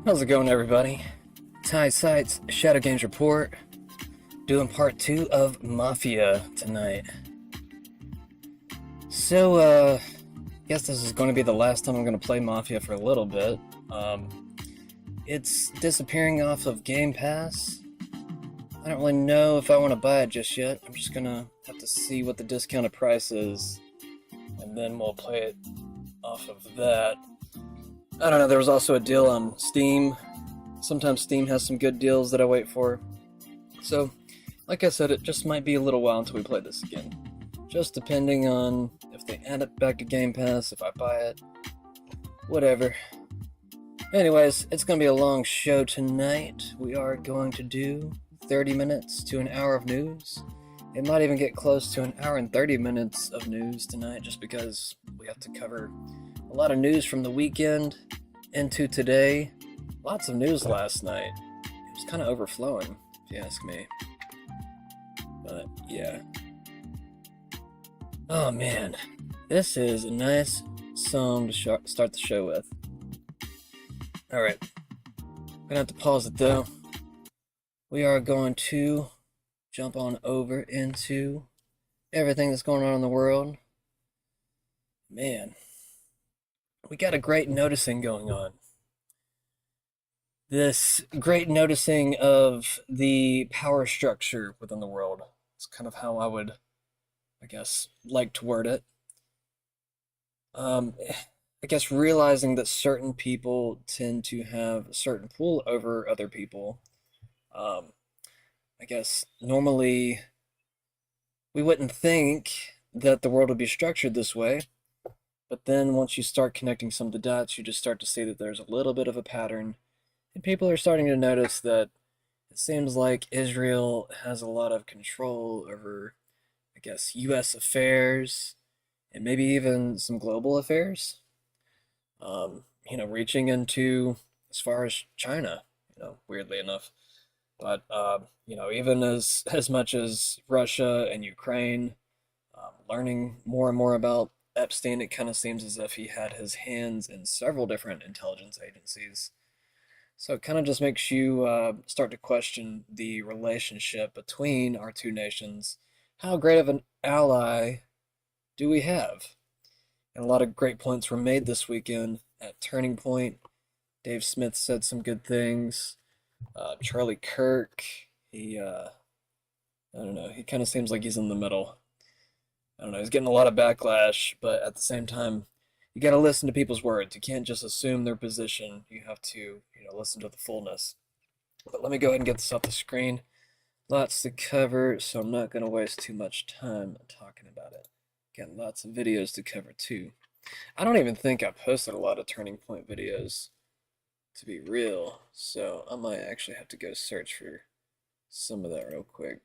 How's it going, everybody? Ty Sites, Shadow Games Report, doing part 2 of Mafia tonight. So, I guess this is going to be the last time I'm going to play Mafia for a little bit. It's disappearing off of Game Pass. I don't really know if I want to buy it just yet. I'm just going to have to see what the discounted price is, and then we'll play it off of that. I don't know, there was also a deal on Steam. Sometimes Steam has some good deals that I wait for. So, like I said, it just might be a little while until we play this again. Just depending on if they add it back to Game Pass, if I buy it, whatever. Anyways, it's going to be a long show tonight. We are going to do 30 minutes to an hour of news. It might even get close to an hour and 30 minutes of news tonight, just because we have to cover a lot of news from the weekend into today. Lots of news last night. It was kind of overflowing, if you ask me. But, yeah. Oh, man. This is a nice song to start the show with. Alright. I'm gonna have to pause it, though. We are going to jump on over into everything that's going on in the world. Man. We got a great noticing going on. This great noticing of the power structure within the world. It's kind of how I would, I guess, like to word it. I guess realizing that certain people tend to have a certain pull over other people. I guess normally we wouldn't think that the world would be structured this way. But then once you start connecting some of the dots, you just start to see that there's a little bit of a pattern. And people are starting to notice that it seems like Israel has a lot of control over, I guess, U.S. affairs and maybe even some global affairs. Reaching into as far as China, weirdly enough. But, even as much as Russia and Ukraine, learning more and more about Epstein, it kind of seems as if he had his hands in several different intelligence agencies. So it kind of just makes you start to question the relationship between our two nations. How great of an ally do we have? And a lot of great points were made this weekend at Turning Point. Dave Smith said some good things. Charlie Kirk, I don't know, he kind of seems like he's in the middle. I don't know, he's getting a lot of backlash, but at the same time, you got to listen to people's words. You can't just assume their position. You have to, listen to the fullness. But let me go ahead and get this off the screen. Lots to cover, so I'm not going to waste too much time talking about it. Got lots of videos to cover too. I don't even think I posted a lot of Turning Point videos, to be real, so I might actually have to go search for some of that real quick.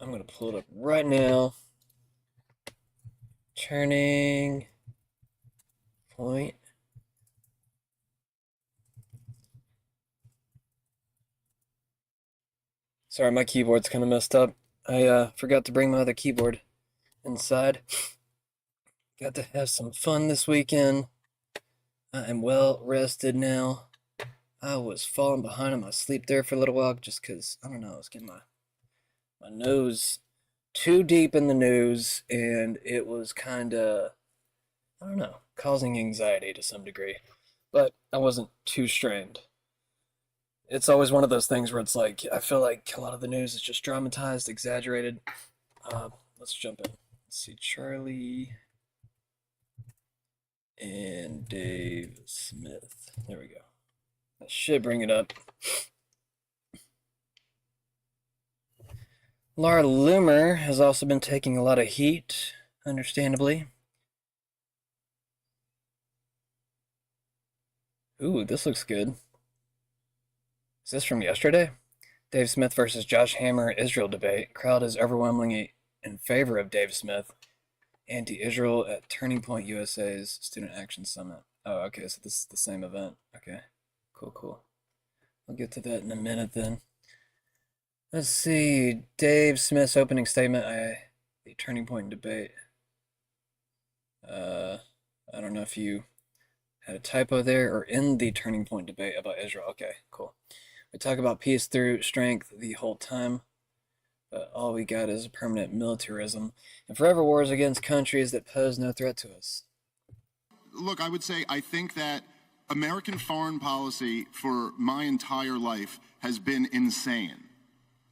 I'm going to pull it up right now. Turning Point. Sorry, my keyboard's kind of messed up. I forgot to bring my other keyboard inside. Got to have some fun this weekend. I am well rested now. I was falling behind in my sleep there for a little while just because, I don't know, I was getting my nose too deep in the news, and it was kind of, I don't know, causing anxiety to some degree. But I wasn't too strained. It's always one of those things where it's like, I feel like a lot of the news is just dramatized, exaggerated. Let's jump in. Let's see, Charlie and Dave Smith. There we go. That should bring it up. Laura Loomer has also been taking a lot of heat, understandably. Ooh, this looks good. Is this from yesterday? Dave Smith versus Josh Hammer Israel debate. Crowd is overwhelmingly in favor of Dave Smith. Anti-Israel at Turning Point USA's Student Action Summit. Oh, okay, so this is the same event. Okay, cool. I'll get to that in a minute then. Let's see, Dave Smith's opening statement, the Turning Point debate. I don't know if you had a typo there or in the turning point debate about Israel. Okay, cool. We talk about peace through strength the whole time, but all we got is permanent militarism and forever wars against countries that pose no threat to us. Look, I would say I think that American foreign policy for my entire life has been insane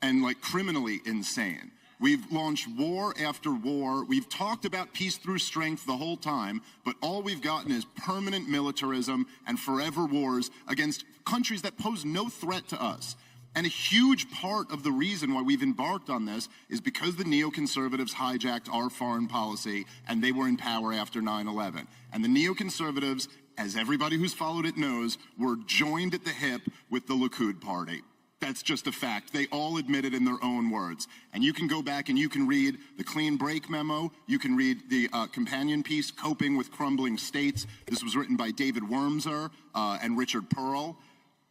and like criminally insane. We've launched war after war. We've talked about peace through strength the whole time, but all we've gotten is permanent militarism and forever wars against countries that pose no threat to us. And a huge part of the reason why we've embarked on this is because the neoconservatives hijacked our foreign policy and they were in power after 9/11. And the neoconservatives, as everybody who's followed it knows, were joined at the hip with the Likud party. That's just a fact. They all admit it in their own words. And you can go back and you can read the Clean Break memo. You can read the companion piece, Coping with Crumbling States. This was written by David Wormser and Richard Pearl.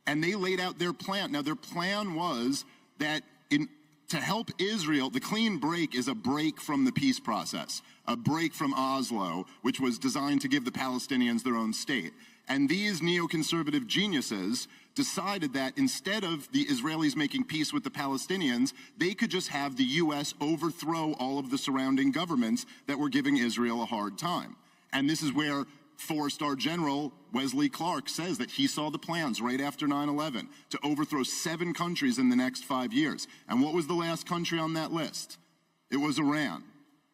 And they laid out their plan. Now, their plan was that to help Israel, the Clean Break is a break from the peace process, a break from Oslo, which was designed to give the Palestinians their own state. And these neoconservative geniuses decided that instead of the Israelis making peace with the Palestinians, they could just have the U.S. overthrow all of the surrounding governments that were giving Israel a hard time. And this is where four-star general Wesley Clark says that he saw the plans right after 9/11 to overthrow 7 countries in the next 5 years. And what was the last country on that list? It was Iran.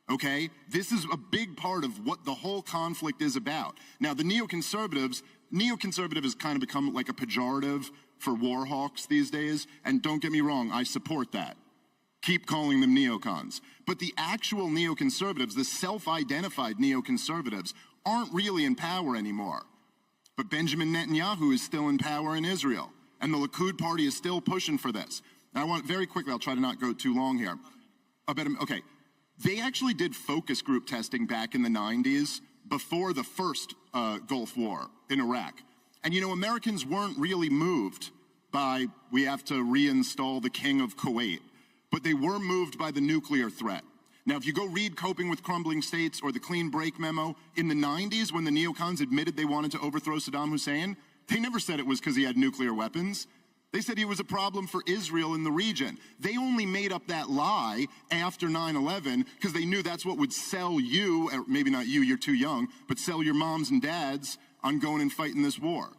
Okay? This is a big part of what the whole conflict is about. Now, the neoconservative has kind of become like a pejorative for war hawks these days, and don't get me wrong, I support that. Keep calling them neocons. But the actual neoconservatives, the self-identified neoconservatives, aren't really in power anymore. But Benjamin Netanyahu is still in power in Israel, and the Likud party is still pushing for this. Now, I want very quickly, I'll try to not go too long here. Okay, they actually did focus group testing back in the 90s before the first Gulf War in Iraq. And you know, Americans weren't really moved by, we have to reinstall the king of Kuwait, but they were moved by the nuclear threat. Now, if you go read Coping with Crumbling States or the Clean Break memo, in the 90s when the neocons admitted they wanted to overthrow Saddam Hussein, they never said it was because he had nuclear weapons. They said he was a problem for Israel in the region. They only made up that lie after 9/11 because they knew that's what would sell you, or maybe not you, you're too young, but sell your moms and dads on going and fighting this war.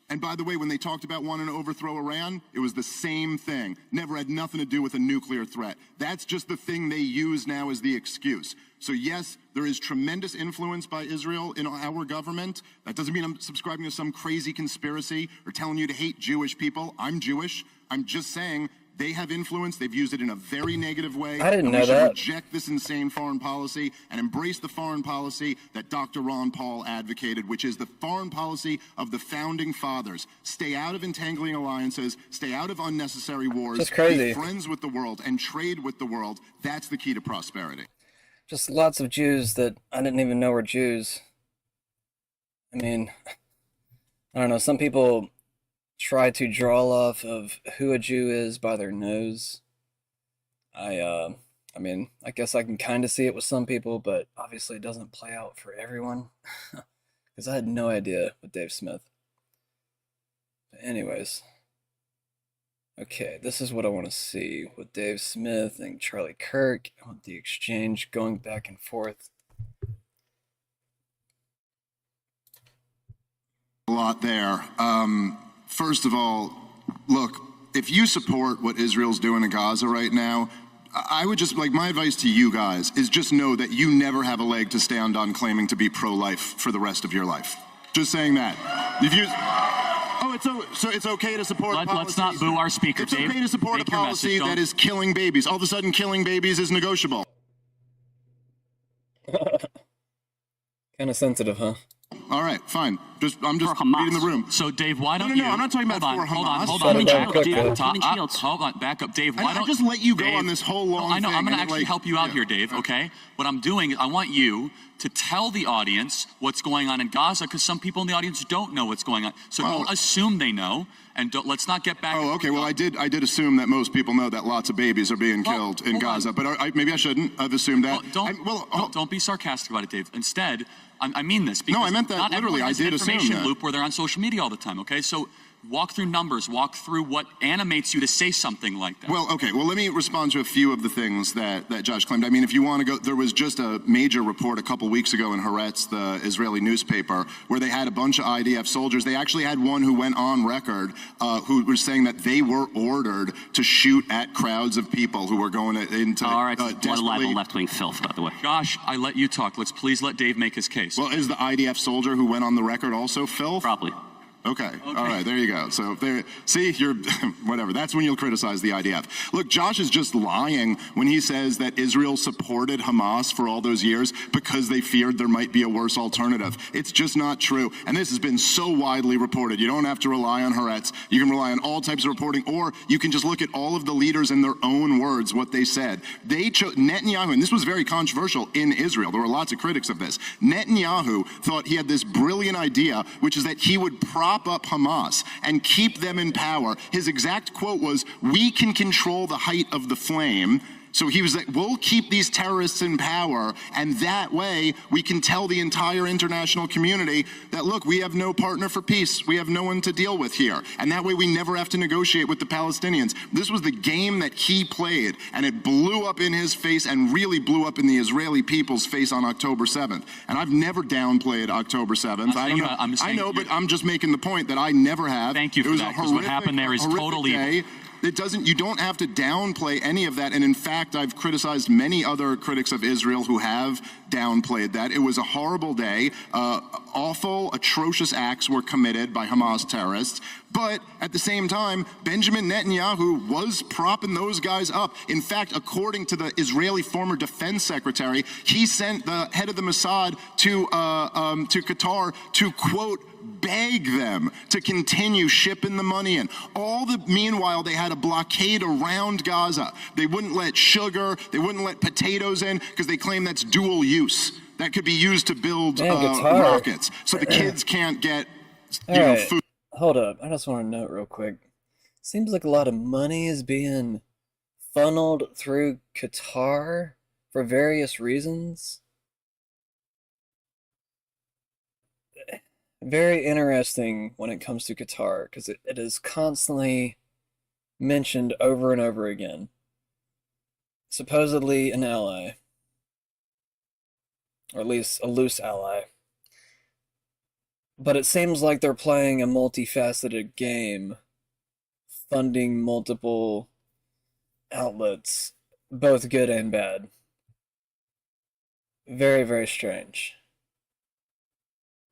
And by the way, when they talked about wanting to overthrow Iran, it was the same thing. Never had nothing to do with a nuclear threat. That's just the thing they use now as the excuse. So yes, there is tremendous influence by Israel in our government. That doesn't mean I'm subscribing to some crazy conspiracy or telling you to hate Jewish people. I'm Jewish. I'm just saying they have influence. They've used it in a very negative way. I didn't know we should that. reject this insane foreign policy and embrace the foreign policy that Dr. Ron Paul advocated, which is the foreign policy of the founding fathers. Stay out of entangling alliances, stay out of unnecessary wars, That's crazy. be friends with the world, and trade with the world. That's the key to prosperity. Just lots of Jews that I didn't even know were Jews. I mean, I don't know, some people try to draw off of who a Jew is by their nose. I mean, I guess I can kind of see it with some people, but obviously it doesn't play out for everyone. Because I had no idea with Dave Smith. But anyways, okay, this is what I want to see with Dave Smith and Charlie Kirk. I want the exchange going back and forth. A lot there. First of all, look, if you support what Israel's doing in Gaza right now, I would just, like, my advice to you guys is just know that you never have a leg to stand on claiming to be pro-life for the rest of your life. Just saying that. If you, so it's okay to support Let's not boo our speaker, It's Dave. okay to support a policy that is killing babies. All of a sudden, killing babies is negotiable. Kind of sensitive, huh? All right, fine. I'm just For Hamas. reading the room. So, Dave, why don't No, you... I'm not talking about hold for on, Hamas. hold Shut on. it down quick, Shields, Dave. Human shields. Hold on, back up. Dave, why I don't... just let you go Dave, on this whole long I know, thing. I'm going to and, actually like, help you out yeah. here, Dave, okay? What I'm doing is I want you to tell the audience what's going on in Gaza, because some people in the audience don't know what's going on. So don't assume they know, and let's not get back... Oh, okay. Well, I did assume that most people know that lots of babies are being killed in hold on. Gaza, but maybe I shouldn't have assumed that. Don't be sarcastic about it, Dave. Instead, I mean this. Because I meant that not literally. everyone has I an did assume information that. loop where they're on social media all the time, okay? So walk through numbers, walk through what animates you to say something like that. Well, okay. Well, let me respond to a few of the things that Josh claimed. I mean, if you want to go, there was just a major report a couple weeks ago in Haaretz, the Israeli newspaper, where they had a bunch of IDF soldiers. They actually had one who went on record who was saying that they were ordered to shoot at crowds of people who were going into All right, desperately... left-wing filth, by the way. Josh, I let you talk. Let's please let Dave make his case. Well, is the IDF soldier who went on the record also filth? Probably. Okay. All right. There you go. So there, see, you're whatever. That's when you'll criticize the IDF. Look, Josh is just lying when he says that Israel supported Hamas for all those years because they feared there might be a worse alternative. It's just not true. And this has been so widely reported. You don't have to rely on Haaretz. You can rely on all types of reporting, or you can just look at all of the leaders in their own words, what they said. They chose Netanyahu, and this was very controversial in Israel. There were lots of critics of this. Netanyahu thought he had this brilliant idea, which is that he would prop up Hamas and keep them in power. His exact quote was, "We can control the height of the flame." So he was like, we'll keep these terrorists in power, and that way we can tell the entire international community that, look, we have no partner for peace. We have no one to deal with here. And that way we never have to negotiate with the Palestinians. This was the game that he played, and it blew up in his face and really blew up in the Israeli people's face on October 7th. And I've never downplayed October 7th. I don't know. I know, but I'm just making the point that I never have. Thank you for that, because what happened there is totally... Day. You don't have to downplay any of that. And in fact, I've criticized many other critics of Israel who have downplayed that. It was a horrible day. Awful, atrocious acts were committed by Hamas terrorists. But at the same time, Benjamin Netanyahu was propping those guys up. In fact, according to the Israeli former defense secretary, he sent the head of the Mossad to Qatar to, quote, beg them to continue shipping the money in. Meanwhile, they had a blockade around Gaza. They wouldn't let sugar, they wouldn't let potatoes in because they claim that's dual use. That could be used to build rockets. So the kids can't get food. Hold up. I just want to note real quick. Seems like a lot of money is being funneled through Qatar for various reasons. Very interesting when it comes to Qatar, because it is constantly mentioned over and over again. Supposedly an ally, or at least a loose ally. But it seems like they're playing a multifaceted game, funding multiple outlets, both good and bad. Very, very strange.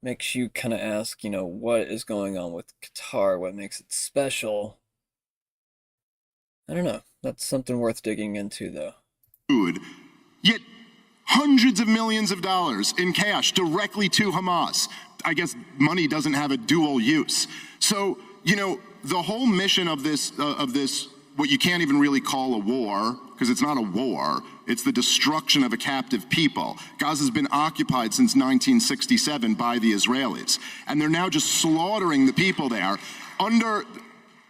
Makes you kind of ask, what is going on with Qatar? What makes it special? I don't know. That's something worth digging into, though. Food. Yet hundreds of millions of dollars in cash directly to Hamas. I guess money doesn't have a dual use. So, the whole mission of this, what you can't even really call a war, because it's not a war, it's the destruction of a captive people. Gaza's been occupied since 1967 by the Israelis, and they're now just slaughtering the people there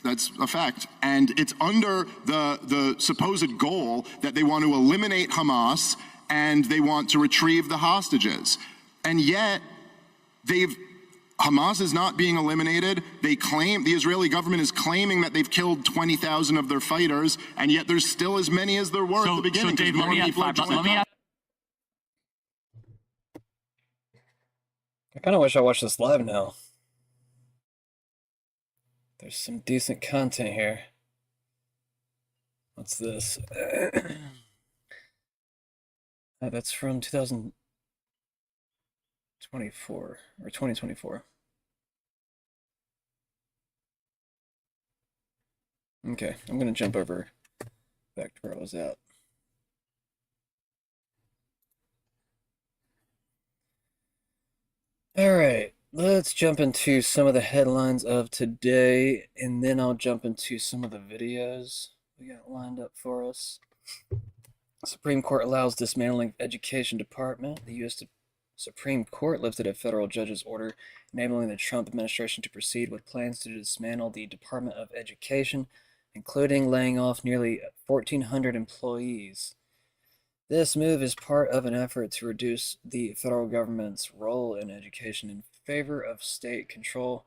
that's a fact, and it's under the supposed goal that they want to eliminate Hamas and they want to retrieve the hostages. And yet, Hamas is not being eliminated. The Israeli government is claiming that they've killed 20,000 of their fighters, and yet there's still as many as there were at the beginning. So Dave, let me ask I kind of wish I watched this live now. There's some decent content here. What's this? That's from 2024 or 2024. Okay, I'm gonna jump over back to where I was at. All right, let's jump into some of the headlines of today, and then I'll jump into some of the videos we got lined up for us. Supreme Court allows dismantling of Education Department. The U.S. Supreme Court lifted a federal judge's order enabling the Trump administration to proceed with plans to dismantle the Department of Education, including laying off nearly 1,400 employees. This move is part of an effort to reduce the federal government's role in education in favor of state control.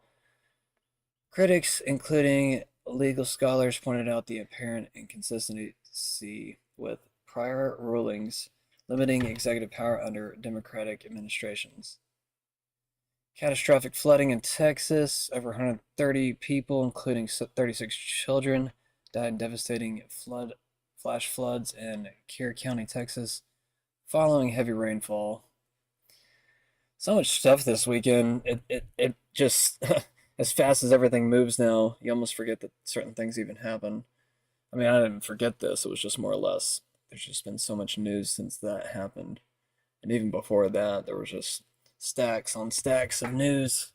Critics, including legal scholars, pointed out the apparent inconsistency with prior rulings limiting executive power under Democratic administrations. Catastrophic flooding in Texas. Over 130 people, including 36 children, died in devastating flash floods in Kerr County, Texas, following heavy rainfall. So much stuff this weekend. It just, as fast as everything moves now, you almost forget that certain things even happen. I mean, I didn't forget this. It was just more or less, there's just been so much news since that happened. And even before that, there was just stacks on stacks of news.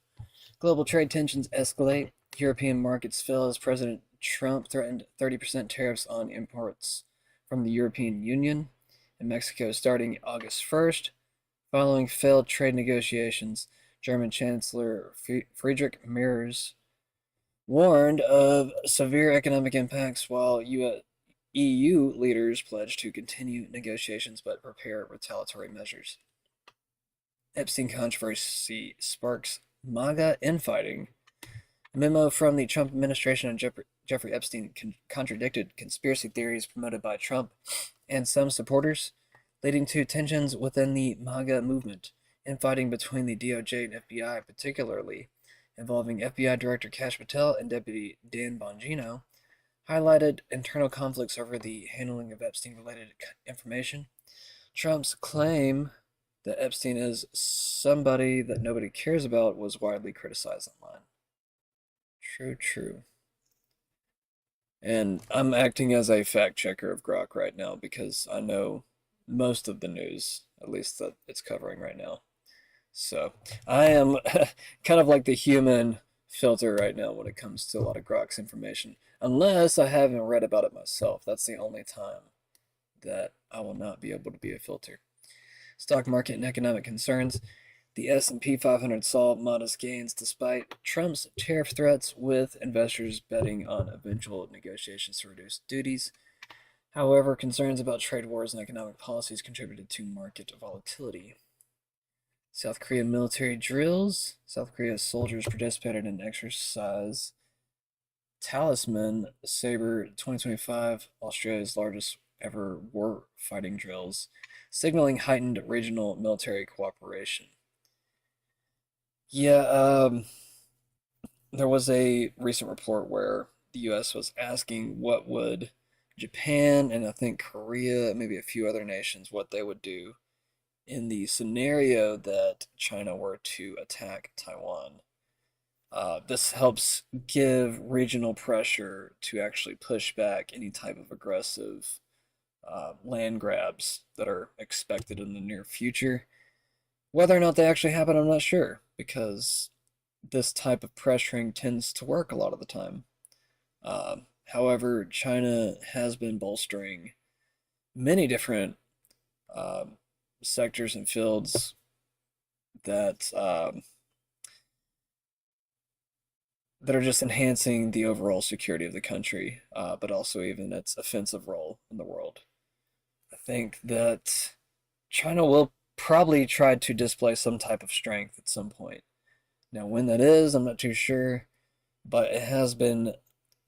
Global trade tensions escalate. European markets fell as President Trump threatened 30% tariffs on imports from the European Union and Mexico starting August 1st. Following failed trade negotiations, German Chancellor Friedrich Merz warned of severe economic impacts while EU leaders pledged to continue negotiations but prepare retaliatory measures. Epstein controversy sparks MAGA infighting. A memo from the Trump administration on Jeffrey Epstein contradicted conspiracy theories promoted by Trump and some supporters, leading to tensions within the MAGA movement. Infighting between the DOJ and FBI, particularly involving FBI Director Kash Patel and Deputy Dan Bongino, highlighted internal conflicts over the handling of Epstein-related information. Trump's claim that Epstein is somebody that nobody cares about was widely criticized online. True. And I'm acting as a fact checker of Grok right now because I know most of the news, at least that it's covering right now. So I am kind of like the human filter right now when it comes to a lot of Grok's information. Unless I haven't read about it myself. That's the only time that I will not be able to be a filter. Stock market and economic concerns. The S&P 500 saw modest gains despite Trump's tariff threats, with investors betting on eventual negotiations to reduce duties. However, concerns about trade wars and economic policies contributed to market volatility. South Korean military drills. South Korea's soldiers participated in exercise Talisman Sabre 2025, Australia's largest ever war fighting drills, signaling heightened regional military cooperation. Yeah, there was a recent report where the U.S. was asking what would Japan and I think Korea, maybe a few other nations, what they would do in the scenario that China were to attack Taiwan. This helps give regional pressure to actually push back any type of aggressive land grabs that are expected in the near future. Whether or not they actually happen, I'm not sure, because this type of pressuring tends to work a lot of the time. However, China has been bolstering many different sectors and fields that that are just enhancing the overall security of the country, but also even its offensive role in the world. I think that China will probably try to display some type of strength at some point. Now, when that is, I'm not too sure, but it has been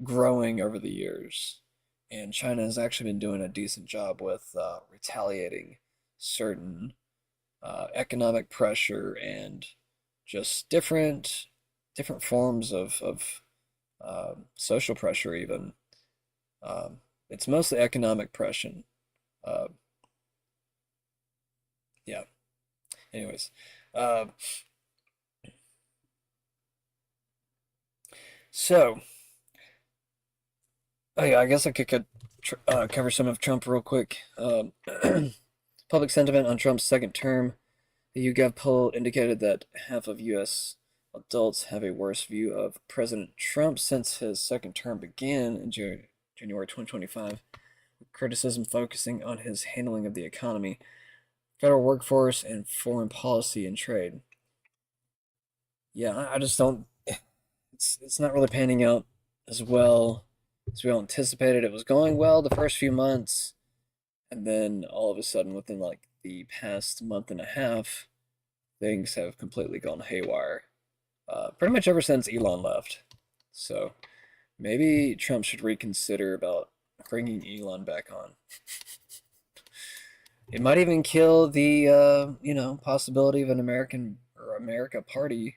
growing over the years. And China has actually been doing a decent job with retaliating certain economic pressure and just different forms of social pressure even. It's mostly economic pressure. Uh, yeah. Anyways, uh, so oh yeah, I guess I could cover some of Trump real quick. Public sentiment on Trump's second term. The YouGov poll indicated that half of U.S. adults have a worse view of President Trump since his second term began in January 2025, with criticism focusing on his handling of the economy, federal workforce, and foreign policy and trade. Yeah, I just don't. It's not really panning out as well as we all anticipated. It was going well the first few months, and then all of a sudden, within like the past month and a half, things have completely gone haywire. Pretty much ever since Elon left. So maybe Trump should reconsider about bringing Elon back on. It might even kill the possibility of an American or America Party,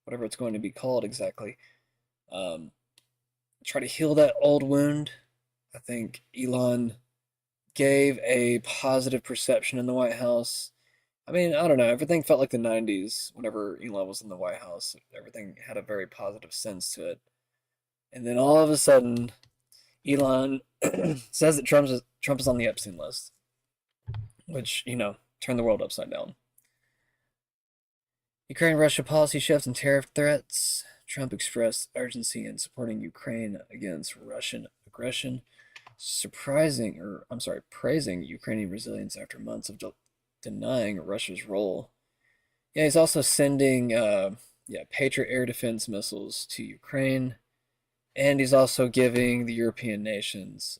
whatever it's going to be called exactly. Um, Try to heal that old wound. I think Elon gave a positive perception in the White House. I mean, I don't know. Everything felt like the 90s whenever Elon was in the White House. Everything had a very positive sense to it. And then all of a sudden, Elon says that Trump is on the Epstein list, which, turned the world upside down. Ukraine-Russia policy shift and tariff threats. Trump expressed urgency in supporting Ukraine against Russian aggression, praising Ukrainian resilience after months of denying Russia's role. Yeah, he's also sending Patriot air defense missiles to Ukraine, and he's also giving the European nations,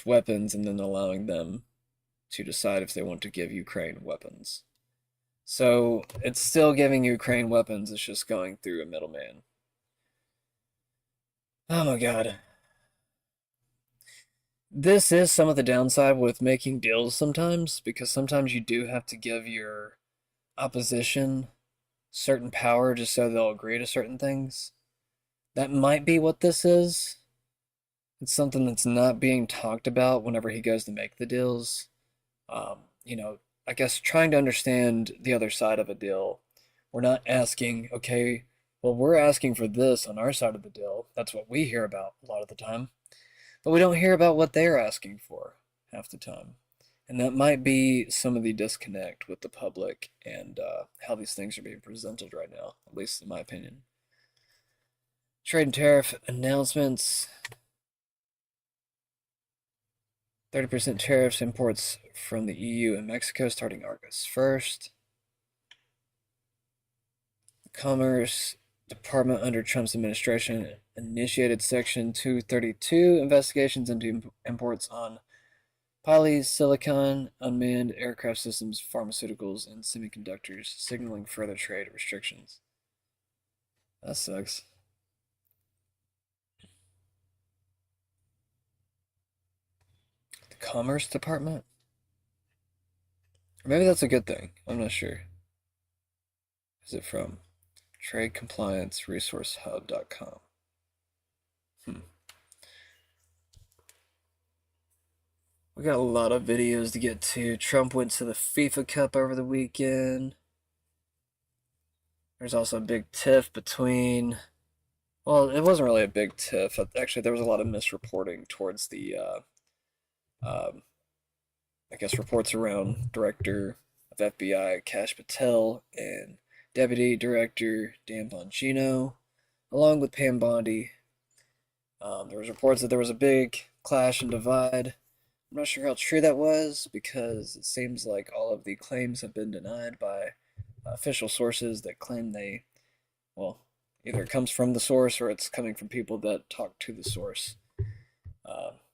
weapons, and then allowing them to decide if they want to give Ukraine weapons. So it's still giving Ukraine weapons, it's just going through a middleman. Oh my god. This is some of the downside with making deals sometimes, because sometimes you do have to give your opposition certain power just so they'll agree to certain things. That might be what this is. It's something that's not being talked about whenever he goes to make the deals. I guess trying to understand the other side of a deal. We're not asking, okay, well, we're asking for this on our side of the deal. That's what we hear about a lot of the time. But we don't hear about what they're asking for half the time. And that might be some of the disconnect with the public and how these things are being presented right now, at least in my opinion. Trade and tariff announcements. 30% tariffs imports from the EU and Mexico starting August 1st. The Commerce Department under Trump's administration initiated Section 232 investigations into imports on polysilicon, unmanned aircraft systems, pharmaceuticals, and semiconductors, signaling further trade restrictions. That sucks. Commerce Department? Or maybe that's a good thing. I'm not sure. Is it from TradeComplianceResourceHub.com? We got a lot of videos to get to. Trump went to the FIFA Cup over the weekend. There's also a big tiff between... Well, it wasn't really a big tiff. Actually, there was a lot of misreporting towards the... reports around Director of FBI Kash Patel and Deputy Director Dan Bongino, along with Pam Bondi. There was reports that there was a big clash and divide. I'm not sure how true that was, because it seems like all of the claims have been denied by official sources that claim either it comes from the source or it's coming from people that talk to the source.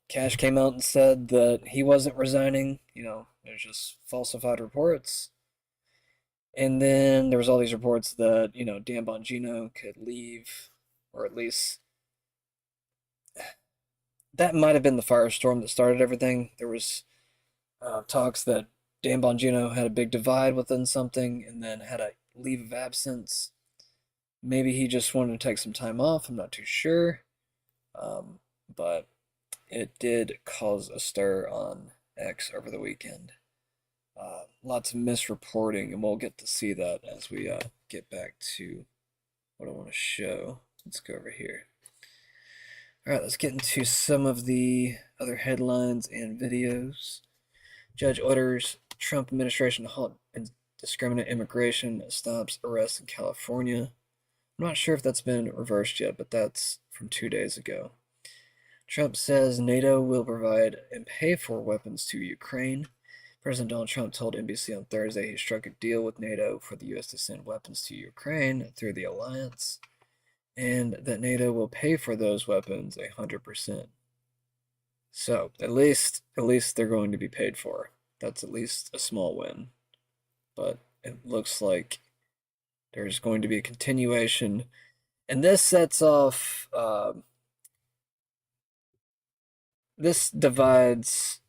Kash came out and said that he wasn't resigning. There's just falsified reports. And then there was all these reports that, Dan Bongino could leave, or at least that might have been the firestorm that started everything. There was talks that Dan Bongino had a big divide within something and then had a leave of absence. Maybe he just wanted to take some time off. I'm not too sure. But it did cause a stir on X over the weekend. Lots of misreporting, and we'll get to see that as we get back to what I want to show. Let's go over here. All right, let's get into some of the other headlines and videos. Judge orders Trump administration to halt indiscriminate immigration, stops arrests in California. I'm not sure if that's been reversed yet, but that's from 2 days ago. Trump says NATO will provide and pay for weapons to Ukraine. President Donald Trump told NBC on Thursday he struck a deal with NATO for the U.S. to send weapons to Ukraine through the alliance, and that NATO will pay for those weapons 100%. So at least they're going to be paid for. That's at least a small win. But it looks like there's going to be a continuation, and this sets off. This divides,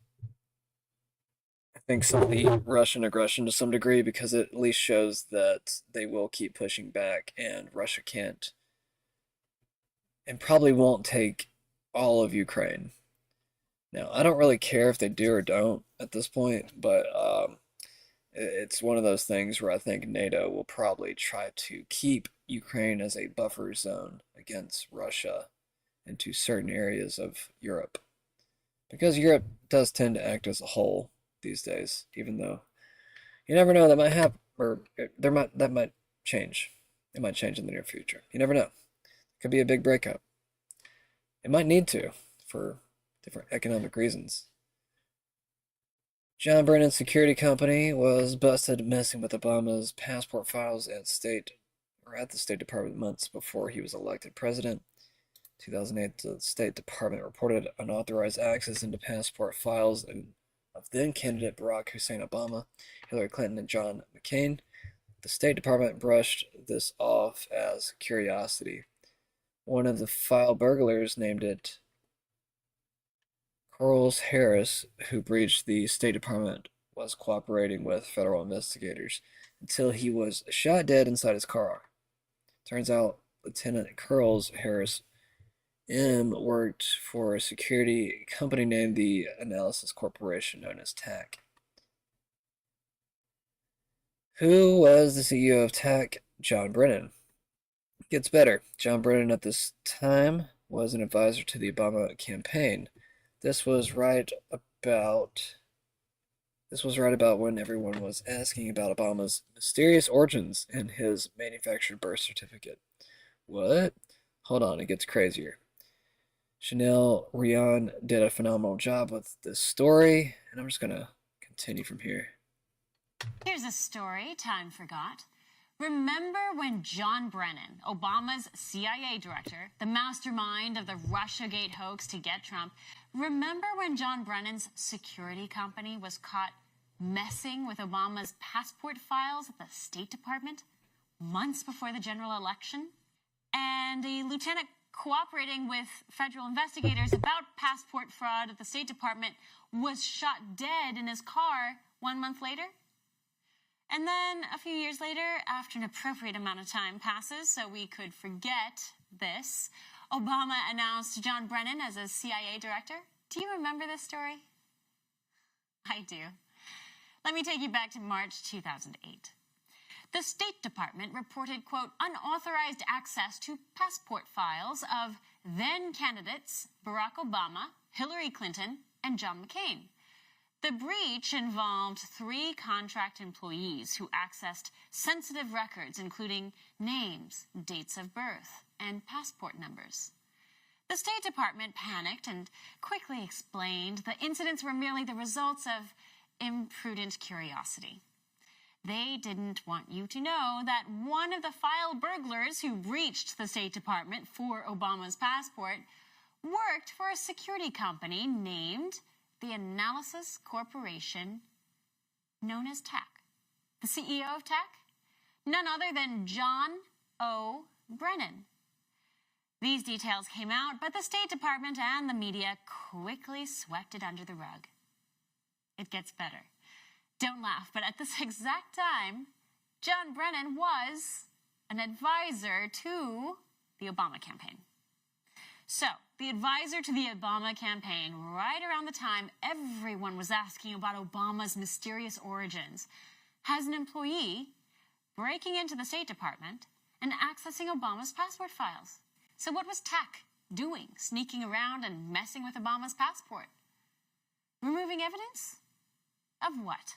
I think, some of the Russian aggression to some degree, because it at least shows that they will keep pushing back, and Russia can't and probably won't take all of Ukraine. Now, I don't really care if they do or don't at this point, but it's one of those things where I think NATO will probably try to keep Ukraine as a buffer zone against Russia into certain areas of Europe. Because Europe does tend to act as a whole these days, even though you never know, that might happen, or that might change. It might change in the near future. You never know. It could be a big breakup. It might need to, for different economic reasons. John Brennan's security company was busted messing with Obama's passport files at the State Department months before he was elected president. 2008, the State Department reported unauthorized access into passport files of then-candidate Barack Hussein Obama, Hillary Clinton, and John McCain. The State Department brushed this off as curiosity. One of the file burglars named it Charles Harris, who breached the State Department, was cooperating with federal investigators until he was shot dead inside his car. Turns out Lieutenant Charles Harris worked for a security company named the Analysis Corporation, known as TAC. Who was the CEO of TAC? John Brennan. Gets better. John Brennan at this time was an advisor to the Obama campaign. This was right about when everyone was asking about Obama's mysterious origins and his manufactured birth certificate. What? Hold on, it gets crazier. Chanel Rion did a phenomenal job with this story, and I'm just going to continue from here. Here's a story time forgot. Remember when John Brennan, Obama's CIA director, the mastermind of the Russiagate hoax to get Trump, remember when John Brennan's security company was caught messing with Obama's passport files at the State Department months before the general election? And a lieutenant cooperating with federal investigators about passport fraud at the State Department was shot dead in his car 1 month later? And then a few years later, after an appropriate amount of time passes so we could forget this, Obama announced John Brennan as a CIA director. Do you remember this story? I do. Let me take you back to March 2008. The State Department reported, quote, unauthorized access to passport files of then candidates Barack Obama, Hillary Clinton, and John McCain. The breach involved 3 contract employees who accessed sensitive records, including names, dates of birth, and passport numbers. The State Department panicked and quickly explained the incidents were merely the results of imprudent curiosity. They didn't want you to know that one of the file burglars who breached the State Department for Obama's passport worked for a security company named the Analysis Corporation, known as TAC. The CEO of TAC? None other than John O. Brennan. These details came out, but the State Department and the media quickly swept it under the rug. It gets better. Don't laugh, but at this exact time, John Brennan was an advisor to the Obama campaign. So, the advisor to the Obama campaign, right around the time everyone was asking about Obama's mysterious origins, has an employee breaking into the State Department and accessing Obama's passport files. So what was TAC doing, sneaking around and messing with Obama's passport? Removing evidence? Of what?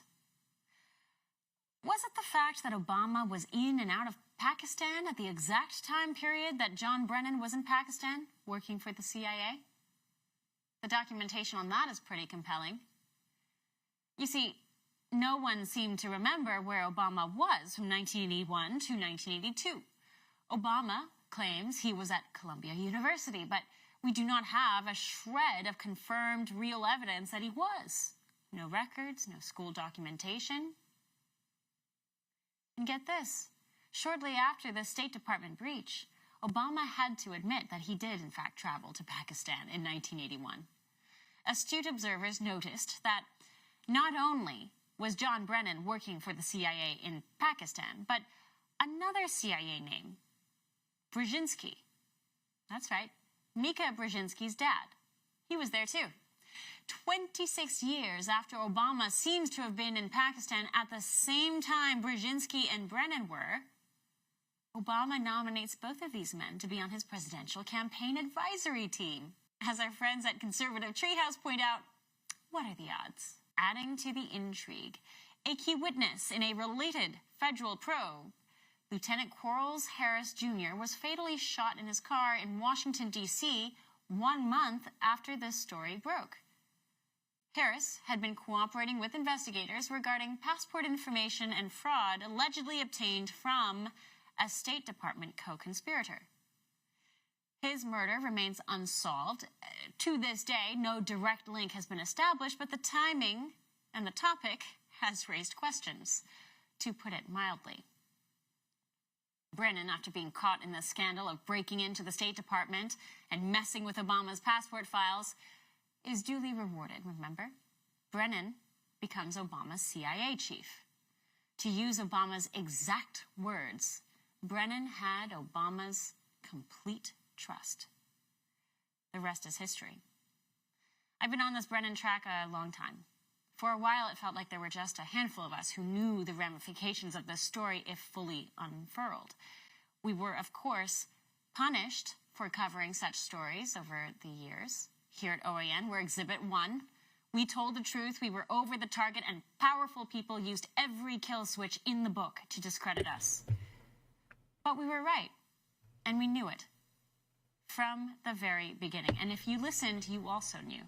Was it the fact that Obama was in and out of Pakistan at the exact time period that John Brennan was in Pakistan, working for the CIA? The documentation on that is pretty compelling. You see, no one seemed to remember where Obama was from 1981 to 1982. Obama claims he was at Columbia University, but we do not have a shred of confirmed real evidence that he was. No records, no school documentation. And get this, shortly after the State Department breach, Obama had to admit that he did in fact travel to Pakistan in 1981. Astute observers noticed that not only was John Brennan working for the CIA in Pakistan, but another CIA name, Brzezinski. That's right, Mika Brzezinski's dad. He was there too. 26 years after Obama seems to have been in Pakistan at the same time Brzezinski and Brennan were, Obama nominates both of these men to be on his presidential campaign advisory team. As our friends at Conservative Treehouse point out, what are the odds? Adding to the intrigue, a key witness in a related federal probe, Lieutenant Quarles Harris Jr. was fatally shot in his car in Washington, D.C. 1 month after this story broke. Harris had been cooperating with investigators regarding passport information and fraud allegedly obtained from a State Department co-conspirator. His murder remains unsolved. To this day, no direct link has been established, but the timing and the topic has raised questions, to put it mildly. Brennan, after being caught in the scandal of breaking into the State Department and messing with Obama's passport files, is duly rewarded, remember? Brennan becomes Obama's CIA chief. To use Obama's exact words, Brennan had Obama's complete trust. The rest is history. I've been on this Brennan track a long time. For a while, it felt like there were just a handful of us who knew the ramifications of this story if fully unfurled. We were, of course, punished for covering such stories over the years. Here at OAN, we're Exhibit 1. We told the truth, we were over the target, and powerful people used every kill switch in the book to discredit us. But we were right, and we knew it from the very beginning. And if you listened, you also knew.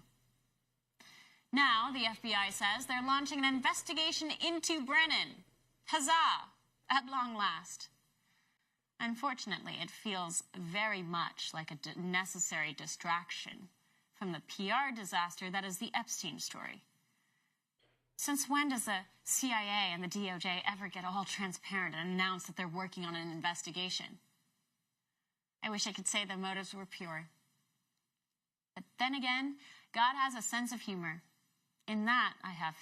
Now, the FBI says they're launching an investigation into Brennan. Huzzah! At long last. Unfortunately, it feels very much like a necessary distraction from the PR disaster that is the Epstein story. Since when does the CIA and the DOJ ever get all transparent and announce that they're working on an investigation? I wish I could say their motives were pure. But then again, God has a sense of humor. In that, I have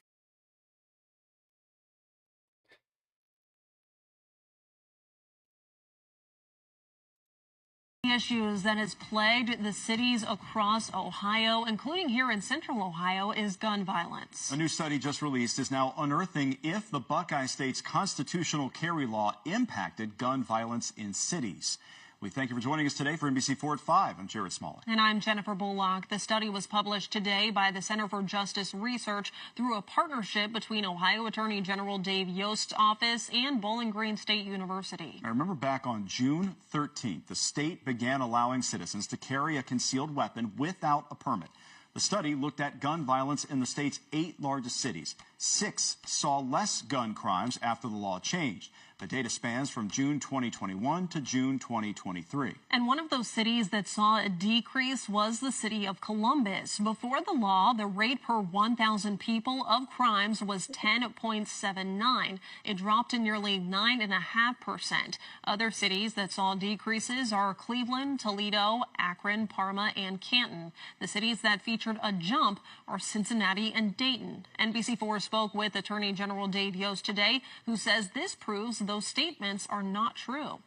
issues that has plagued the cities across Ohio, including here in central Ohio, is gun violence. A new study just released is now unearthing if the Buckeye State's constitutional carry law impacted gun violence in cities. We thank you for joining us today for NBC4 at 5. I'm Jared Smollett. And I'm Jennifer Bullock. The study was published today by the Center for Justice Research through a partnership between Ohio Attorney General Dave Yost's office and Bowling Green State University. I remember back on June 13th, the state began allowing citizens to carry a concealed weapon without a permit. The study looked at gun violence in the state's 8 largest cities. 6 saw less gun crimes after the law changed. The data spans from June 2021 to June 2023. And one of those cities that saw a decrease was the city of Columbus. Before the law, the rate per 1,000 people of crimes was 10.79. It dropped to nearly 9.5%. Other cities that saw decreases are Cleveland, Toledo, Akron, Parma, and Canton. The cities that featured a jump are Cincinnati and Dayton. NBC4 spoke with Attorney General Dave Yost today, who says this proves those statements are not true.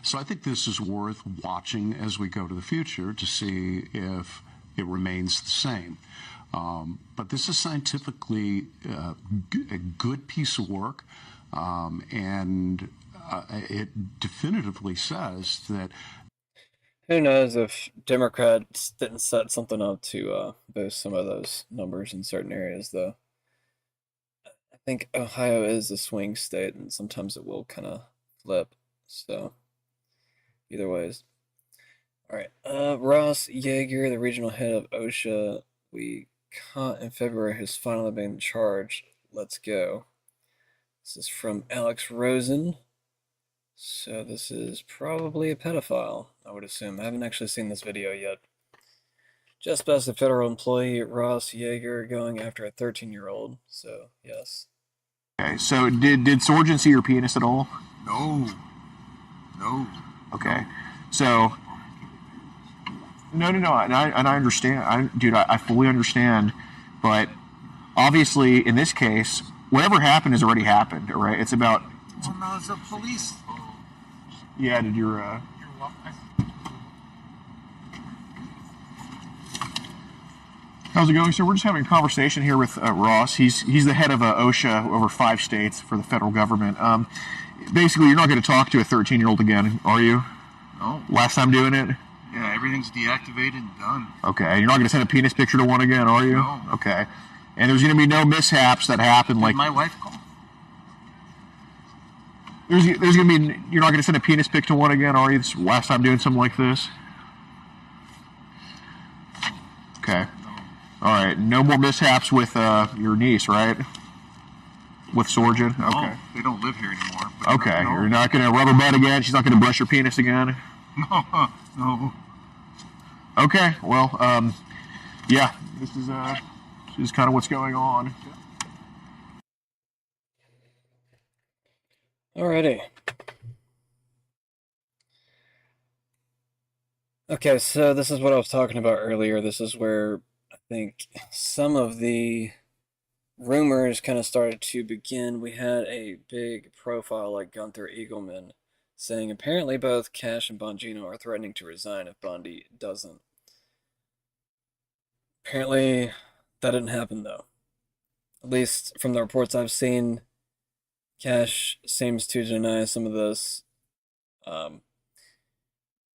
So I think this is worth watching as we go to the future to see if it remains the same. But this is scientifically a good piece of work, and it definitively says that. Who knows if Democrats didn't set something up to boost some of those numbers in certain areas, though. think Ohio is a swing state, and sometimes it will kind of flip. So, either ways. All right. Ross Yeager, the regional head of OSHA, we caught in February, has finally been charged. Let's go. This is from Alex Rosen. So this is probably a pedophile, I would assume. I haven't actually seen this video yet. Just past a federal employee, Ross Yeager, going after a 13-year-old. So, yes. Okay, so did Sorgen see your penis at all? No. No. Okay, so no, and I understand. Dude, I fully understand, but obviously in this case, whatever happened has already happened, right? It's about. Well, no, it's the police. Yeah, did your How's it going, sir? We're just having a conversation here with Ross. He's the head of OSHA over 5 states for the federal government. Basically, you're not going to talk to a 13-year-old again, are you? No. Last time doing it? Yeah, everything's deactivated and done. Okay. You're not going to send a penis picture to one again, are you? No. Okay. And there's going to be no mishaps that happen Did like. my wife call? There's going to be. You're not going to send a penis pic to one again, are you? This is the last time doing something like this. Okay. All right. No more mishaps with your niece, right? With Sorgen? No, Okay. they don't live here anymore. Okay. No. You're not going to rubber butt again? She's not going to brush your penis again? No. No. Okay. Well, yeah. This is kind of what's going on. Alrighty. Okay, so this is what I was talking about earlier. This is where I think some of the rumors kind of started to begin. We had a big profile like Gunther Eagleman saying apparently both Cash and Bongino are threatening to resign if Bondi doesn't. Apparently, that didn't happen though. At least from the reports I've seen, Cash seems to deny some of this.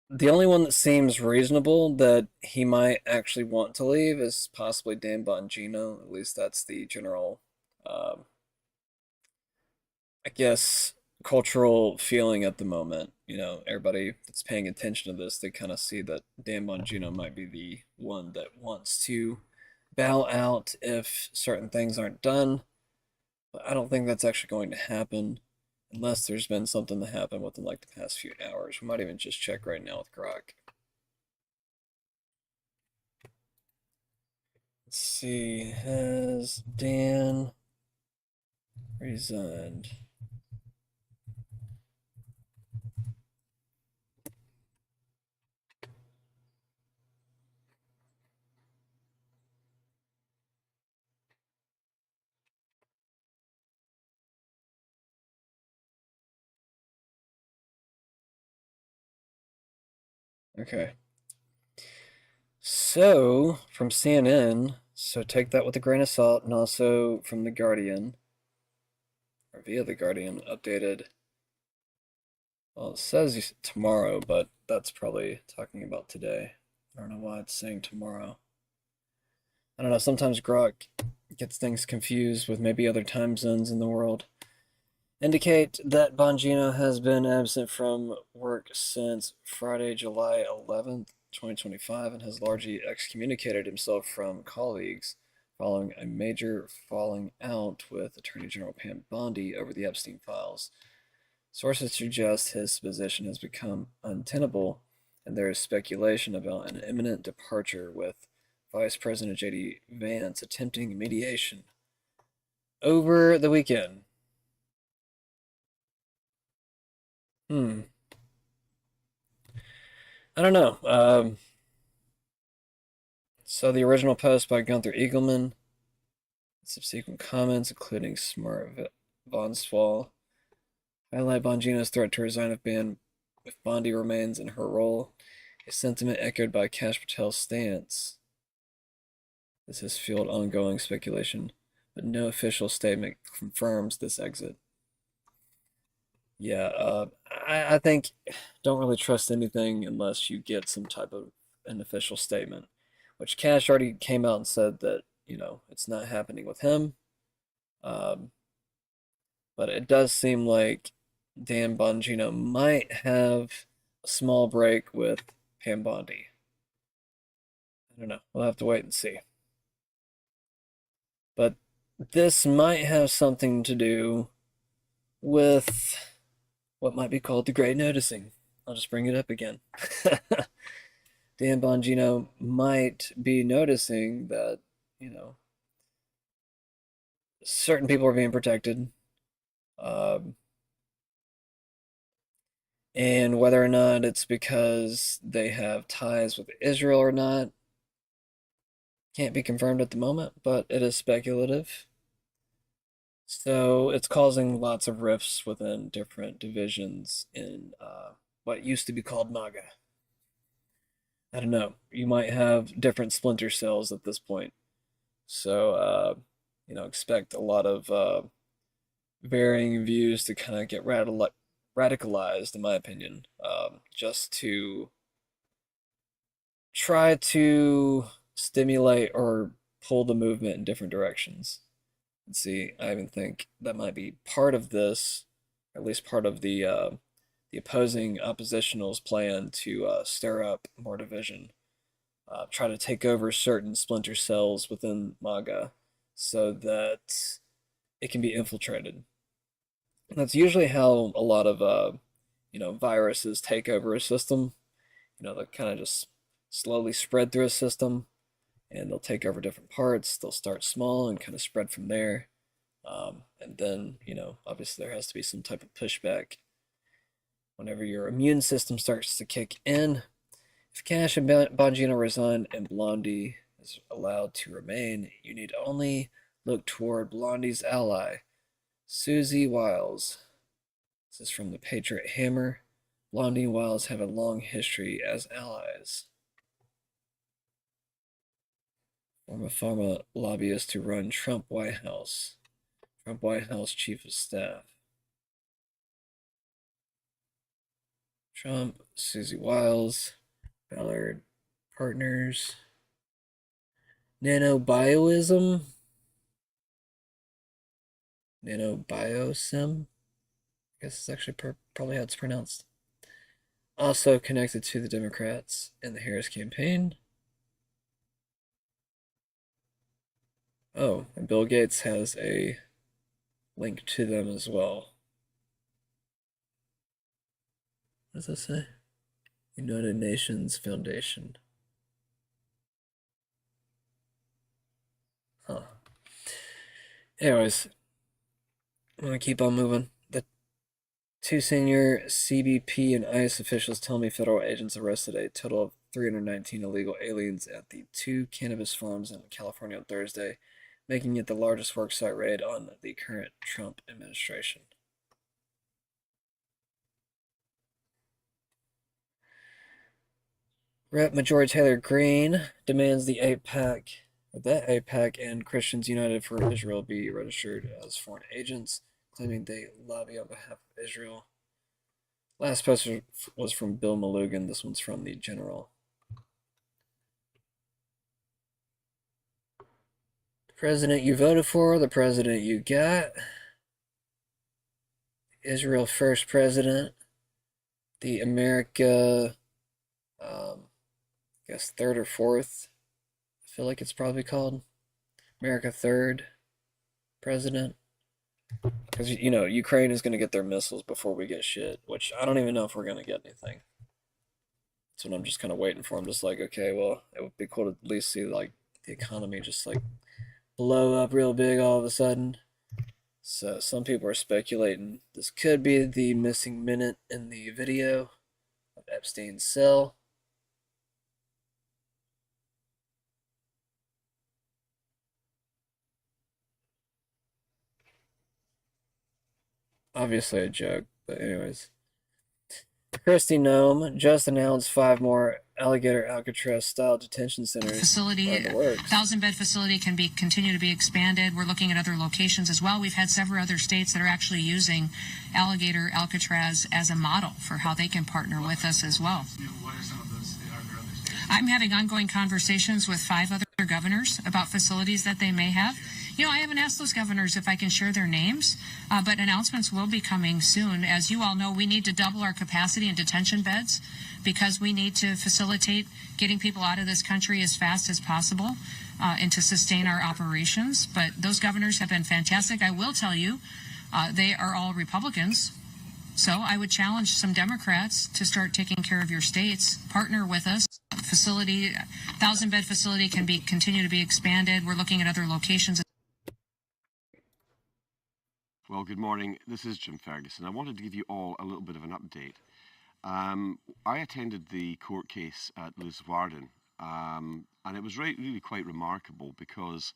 The only one that seems reasonable that he might actually want to leave is possibly Dan Bongino. At least that's the general, I guess, cultural feeling at the moment. You know, everybody that's paying attention to this, they kind of see that Dan Bongino might be the one that wants to bow out if certain things aren't done. But I don't think that's actually going to happen unless there's been something that happened within like the past few hours. We might even just check right now with Grok. Let's see, has Dan resigned? Okay. So, from CNN, so take that with a grain of salt, and also from The Guardian, or via The Guardian, updated. Well, it says tomorrow, but that's probably talking about today. I don't know why it's saying tomorrow. I don't know, sometimes Grok gets things confused with maybe other time zones in the world. Indicate that Bongino has been absent from work since Friday, July 11th, 2025, and has largely excommunicated himself from colleagues following a major falling out with Attorney General Pam Bondi over the Epstein files. Sources suggest his position has become untenable, and there is speculation about an imminent departure, with Vice President J.D. Vance attempting mediation over the weekend. I don't know. So the original post by Gunther Eagleman, subsequent comments, including Smart Vonsval, highlight Bongino's threat to resign if Bondi remains in her role, a sentiment echoed by Kash Patel's stance. This has fueled ongoing speculation, but no official statement confirms this exit. Yeah, I think don't really trust anything unless you get some type of an official statement, which Cash already came out and said that, you know, it's not happening with him. But it does seem like Dan Bongino might have a small break with Pam Bondi. I don't know. We'll have to wait and see. But this might have something to do with what might be called the Great Noticing. I'll just bring it up again. Dan Bongino might be noticing that, certain people are being protected. And whether or not it's because they have ties with Israel or not, can't be confirmed at the moment, but it is speculative. So it's causing lots of rifts within different divisions in what used to be called MAGA. I don't know. You might have different splinter cells at this point. So, expect a lot of varying views to kind of get radicalized, in my opinion, just to try to stimulate or pull the movement in different directions. And see, I even think that might be part of this, or at least part of the opposing oppositional's plan to stir up more division, try to take over certain splinter cells within MAGA so that it can be infiltrated. And that's usually how a lot of viruses take over a system. They kind of just slowly spread through a system, and they'll take over different parts. They'll start small and kind of spread from there. And then, obviously there has to be some type of pushback whenever your immune system starts to kick in. If Cash and Bongino resign and Blondie is allowed to remain, you need only look toward Blondie's ally, Susie Wiles. This is from the Patriot Hammer. Blondie and Wiles have a long history as allies. Former pharma lobbyist to run Trump White House. Trump White House Chief of Staff. Trump, Susie Wiles, Ballard Partners. Nanobiosim. Nanobiosim. I guess it's actually probably how it's pronounced. Also connected to the Democrats and the Harris campaign. Oh, and Bill Gates has a link to them as well. What does that say? United Nations Foundation. Huh. Anyways, I'm going to keep on moving. The two senior CBP and ICE officials tell me federal agents arrested a total of 319 illegal aliens at the 2 cannabis farms in California on Thursday, making it the largest worksite raid on the current Trump administration. Rep. Majority Taylor Greene demands that AIPAC and Christians United for Israel be registered as foreign agents, claiming they lobby on behalf of Israel. Last post was from Bill Malugin. This one's from the General. The president you voted for, the president you got. Israel first president. The America, I guess third or fourth. I feel like it's probably called America third president. Because, Ukraine is going to get their missiles before we get shit, which I don't even know if we're going to get anything. So I'm just kind of waiting for. I'm just like, okay, well, it would be cool to at least see, like, the economy just, like, blow up real big all of a sudden. So some people are speculating this could be the missing minute in the video of Epstein's cell. Obviously a joke, but anyways. Kristi Noem just announced 5 more alligator Alcatraz-style detention centers. Facility, 1,000-bed facility can continue to be expanded. We're looking at other locations as well. We've had several other states that are actually using alligator Alcatraz as a model for how they can partner with us as well. What are some of those? Are there other states? I'm having ongoing conversations with 5 other governors about facilities that they may have. You know, I haven't asked those governors if I can share their names, but announcements will be coming soon. As you all know, we need to double our capacity in detention beds because we need to facilitate getting people out of this country as fast as possible and to sustain our operations. But those governors have been fantastic. I will tell you, they are all Republicans. So I would challenge some Democrats to start taking care of your states, partner with us. Facility, 1,000-bed facility can continue to be expanded. We're looking at other locations. Well, good morning. This is Jim Ferguson. I wanted to give you all a little bit of an update. I attended the court case at Leeuwarden, and it was really quite remarkable because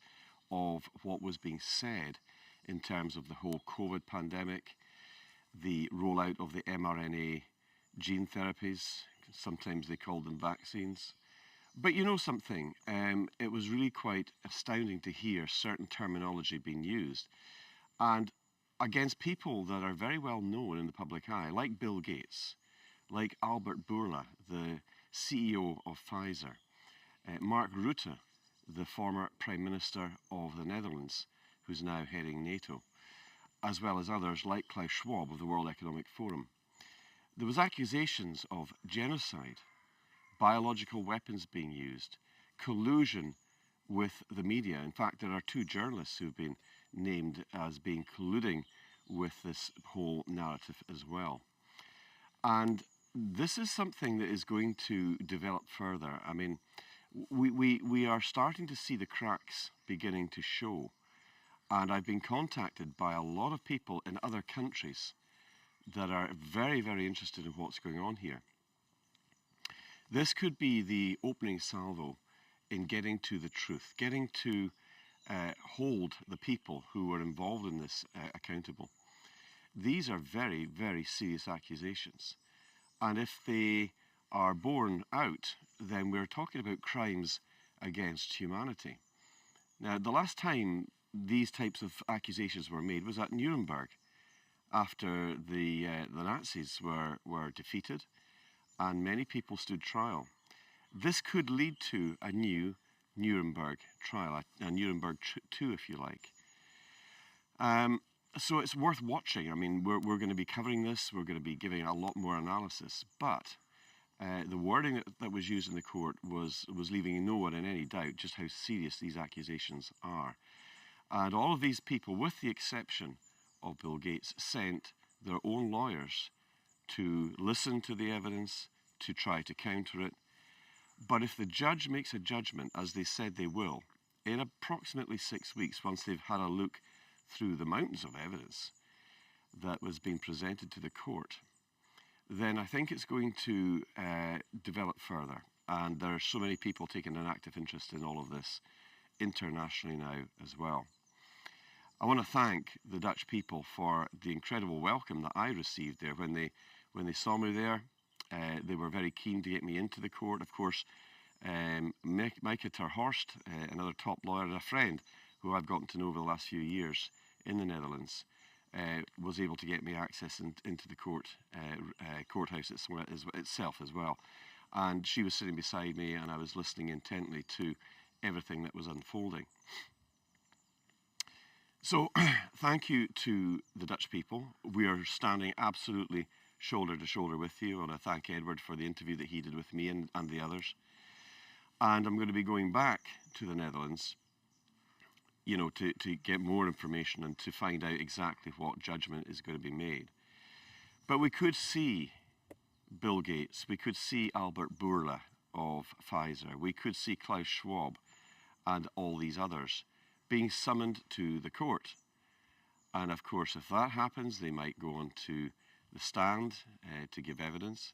of what was being said in terms of the whole COVID pandemic, the rollout of the mRNA gene therapies. Sometimes they call them vaccines. But you know something, it was really quite astounding to hear certain terminology being used, and against people that are very well known in the public eye, like Bill Gates, like Albert Bourla, the CEO of Pfizer, Mark Rutte, the former Prime Minister of the Netherlands, who's now heading NATO, as well as others like Klaus Schwab of the World Economic Forum. There was accusations of genocide, biological weapons being used, collusion with the media. In fact, there are 2 journalists who've been named as being colluding with this whole narrative as well. And this is something that is going to develop further. I mean, we are starting to see the cracks beginning to show. And I've been contacted by a lot of people in other countries that are very, very interested in what's going on here. This could be the opening salvo in getting to the truth, getting to hold the people who were involved in this accountable. These are very, very serious accusations. And if they are borne out, then we're talking about crimes against humanity. Now, the last time these types of accusations were made was at Nuremberg, after the Nazis were defeated and many people stood trial. This could lead to a new Nuremberg trial, a Nuremberg 2, if you like. So it's worth watching. I mean, we're going to be covering this. We're going to be giving a lot more analysis. But the wording that was used in the court was leaving no one in any doubt just how serious these accusations are. And all of these people, with the exception of Bill Gates, sent their own lawyers to listen to the evidence, to try to counter it. But if the judge makes a judgment, as they said they will, in approximately 6 weeks, once they've had a look through the mountains of evidence that was being presented to the court, then I think it's going to develop further. And there are so many people taking an active interest in all of this internationally now as well. I want to thank the Dutch people for the incredible welcome that I received there when they saw me there. They were very keen to get me into the court. Of course, Micah ter Horst, another top lawyer and a friend who I've gotten to know over the last few years in the Netherlands, was able to get me access into the courthouse itself as well. And she was sitting beside me, and I was listening intently to everything that was unfolding. So thank you to the Dutch people. We are standing absolutely shoulder to shoulder with you. I want to thank Edward for the interview that he did with me and the others. And I'm going to be going back to the Netherlands, you know, to get more information and to find out exactly what judgment is going to be made. But we could see Bill Gates, we could see Albert Bourla of Pfizer, we could see Klaus Schwab and all these others being summoned to the court. And of course, if that happens, they might go on to the stand to give evidence,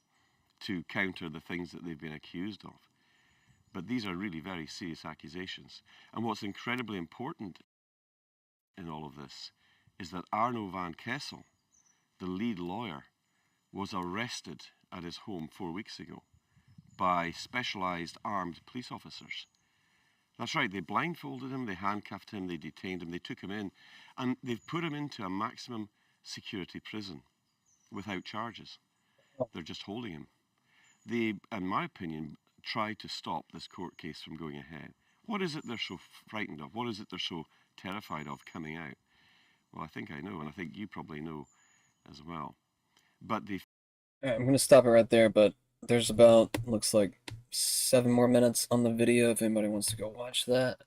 to counter the things that they've been accused of. But these are really very serious accusations. And what's incredibly important in all of this is that Arno van Kessel, the lead lawyer, was arrested at his home 4 weeks ago by specialized armed police officers. That's right, they blindfolded him, they handcuffed him, they detained him, they took him in, and they've put him into a maximum security prison without charges. They're just holding him. They, in my opinion, tried to stop this court case from going ahead. What is it they're so frightened of? What is it they're so terrified of coming out? Well, I think I know, and I think you probably know as well. But the All right, I'm gonna stop it right there, but there's about, looks like 7 more minutes on the video if anybody wants to go watch that.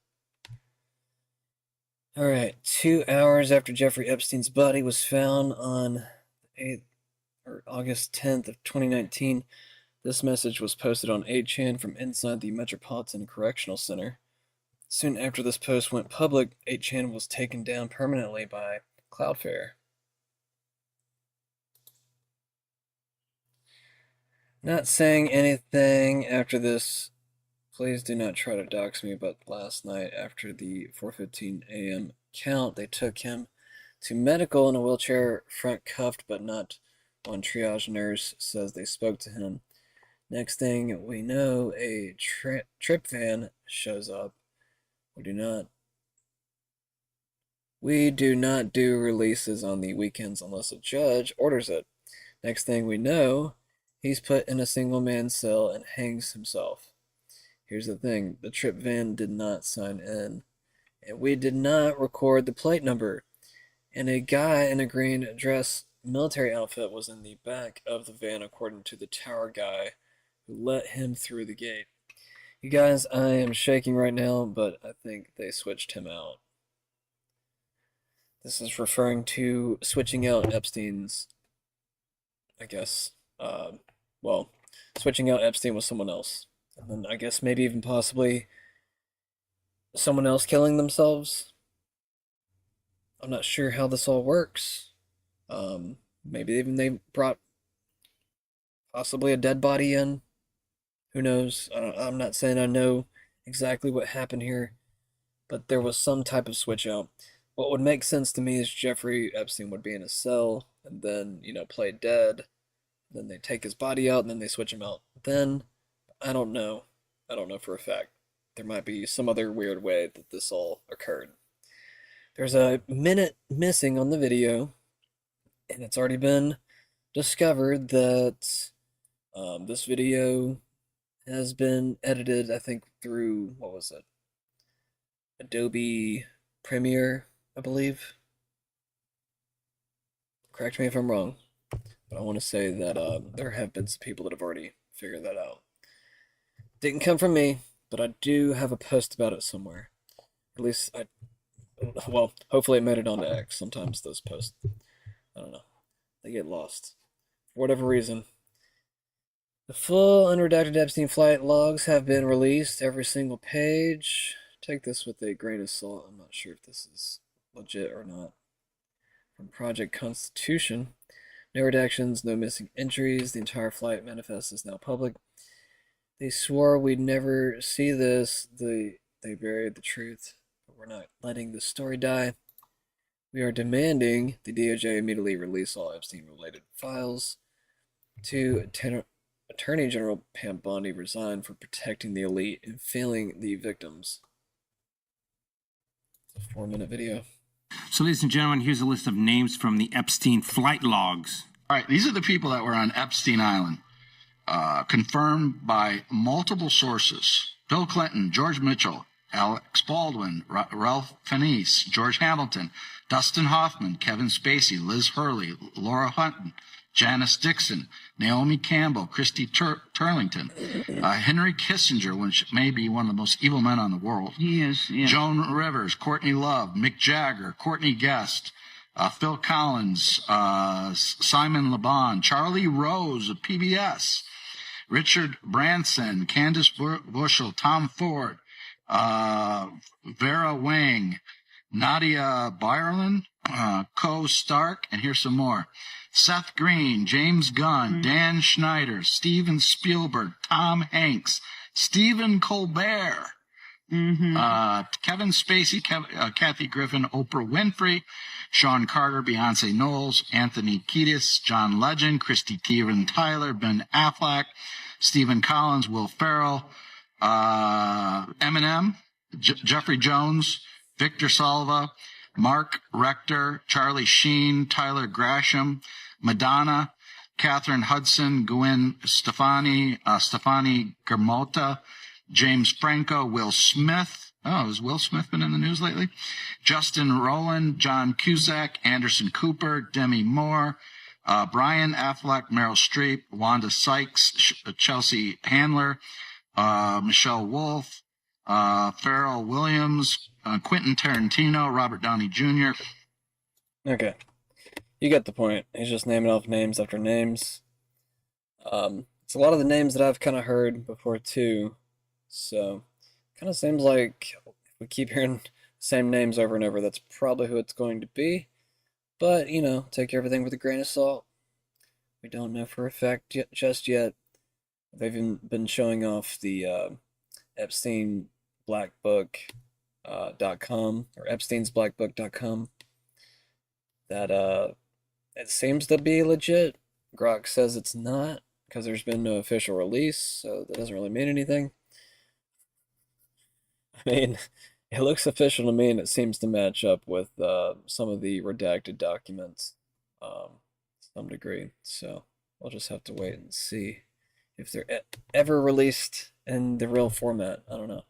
All right, 2 hours after Jeffrey Epstein's body was found on August 10th of 2019, this message was posted on 8chan from inside the Metropolitan Correctional Center. Soon after this post went public, 8chan was taken down permanently by Cloudflare. Not saying anything after this. Please do not try to dox me, but last night after the 4:15 a.m. count, they took him to medical in a wheelchair, front cuffed, but not. One triage nurse says they spoke to him. Next thing we know, a trip van shows up. We do not do releases on the weekends unless a judge orders it. Next thing we know, he's put in a single man cell and hangs himself. Here's the thing, the trip van did not sign in, and we did not record the plate number. And a guy in a green dress military outfit was in the back of the van, according to the tower guy who let him through the gate. You guys, I am shaking right now, but I think they switched him out. This is referring to switching out Epstein's, I guess, switching out Epstein with someone else. And then I guess maybe even possibly someone else killing themselves. I'm not sure how this all works. Maybe even they brought possibly a dead body in. Who knows? I'm not saying I know exactly what happened here, but there was some type of switch out. What would make sense to me is Jeffrey Epstein would be in a cell and then, play dead. Then they take his body out and then they switch him out. Then, I don't know. I don't know for a fact. There might be some other weird way that this all occurred. There's a minute missing on the video, and it's already been discovered that this video has been edited, I think, through, what was it? Adobe Premiere, I believe. Correct me if I'm wrong, but I want to say that there have been some people that have already figured that out. Didn't come from me, but I do have a post about it somewhere. At least hopefully it made it onto X. Sometimes those posts, I don't know, they get lost for whatever reason. The full unredacted Epstein flight logs have been released, every single page. Take this with a grain of salt. I'm not sure if this is legit or not. From Project Constitution, no redactions, no missing entries. The entire flight manifest is now public. They swore we'd never see this. They buried the truth, but we're not letting the story die. We are demanding the DOJ immediately release all Epstein-related files. Attorney General Pam Bondi resigned for protecting the elite and failing the victims. It's a 4-minute video. So, ladies and gentlemen, here's a list of names from the Epstein flight logs. All right, these are the people that were on Epstein Island, confirmed by multiple sources. Bill Clinton, George Mitchell, Alex Baldwin, Ralph Fiennes, George Hamilton, Dustin Hoffman, Kevin Spacey, Liz Hurley, Laura Hutton, Janice Dixon, Naomi Campbell, Christy Turlington, Henry Kissinger, which may be one of the most evil men on the world. He is, yeah. Joan Rivers, Courtney Love, Mick Jagger, Courtney Guest, Phil Collins, Simon Le Bon, Charlie Rose of PBS, Richard Branson, Candace Bushel, Tom Ford, Vera Wang, Nadia Byerlin, Co Stark, and here's some more. Seth Green, James Gunn, Dan Schneider, Steven Spielberg, Tom Hanks, Stephen Colbert, Kevin Spacey, Kathy Griffin, Oprah Winfrey, Sean Carter, Beyonce Knowles, Anthony Kiedis, John Legend, Christy Steven Tyler, Ben Affleck, Stephen Collins, Will Ferrell, Eminem, Jeffrey Jones, Victor Salva, Mark Rector, Charlie Sheen, Tyler Grasham, Madonna, Catherine Hudson, Gwen Stefani, Stefani Germota, James Franco, Will Smith, Oh, has Will Smith been in the news lately? Justin Rowland, John Cusack, Anderson Cooper, Demi Moore, Brian Affleck, Meryl Streep, Wanda Sykes, Chelsea Handler, Michelle Wolf, Pharrell Williams, Quentin Tarantino, Robert Downey Jr. Okay. You get the point. He's just naming off names after names. It's a lot of the names that I've kind of heard before too. So, kind of seems like if we keep hearing the same names over and over, that's probably who it's going to be. But, you know, take everything with a grain of salt. We don't know for a fact just yet. They've even been showing off the Epstein Black Book.com or Epstein'sBlackBook.com. That it seems to be legit. Grok says it's not because there's been no official release, so that doesn't really mean anything. I mean, it looks official to me, and it seems to match up with some of the redacted documents to some degree. So we'll just have to wait and see if they're ever released in the real format. I don't know.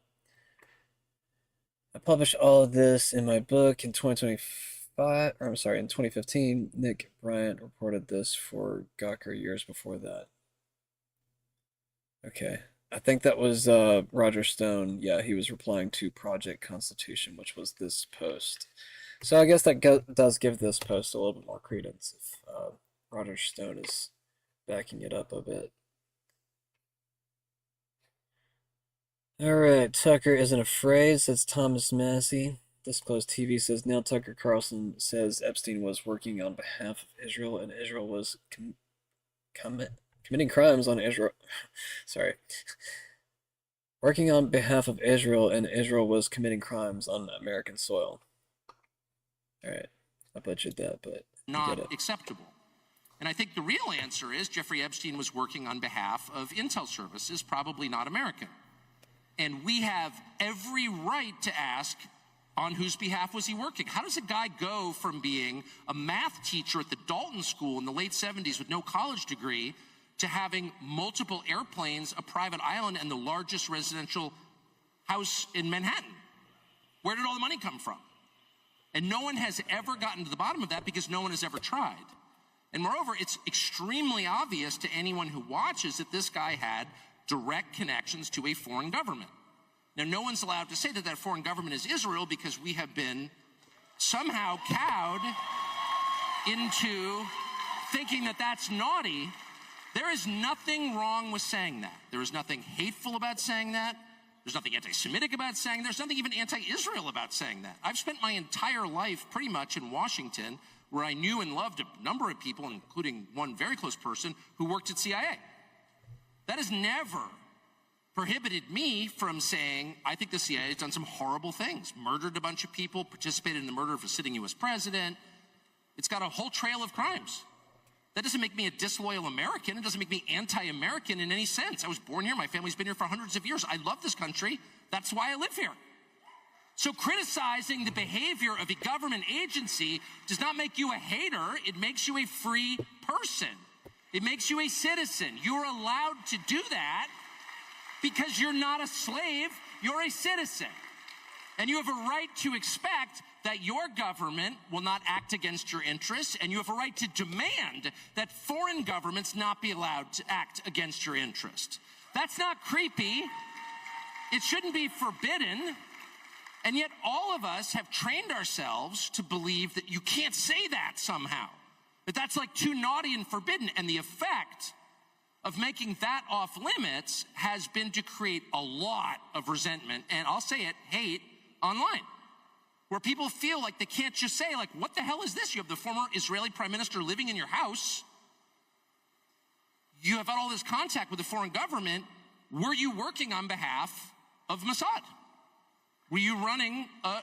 I published all of this in my book in 2015. Nick Bryant reported this for Gawker years before that. Okay. I think that was Roger Stone. Yeah, he was replying to Project Constitution, which was this post. So I guess that does give this post a little bit more credence if Roger Stone is backing it up a bit. Alright, Tucker isn't afraid, says Thomas Massey. Disclosed TV says Neil Tucker Carlson says Epstein was working on behalf of Israel and Israel was committing crimes on Israel. Sorry. Working on behalf of Israel and Israel was committing crimes on American soil. Alright, I butchered that, but not acceptable. And I think the real answer is Jeffrey Epstein was working on behalf of Intel Services, probably not American. And we have every right to ask, on whose behalf was he working? How does a guy go from being a math teacher at the Dalton School in the late 70s with no college degree to having multiple airplanes, a private island, and the largest residential house in Manhattan? Where did all the money come from? And no one has ever gotten to the bottom of that because no one has ever tried. And moreover, it's extremely obvious to anyone who watches that this guy had direct connections to a foreign government. Now, no one's allowed to say that that foreign government is Israel because we have been somehow cowed into thinking that that's naughty. There is nothing wrong with saying that. There is nothing hateful about saying that. There's nothing anti-Semitic about saying that. There's nothing even anti-Israel about saying that. I've spent my entire life pretty much in Washington, where I knew and loved a number of people, including one very close person who worked at CIA. That has never prohibited me from saying, I think the CIA has done some horrible things, murdered a bunch of people, participated in the murder of a sitting U.S. president. It's got a whole trail of crimes. That doesn't make me a disloyal American. It doesn't make me anti-American in any sense. I was born here. My family's been here for hundreds of years. I love this country. That's why I live here. So criticizing the behavior of a government agency does not make you a hater. It makes you a free person. It makes you a citizen. You're allowed to do that because you're not a slave. You're a citizen. And you have a right to expect that your government will not act against your interests, and you have a right to demand that foreign governments not be allowed to act against your interests. That's not creepy. It shouldn't be forbidden. And yet all of us have trained ourselves to believe that you can't say that somehow, that that's like too naughty and forbidden. And the effect of making that off limits has been to create a lot of resentment, and I'll say it, hate online, where people feel like they can't just say, like, what the hell is this? You have the former Israeli prime minister living in your house. You have had all this contact with the foreign government. Were you working on behalf of Mossad? Were you running a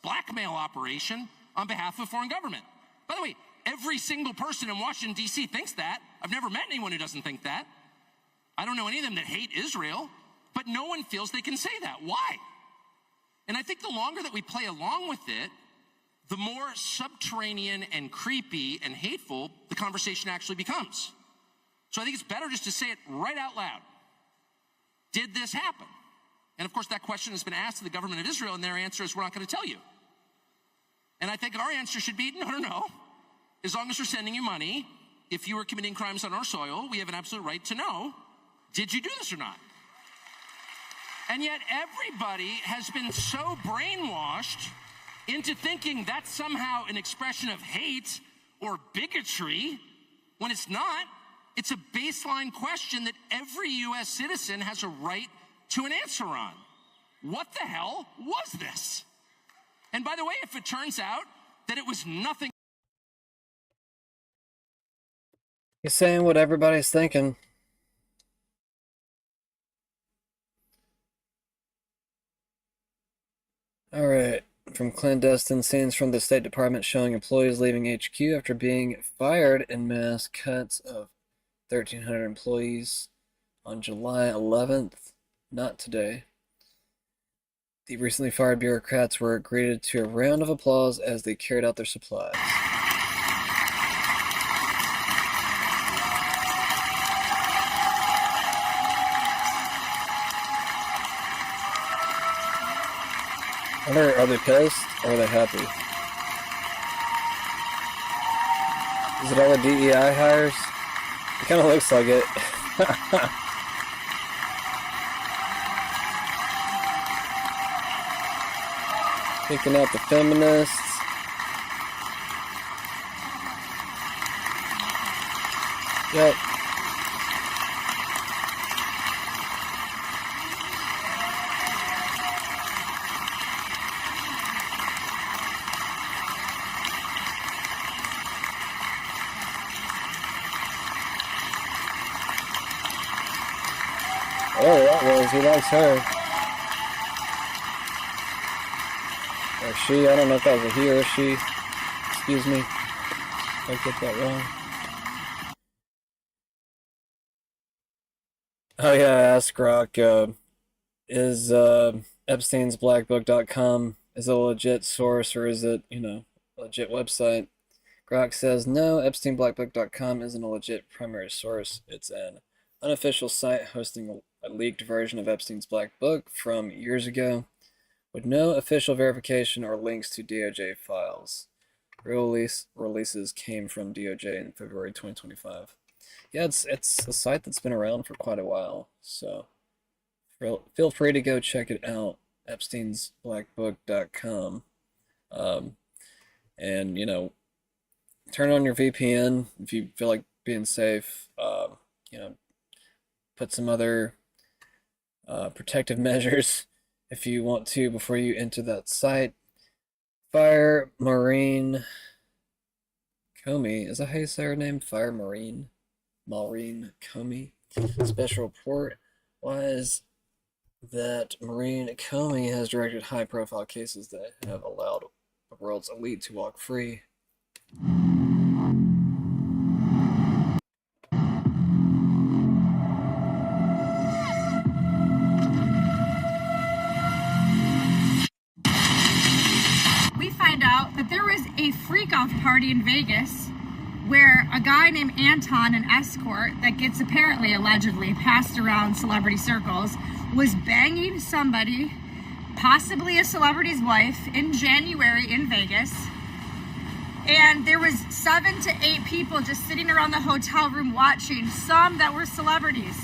blackmail operation on behalf of foreign government? By the way, every single person in Washington, D.C. thinks that. I've never met anyone who doesn't think that. I don't know any of them that hate Israel, but no one feels they can say that. Why? And I think the longer that we play along with it, the more subterranean and creepy and hateful the conversation actually becomes. So I think it's better just to say it right out loud. Did this happen? And of course, that question has been asked to the government of Israel, and their answer is, we're not going to tell you. And I think our answer should be, no. As long as we're sending you money, if you were committing crimes on our soil, we have an absolute right to know, did you do this or not? And yet everybody has been so brainwashed into thinking that's somehow an expression of hate or bigotry, when it's not. It's a baseline question that every U.S. citizen has a right to an answer on. What the hell was this? And by the way, if it turns out that it was nothing. He's saying what everybody's thinking. All right. From clandestine scenes from the State Department showing employees leaving HQ after being fired in mass cuts of 1,300 employees on July 11th. Not today. The recently fired bureaucrats were greeted to a round of applause as they carried out their supplies. Are they pissed or are they happy? Is it all the DEI hires? It kind of looks like it. Picking out the feminists. Yep. Oh, that was. He likes her. Or she. I don't know if that was a he or a she. Excuse me. If I get that wrong. Oh yeah, I asked Grok, is Epstein'sBlackBook.com is a legit source or is it, a legit website? Grok says, no, EpsteinBlackBook.com isn't a legit primary source. It's an unofficial site hosting a leaked version of Epstein's Black Book from years ago with no official verification or links to DOJ files. Real releases came from DOJ in February 2025. Yeah, it's a site that's been around for quite a while, so feel free to go check it out, Epstein'sBlackBook.com. And, turn on your VPN if you feel like being safe. Put some other protective measures if you want to before you enter that site. Fire Maureen Comey, is that how you say her name? Fire Maureen Comey. Special report was that Maureen Comey has directed high-profile cases that have allowed the world's elite to walk free. We find out that there was a freak-off party in Vegas where a guy named Anton, an escort that gets apparently, allegedly, passed around celebrity circles, was banging somebody, possibly a celebrity's wife, in January in Vegas. And there was 7 to 8 people just sitting around the hotel room watching, some that were celebrities.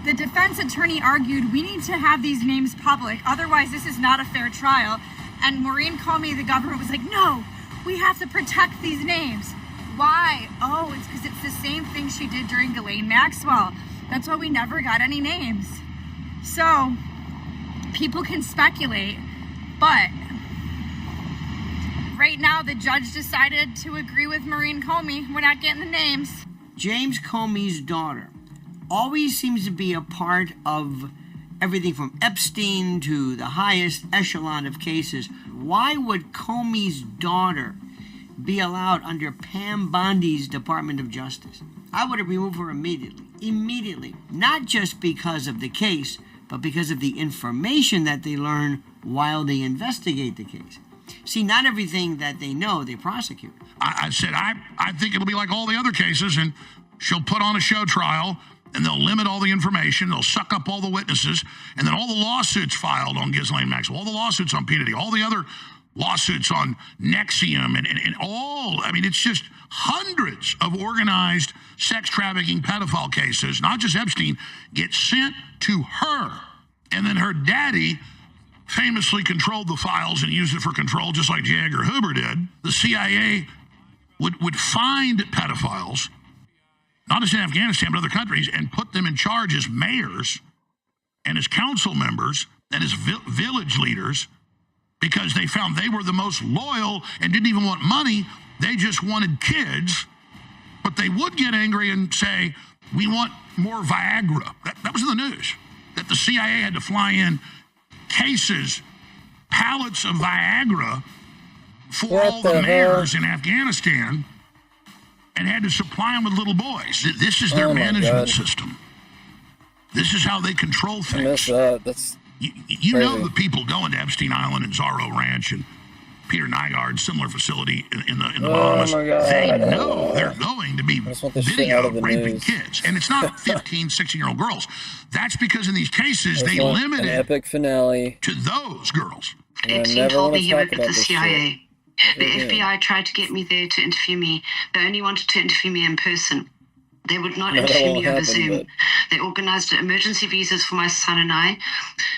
The defense attorney argued, we need to have these names public, otherwise this is not a fair trial. And Maureen Comey, the government, was like, no, we have to protect these names. Why? Oh, it's because it's the same thing she did during Ghislaine Maxwell. That's why we never got any names. So, people can speculate, but right now the judge decided to agree with Maureen Comey. We're not getting the names. James Comey's daughter always seems to be a part of everything from Epstein to the highest echelon of cases. Why would Comey's daughter be allowed under Pam Bondi's Department of Justice? I would have removed her immediately, not just because of the case, but because of the information that they learn while they investigate the case. See, not everything that they know, they prosecute. I said, I think it'll be like all the other cases, and she'll put on a show trial, and they'll limit all the information, they'll suck up all the witnesses, and then all the lawsuits filed on Ghislaine Maxwell, all the lawsuits on P. Diddy, all the other lawsuits on Nexium, and all, I mean, it's just hundreds of organized sex trafficking pedophile cases, not just Epstein, get sent to her. And then her daddy famously controlled the files and used it for control, just like J. Edgar Hoover did. The CIA would find pedophiles, not just in Afghanistan, but other countries, and put them in charge as mayors and as council members and as village leaders, because they found they were the most loyal and didn't even want money. They just wanted kids, but they would get angry and say, we want more Viagra. That was in the news, that the CIA had to fly in cases, pallets of Viagra for all the mayors in Afghanistan, and had to supply them with little boys. This is their management system. This is how they control things. I miss that. That's you know the people going to Epstein Island and Zorro Ranch and Peter Nygaard, similar facility in the Bahamas. They know they're going to be video raping kids. And it's not 15, 16-year-old girls. That's because in these cases, they limited an epic finale to those girls. Epstein told me he worked with the CIA. The FBI tried to get me there to interview me. They only wanted to interview me in person. They would not interview me over Zoom. They organized emergency visas for my son and I.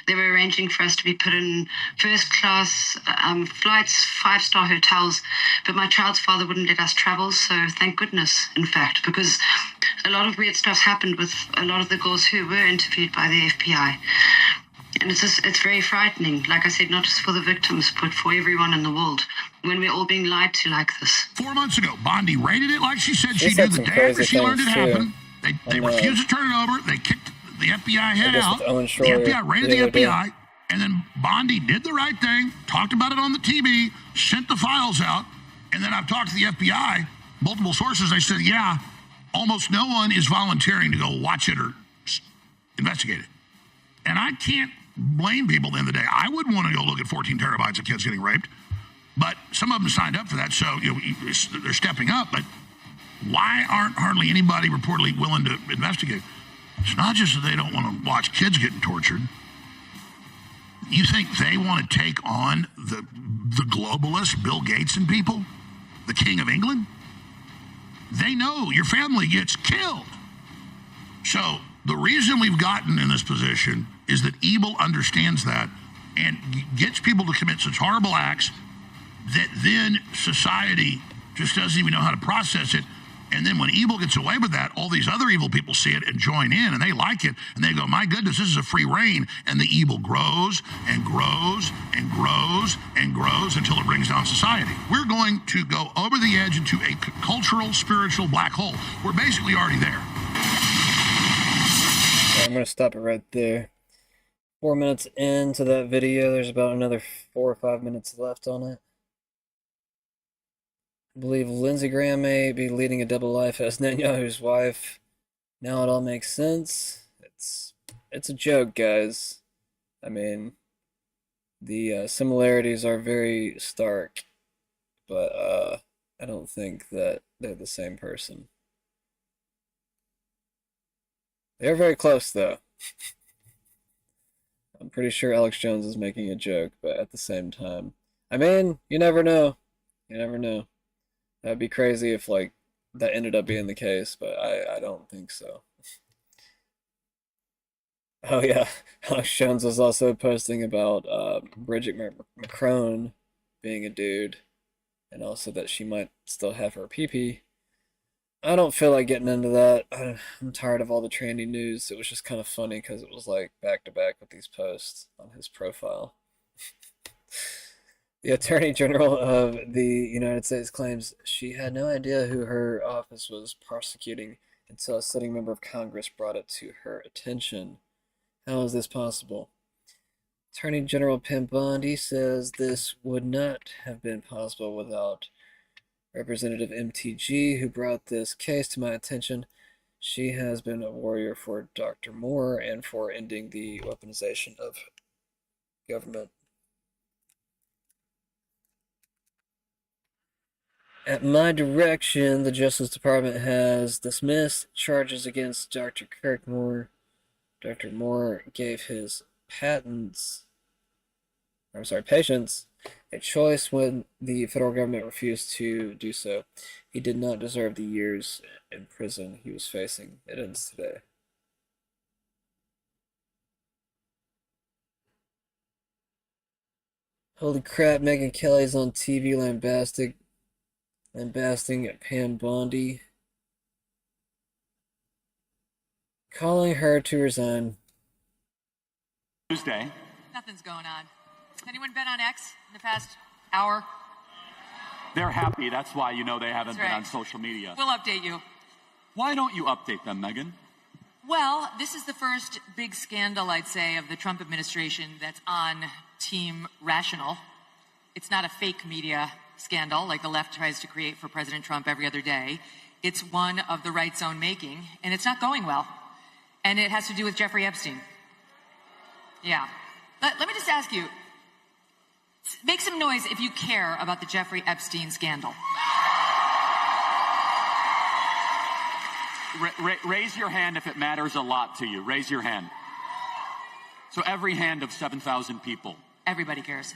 They were arranging for us to be put in first-class flights, 5-star hotels, but my child's father wouldn't let us travel, so thank goodness, in fact, because a lot of weird stuff happened with a lot of the girls who were interviewed by the FBI. And it's very frightening, like I said, not just for the victims, but for everyone in the world, when we're all being lied to like this. 4 months ago, Bondi raided it like she said she'd do the day after she learned it happened. They refused to turn it over. They kicked the FBI head out. The FBI raided the FBI. And then Bondi did the right thing, talked about it on the TV, sent the files out. And then I've talked to the FBI, multiple sources. They said, yeah, almost no one is volunteering to go watch it or investigate it. And I can't blame people at the end of the day. I wouldn't want to go look at 14 terabytes of kids getting raped. But some of them signed up for that, so they're stepping up. But why aren't hardly anybody reportedly willing to investigate? It's not just that they don't want to watch kids getting tortured. You think they want to take on the globalists, Bill Gates and people, the King of England? They know your family gets killed. So the reason we've gotten in this position is that evil understands that and gets people to commit such horrible acts that then society just doesn't even know how to process it. And then when evil gets away with that, all these other evil people see it and join in, and they like it, and they go, my goodness, this is a free reign. And the evil grows and grows and grows and grows until it brings down society. We're going to go over the edge into a cultural, spiritual black hole. We're basically already there. I'm going to stop it right there. 4 minutes into that video, there's about another 4 or 5 minutes left on it. I believe Lindsey Graham may be leading a double life as Netanyahu's wife. Now it all makes sense. It's a joke, guys. I mean, the similarities are very stark, but I don't think that they're the same person. They're very close, though. I'm pretty sure Alex Jones is making a joke, but at the same time, I mean, you never know. You never know. That'd be crazy if, like, that ended up being the case, but I don't think so. Oh, yeah. Alex Jones was also posting about Bridget Macron being a dude, and also that she might still have her pee-pee. I don't feel like getting into that. I'm tired of all the trendy news. It was just kind of funny because it was, like, back-to-back with these posts on his profile. The Attorney General of the United States claims she had no idea who her office was prosecuting until a sitting member of Congress brought it to her attention. How is this possible? Attorney General Pam Bondi says this would not have been possible without Representative MTG, who brought this case to my attention. She has been a warrior for Dr. Moore and for ending the weaponization of government. At my direction, the Justice Department has dismissed charges against Dr. Kirk Moore. Dr. Moore gave his patients a choice when the federal government refused to do so. He did not deserve the years in prison he was facing. It ends today. Holy crap, Megyn Kelly's on TV lambasting Pam Bondi, calling her to resign. Tuesday. Nothing's going on. Anyone been on X in the past hour? They're happy. That's why you know they haven't That's been right. on social media. We'll update you. Why don't you update them, Megyn? Well, this is the first big scandal, I'd say, of the Trump administration that's on Team Rational. It's not a fake media scandal like the left tries to create for President Trump every other day. It's one of the right's own making, and it's not going well. And it has to do with Jeffrey Epstein. Yeah. Let me just ask you, make some noise if you care about the Jeffrey Epstein scandal. Raise your hand if it matters a lot to you. Raise your hand. So every hand of 7,000 people. Everybody cares.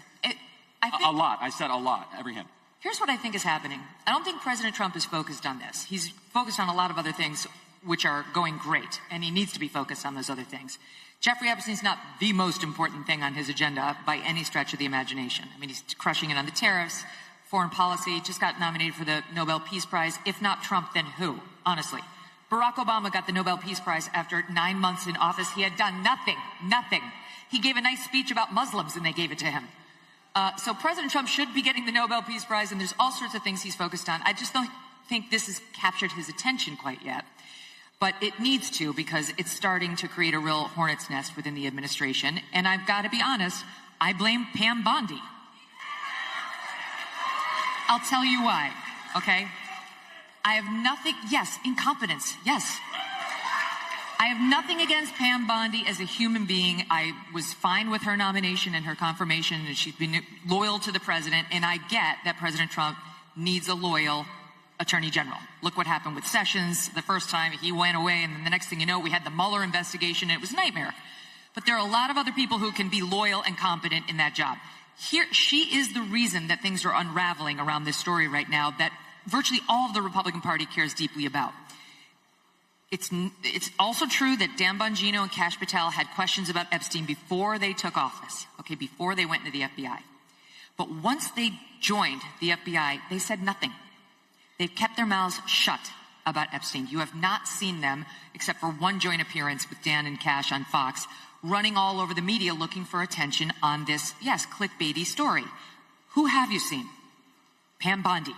A lot. I said a lot. Every hand. Here's what I think is happening. I don't think President Trump is focused on this. He's focused on a lot of other things which are going great, and he needs to be focused on those other things. Jeffrey Epstein's not the most important thing on his agenda by any stretch of the imagination. I mean, he's crushing it on the tariffs, foreign policy, just got nominated for the Nobel Peace Prize. If not Trump, then who? Honestly. Barack Obama got the Nobel Peace Prize after 9 months in office. He had done nothing. He gave a nice speech about Muslims, and they gave it to him. So President Trump should be getting the Nobel Peace Prize, and there's all sorts of things he's focused on. I just don't think this has captured his attention quite yet. But it needs to, because it's starting to create a real hornet's nest within the administration. And I've got to be honest, I blame Pam Bondi. I'll tell you why, okay? I have nothing, yes, incompetence, yes. I have nothing against Pam Bondi as a human being. I was fine with her nomination and her confirmation, and she's been loyal to the president, and I get that President Trump needs a loyal attorney general. Look what happened with Sessions the first time. He went away, and then the next thing you know, we had the Mueller investigation, and it was a nightmare. But there are a lot of other people who can be loyal and competent in that job. Here, she is the reason that things are unraveling around this story right now that virtually all of the Republican Party cares deeply about. It's also true that Dan Bongino and Kash Patel had questions about Epstein before they took office, okay, before they went into the FBI. But once they joined the FBI, they said nothing. They've kept their mouths shut about Epstein. You have not seen them, except for one joint appearance with Dan and Kash on Fox, running all over the media looking for attention on this, yes, clickbaity story. Who have you seen? Pam Bondi.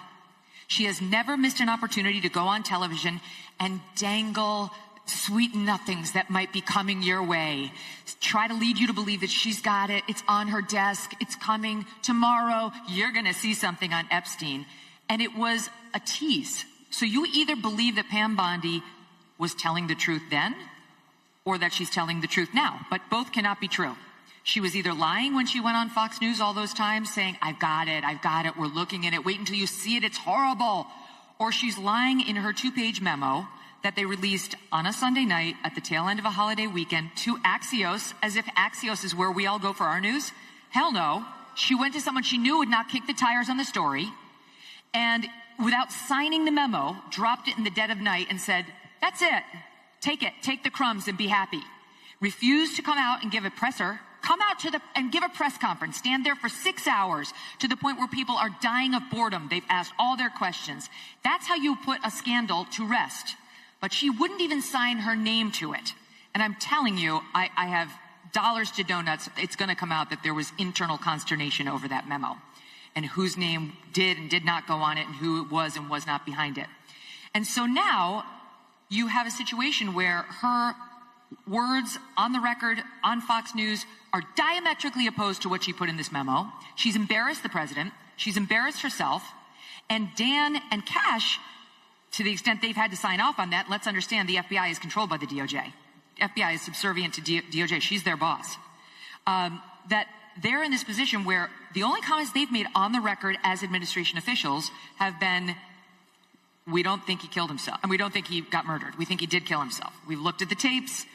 She has never missed an opportunity to go on television and dangle sweet nothings that might be coming your way. Try to lead you to believe that she's got it. It's on her desk. It's coming tomorrow. You're going to see something on Epstein. And it was a tease. So you either believe that Pam Bondi was telling the truth then or that she's telling the truth now. But both cannot be true. She was either lying when she went on Fox News all those times saying, I've got it, we're looking at it, wait until you see it, it's horrible. Or she's lying in her 2-page memo that they released on a Sunday night at the tail end of a holiday weekend to Axios, as if Axios is where we all go for our news. Hell no. She went to someone she knew would not kick the tires on the story, and without signing the memo, dropped it in the dead of night and said, that's it, take the crumbs and be happy. Refused to come out and give a presser. Come out and give a press conference. Stand there for 6 hours to the point where people are dying of boredom. They've asked all their questions. That's how you put a scandal to rest. But she wouldn't even sign her name to it. And I'm telling you, I have dollars to donuts. It's going to come out that there was internal consternation over that memo and whose name did and did not go on it and who was and was not behind it. And so now you have a situation where her words on the record on Fox News are diametrically opposed to what she put in this memo. She's embarrassed the president. She's embarrassed herself. And Dan and Kash, to the extent they've had to sign off on that, let's understand the FBI is controlled by the DOJ. FBI is subservient to DOJ. She's their boss. That they're in this position where the only comments they've made on the record as administration officials have been, we don't think he killed himself, and we don't think he got murdered. We think he did kill himself. We've looked at the tapes,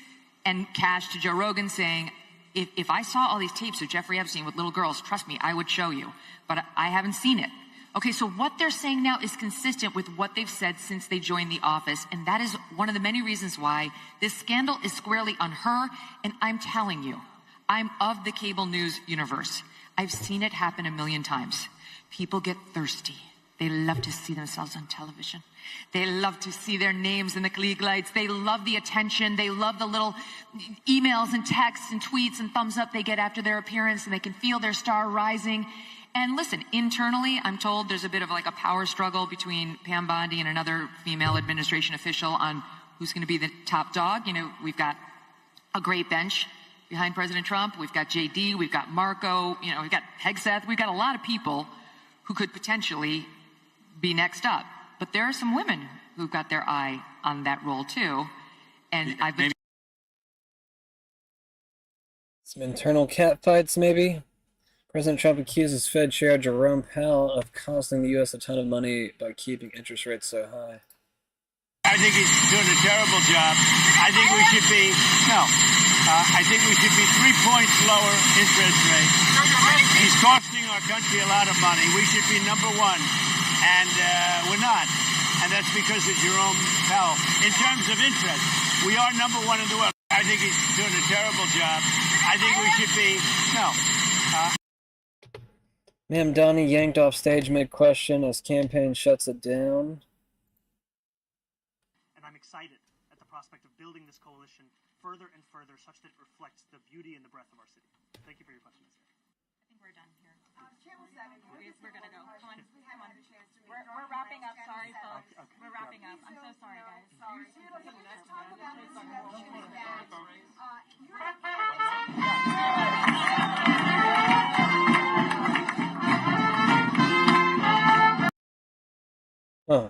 and Cash to Joe Rogan saying, if I saw all these tapes of Jeffrey Epstein with little girls, trust me, I would show you, but I haven't seen it. Okay, so what they're saying now is consistent with what they've said since they joined the office, and that is one of the many reasons why this scandal is squarely on her, and I'm telling you, I'm of the cable news universe. I've seen it happen a million times. People get thirsty. They love to see themselves on television. They love to see their names in the Klieg lights. They love the attention. They love the little emails and texts and tweets and thumbs up they get after their appearance, and they can feel their star rising. And listen, internally, I'm told there's a bit of like a power struggle between Pam Bondi and another female administration official on who's going to be the top dog. You know, we've got a great bench behind President Trump. We've got JD, we've got Marco, you know, we've got Hegseth. We've got a lot of people who could potentially be next up. But there are some women who've got their eye on that role too. And I've been... Some internal catfights, maybe? President Trump accuses Fed Chair Jerome Powell of costing the U.S. a ton of money by keeping interest rates so high. I think he's doing a terrible job. I think we should be, I think we should be 3 points lower interest rate. He's costing our country a lot of money. We should be number one, and we're not. And that's because of Jerome Powell. In terms of interest, we are number one in the world. I think he's doing a terrible job. I think we should be, Ma'am Donnie yanked off stage mid-question as campaign shuts it down. And I'm excited at the prospect of building this coalition further and further such that it reflects the beauty and the breadth of our city. Thank you for your question, Ms. Fair. I think we're done here. We're gonna go. Come on. We're wrapping up. Sorry, folks. Okay. We're wrapping up. I'm so sorry, guys. Sorry. Let's talk about this. Huh.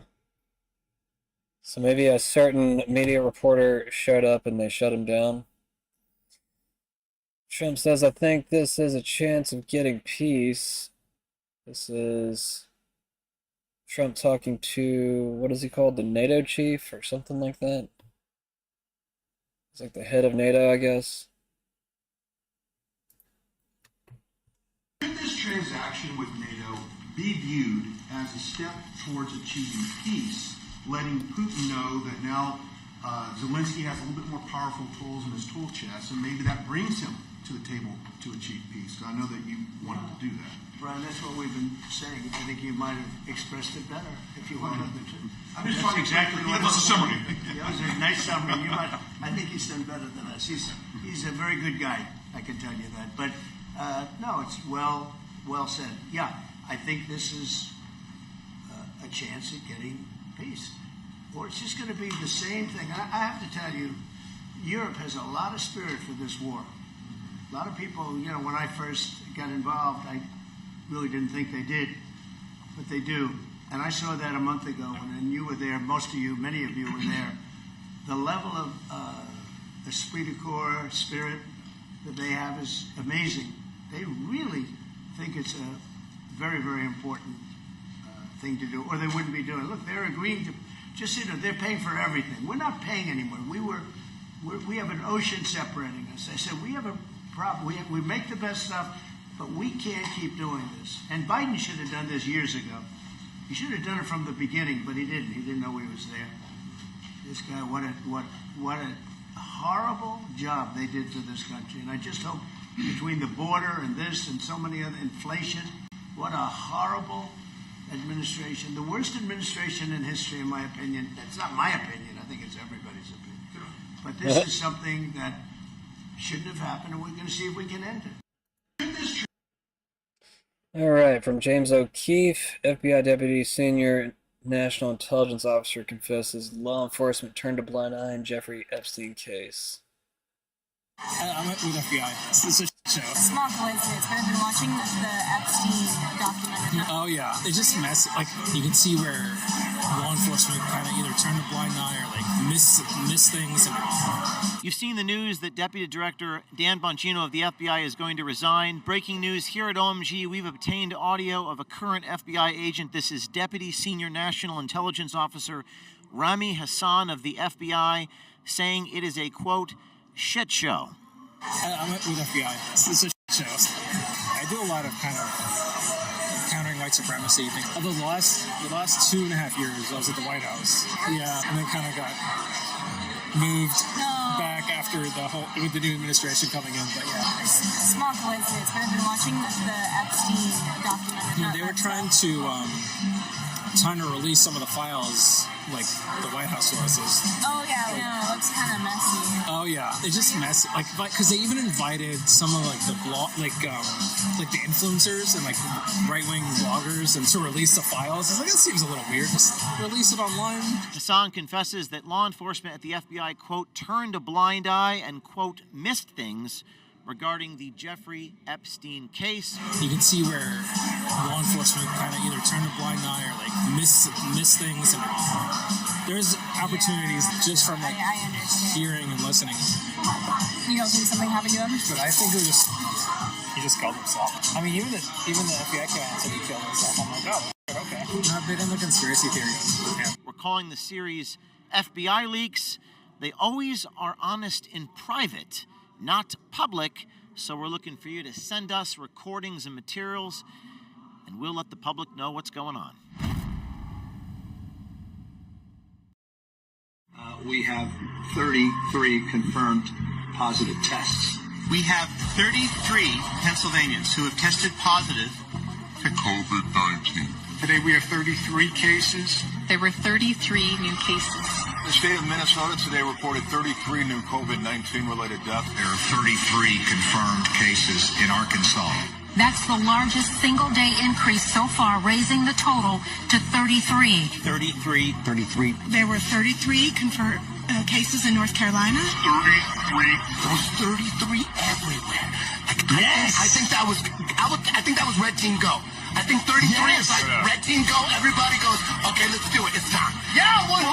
So maybe a certain media reporter showed up and they shut him down. Trump says, I think this is a chance of getting peace. This is Trump talking to, what is he called? The NATO chief or something like that? He's like the head of NATO, I guess. Could this transaction with NATO be viewed as a step towards achieving peace, letting Putin know that now Zelensky has a little bit more powerful tools in his tool chest, and maybe that brings him to the table to achieve peace? I know that you wanted to do that. Brian, that's what we've been saying. I think you might have expressed it better if you wanted to. I'm just talking exactly. That was a summary. That was a nice summary. I think he's done better than us. He's a very good guy. I can tell you that. But no, it's well said. Yeah, I think this is a chance at getting peace, or it's just going to be the same thing. I have to tell you, Europe has a lot of spirit for this war. A lot of people, you know, when I first got involved, I really didn't think they did, but they do. And I saw that a month ago, and you were there, most of you, many of you were there. The level of esprit de corps, spirit that they have is amazing. They really think it's a very, very important thing to do, or they wouldn't be doing it. Look, they're agreeing to, just, you know, they're paying for everything. We're not paying anymore. We have an ocean separating us. I said, we have a problem. We make the best stuff, but we can't keep doing this. And Biden should have done this years ago. He should have done it from the beginning, but he didn't. He didn't know he was there. This guy, what a horrible job they did to this country. And I just hope between the border and this and so many other inflation, what a horrible administration. The worst administration in history, in my opinion. That's not my opinion. I think it's everybody's opinion. But this is something that shouldn't have happened, and we're going to see if we can end it. All right, from James O'Keefe, FBI Deputy Senior National Intelligence Officer confesses law enforcement turned a blind eye in Jeffrey Epstein case. I'm with FBI. It's a show. Small coincidence, but I've been watching the Epstein documentary. Oh yeah, it's just messy. Like you can see where law enforcement kind of either turn a blind eye or like miss things. You've seen the news that Deputy Director Dan Bongino of the FBI is going to resign. Breaking news here at OMG, we've obtained audio of a current FBI agent. This is Deputy Senior National Intelligence Officer Rami Hassan of the FBI saying it is a, quote, shit show. I'm with FBI. It's a shit show. I do a lot of kind of countering white supremacy things. Although the last 2.5 years, I was at the White House. Yeah, and then kind of got moved back after with the new administration coming in. But yeah, Small coincidence, but I've been watching the Epstein documentary. Yeah, they were trying to release some of the files, like the White House sources. Oh yeah, no, it looks kind of messy. Oh yeah, it's just messy. Like, because they even invited some of like the the influencers and like right-wing bloggers and to release the files. It's like, that seems a little weird. Just release it online. Hassan confesses that law enforcement at the FBI, quote, turned a blind eye and, quote, missed things regarding the Jeffrey Epstein case. You can see where law enforcement kind of either turn a blind eye or like miss things, and there's opportunities just from like hearing and listening. You don't think something happened to him? But I think he just killed himself. I mean, even the FBI came out and said he killed himself. I'm like, oh, okay. Not big on the conspiracy theories. Yeah. We're calling the series FBI Leaks. They always are honest in private, not public, so we're looking for you to send us recordings and materials, and we'll let the public know what's going on. We have 33 confirmed positive tests. We have 33 Pennsylvanians who have tested positive for COVID-19. Today we have 33 cases. There were 33 new cases. The state of Minnesota today reported 33 new COVID-19 related deaths. There are 33 confirmed cases in Arkansas. That's the largest single-day increase so far, raising the total to 33. 33. There were 33 confirmed cases in North Carolina. 33. Those 33 everywhere. Yes. I think that was Red Team Go. I think 33 is like Red Team Go. Everybody goes, okay, let's do it. It's time. Yeah, what?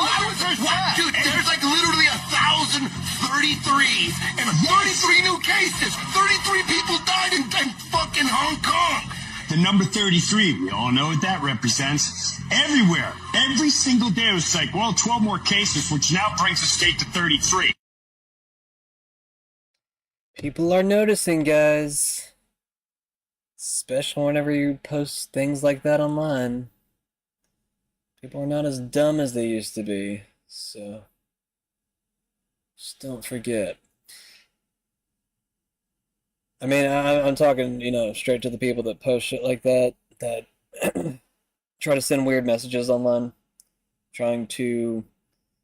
Dude, there's like literally 1,033 and 33 new cases. 33 people died in fucking Hong Kong. The number 33, we all know what that represents. Everywhere, every single day, it was like, well, 12 more cases, which now brings the state to 33. People are noticing, guys. Especially whenever you post things like that online. People are not as dumb as they used to be, so just don't forget. I mean, I'm talking, straight to the people that post shit like that try to send weird messages online, trying to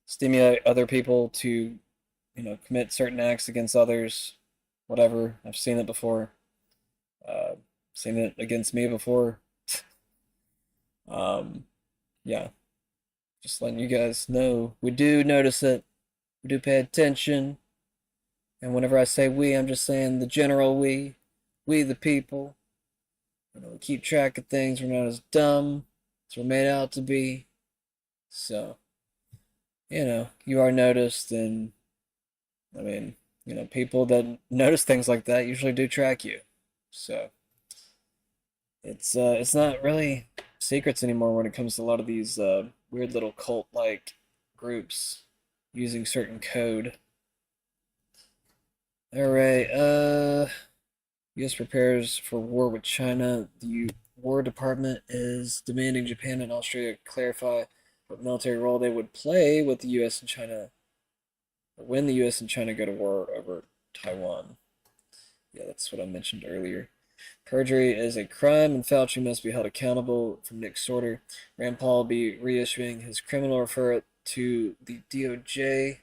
stimulate other people to, commit certain acts against others, whatever. I've seen it before. Seen it against me before. Yeah. Just letting you guys know. We do notice it. We do pay attention. And whenever I say we, I'm just saying the general we the people. We keep track of things. We're not as dumb as we're made out to be. So, you are noticed, and I mean, people that notice things like that usually do track you. So, it's not really secrets anymore when it comes to a lot of these weird little cult-like groups using certain code. Alright, U.S. prepares for war with China. The War Department is demanding Japan and Australia clarify what military role they would play with the U.S. and China, or when the U.S. and China go to war over Taiwan. Yeah, that's what I mentioned earlier. Perjury is a crime, and Fauci must be held accountable. From Nick Sorter. Rand Paul will be reissuing his criminal referral to the DOJ.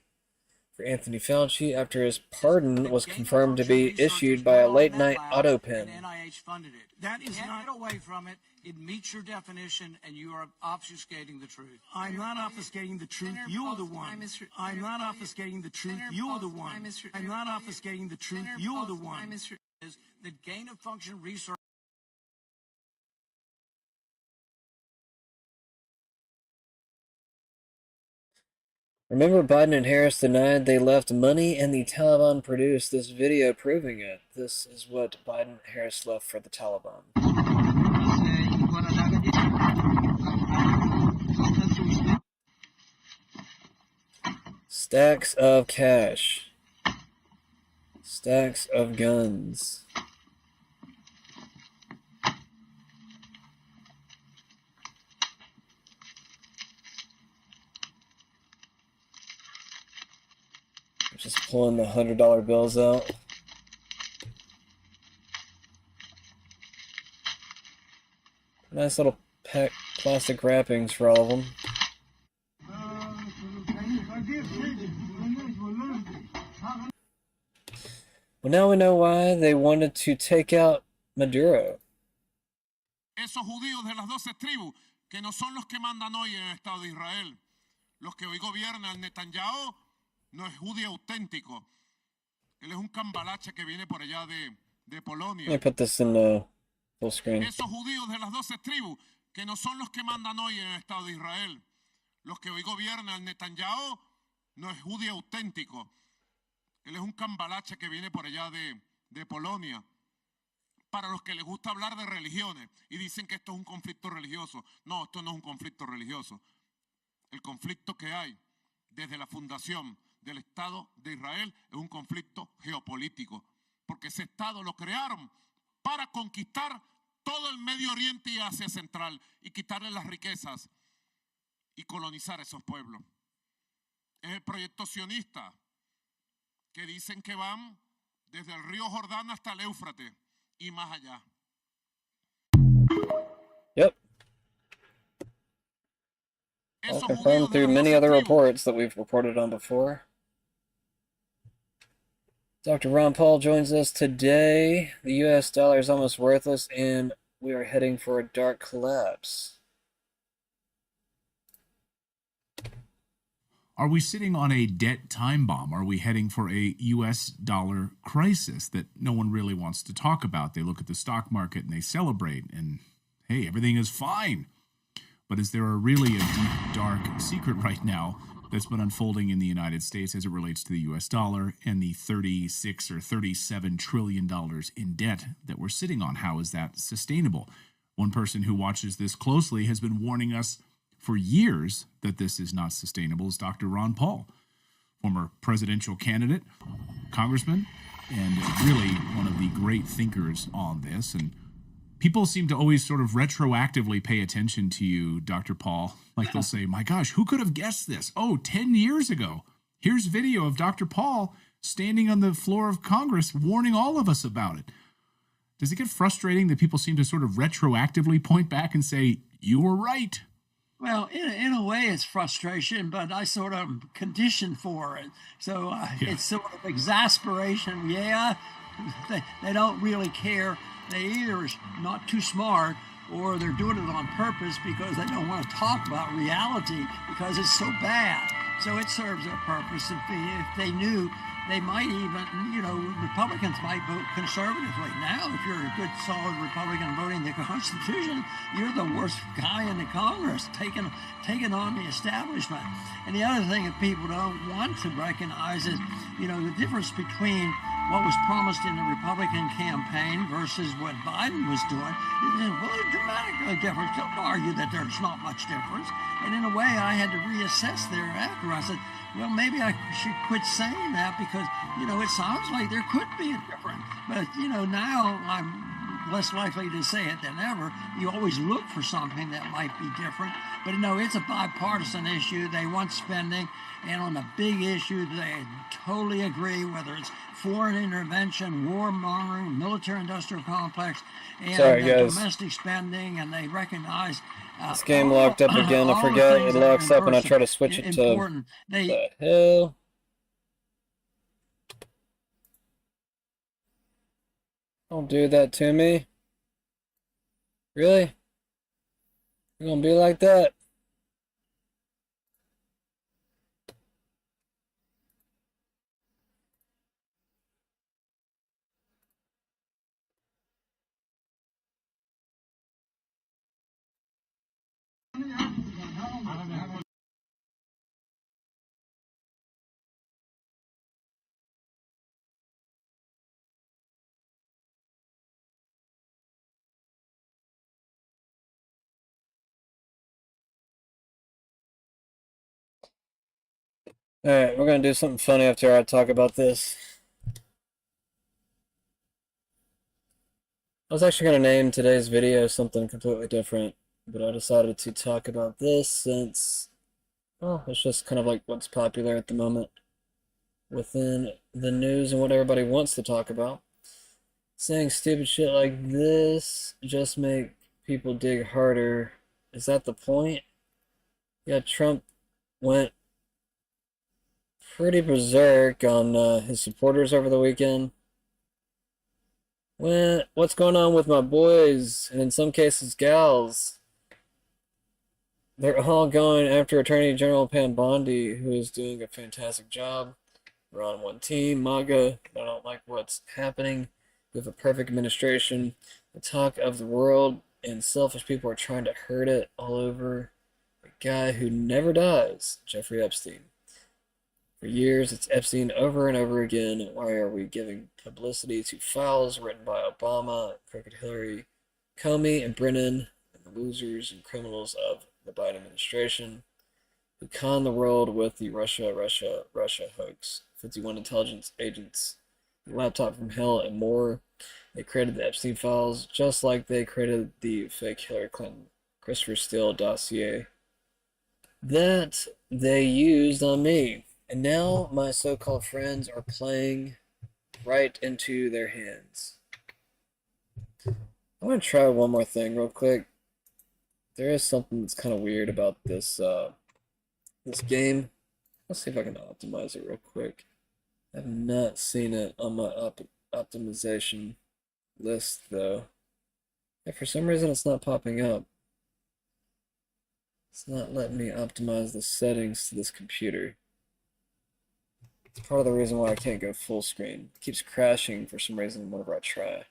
for Anthony Fauci after his pardon was confirmed to be issued by a late-night auto pen. NIH funded it. That is not. Get away from it. It meets your definition, and you are obfuscating the truth. I'm not obfuscating the truth. You are the one. I'm not obfuscating the truth. You are the one. I'm not obfuscating the truth. You are the one. Is that gain-of-function research? Remember, Biden and Harris denied they left money, and the Taliban produced this video proving it. This is what Biden and Harris left for the Taliban. Stacks of cash. Stacks of guns. Just pulling the $100 bills out. Nice little plastic wrappings for all of them. Well, now we know why they wanted to take out Maduro. Esos judíos de las 12 tribus, que no son los que mandan hoy en el Estado de Israel. Los que hoy gobiernan Netanyahu no es judío auténtico. Él es un cambalache que viene por allá de Polonia. Let me put this in full screen. Esos judíos de las 12 tribus, que no son los que mandan hoy en el Estado de Israel. Los que hoy gobiernan Netanyahu no es judío auténtico. Él es un cambalache que viene por allá de Polonia. Para los que les gusta hablar de religiones y dicen que esto es un conflicto religioso. No, esto no es un conflicto religioso. El conflicto que hay desde la fundación del Estado de Israel es un conflicto geopolítico. Porque ese Estado lo crearon para conquistar todo el Medio Oriente y Asia Central y quitarle las riquezas y colonizar esos pueblos. Es el proyecto sionista que dicen que van desde el río Jordán hasta el Éufrates y más allá. Yep. All confirmed through many other reports that we've reported on before. Dr. Ron Paul joins us today. The US dollar is almost worthless and we are heading for a dark collapse. Are we sitting on a debt time bomb? Are we heading for a U.S. dollar crisis that no one really wants to talk about? They look at the stock market and they celebrate and, hey, everything is fine. But is there really a deep, dark secret right now that's been unfolding in the United States as it relates to the U.S. dollar and the $36 or $37 trillion in debt that we're sitting on? How is that sustainable? One person who watches this closely has been warning us for years that this is not sustainable is Dr. Ron Paul, former presidential candidate, congressman, and really one of the great thinkers on this. And people seem to always sort of retroactively pay attention to you, Dr. Paul. Like they'll say, my gosh, who could have guessed this? Oh, 10 years ago. Here's video of Dr. Paul standing on the floor of Congress warning all of us about it. Does it get frustrating that people seem to sort of retroactively point back and say, you were right? Well, in a way, it's frustration, but I sort of conditioned for it. So It's sort of exasperation. Yeah, they don't really care. They either are not too smart or they're doing it on purpose because they don't want to talk about reality because it's so bad. So it serves a purpose. If they knew, they might even, Republicans might vote conservatively. Now, if you're a good, solid Republican voting the Constitution, you're the worst guy in the Congress, taking on the establishment. And the other thing that people don't want to recognize is, the difference between what was promised in the Republican campaign versus what Biden was doing is dramatically different. Don't argue that there's not much difference. And in a way, I had to reassess thereafter. I said, well, maybe I should quit saying that because, it sounds like there could be a difference. But, now I'm less likely to say it than ever. You always look for something that might be different. But, it's a bipartisan issue. They want spending. And on the big issue, they totally agree, whether it's foreign intervention, war mongering, military-industrial complex, and domestic spending, and they recognize... This game locked up again. I forget it locks up when I try to switch it to... The hell? Don't do that to me. Really? You're gonna be like that? Alright, we're gonna do something funny after I talk about this. I was actually gonna name today's video something completely different, but I decided to talk about this since, well, it's just kind of like what's popular at the moment within the news and what everybody wants to talk about. Saying stupid shit like this just make people dig harder. Is that the point? Yeah, Trump went pretty berserk on his supporters over the weekend. What's going on with my boys, and in some cases gals? They're all going after Attorney General Pam Bondi, who is doing a fantastic job. We're on one team, MAGA. I don't like what's happening. We have a perfect administration. The talk of the world, and selfish people are trying to hurt it all over. A guy who never dies, Jeffrey Epstein. For years, it's Epstein over and over again. Why are we giving publicity to files written by Obama, crooked Hillary, Comey, and Brennan, and the losers and criminals of the Biden administration, who conned the world with the Russia hoax, 51 intelligence agents, the laptop from hell, and more. They created the Epstein files just like they created the fake Hillary Clinton, Christopher Steele dossier that they used on me. And now my so-called friends are playing right into their hands. I want to try one more thing real quick. There is something that's kind of weird about this this game. Let's see if I can optimize it real quick. I have not seen it on my optimization list though. And for some reason it's not popping up. It's not letting me optimize the settings to this computer. It's part of the reason why I can't go full screen. It keeps crashing for some reason whenever I try.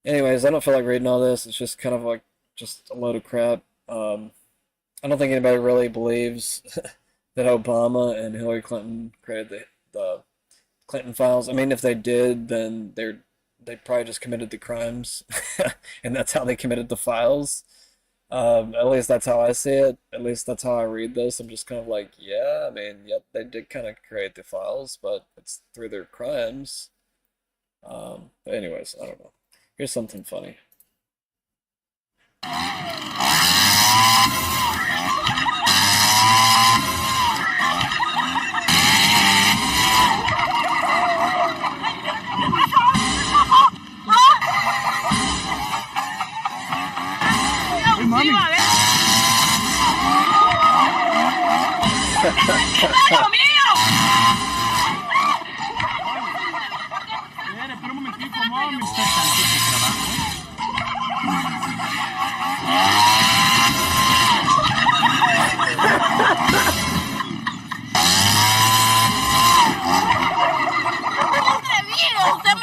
Anyways, I don't feel like reading all this. It's just kind of like just a load of crap. I don't think anybody really believes that Obama and Hillary Clinton created the Clinton files. I mean, if they did, then they probably just committed the crimes, and that's how they committed the files. At least that's how I see it. At least that's how I read this. I'm just kind of like, yeah, I mean, yep, they did kind of create the files, but it's through their crimes. But anyways, I don't know. Here's something funny. Hey, mommy. Espera un momentito, mami. Está tantito trabajo.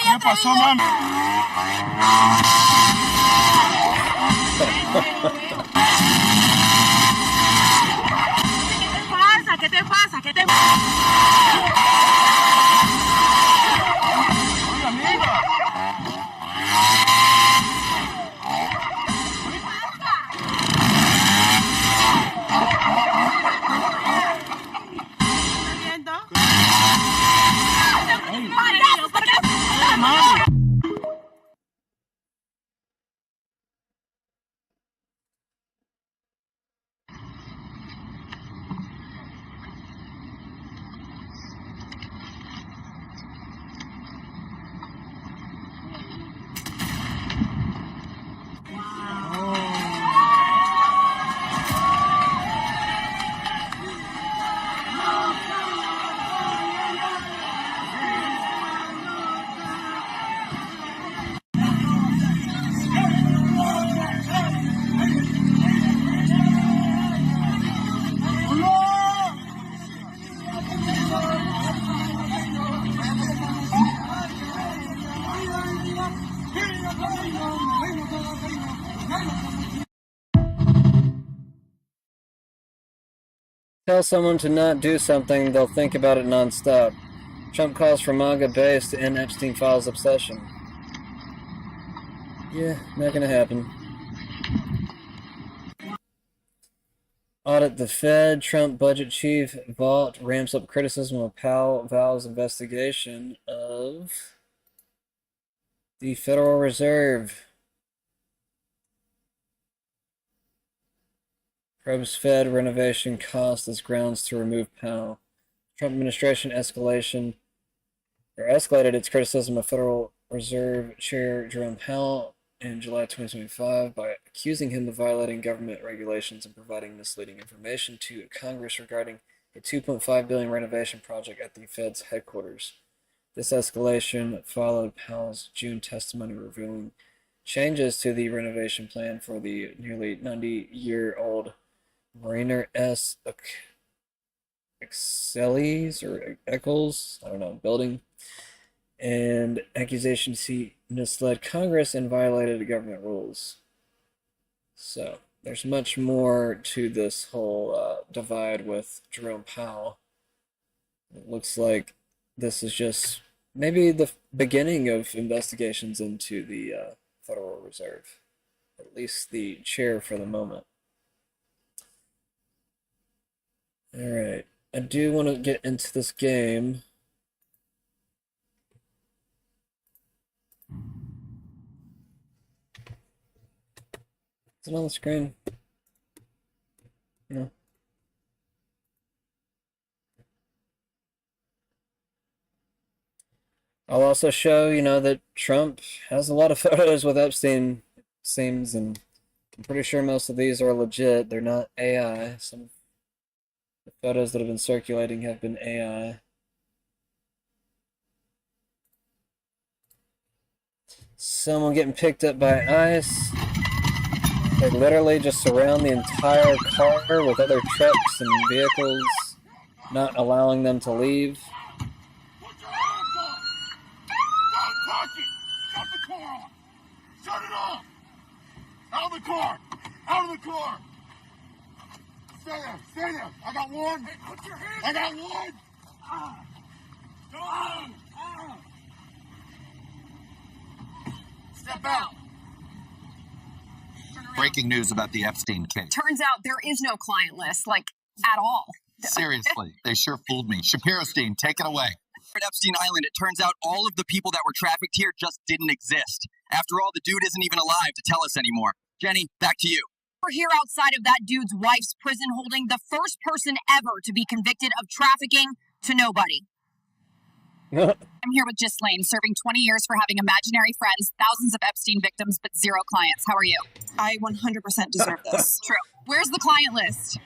¿Qué pasó, mami? ¿Qué te pasa? ¿Qué te pasa? Oiga, amiga. Tell someone to not do something, they'll think about it nonstop. Trump calls for MAGA base to end Epstein Files obsession. Yeah, not gonna happen. Audit the Fed. Trump budget chief Vaught ramps up criticism of Powell vows investigation of the Federal Reserve. Probes Fed renovation cost as grounds to remove Powell. Trump administration escalated its criticism of Federal Reserve Chair Jerome Powell in July 2025 by accusing him of violating government regulations and providing misleading information to Congress regarding a $2.5 billion renovation project at the Fed's headquarters. This escalation followed Powell's June testimony revealing changes to the renovation plan for the nearly 90-year-old Mariner S. Eccles building, and accusations he misled Congress and violated government rules. So there's much more to this whole divide with Jerome Powell. It looks like this is just maybe the beginning of investigations into the Federal Reserve, at least the chair for the moment. All right, I do want to get into this game. Is it on the screen? No. I'll also show, that Trump has a lot of photos with Epstein, it seems, and I'm pretty sure most of these are legit. They're not AI. Some of the photos that have been circulating have been AI. Someone getting picked up by ICE. They literally just surround the entire car with other trucks and vehicles, not allowing them to leave. Shut the car off! Shut it off! Out of the car! Out of the car! Stay there! Stay there! I got one! Hey, put your hands! I got one! Step out! Breaking news about the Epstein case. Turns out there is no client list, at all. Seriously, they sure fooled me. Shapiro-Stein, take it away. At Epstein Island, it turns out all of the people that were trafficked here just didn't exist. After all, the dude isn't even alive to tell us anymore. Jenny, back to you. We're here outside of that dude's wife's prison holding the first person ever to be convicted of trafficking to nobody. I'm here with Ghislaine, serving 20 years for having imaginary friends, thousands of Epstein victims, but zero clients. How are you? I 100% deserve this. True. Where's the client list?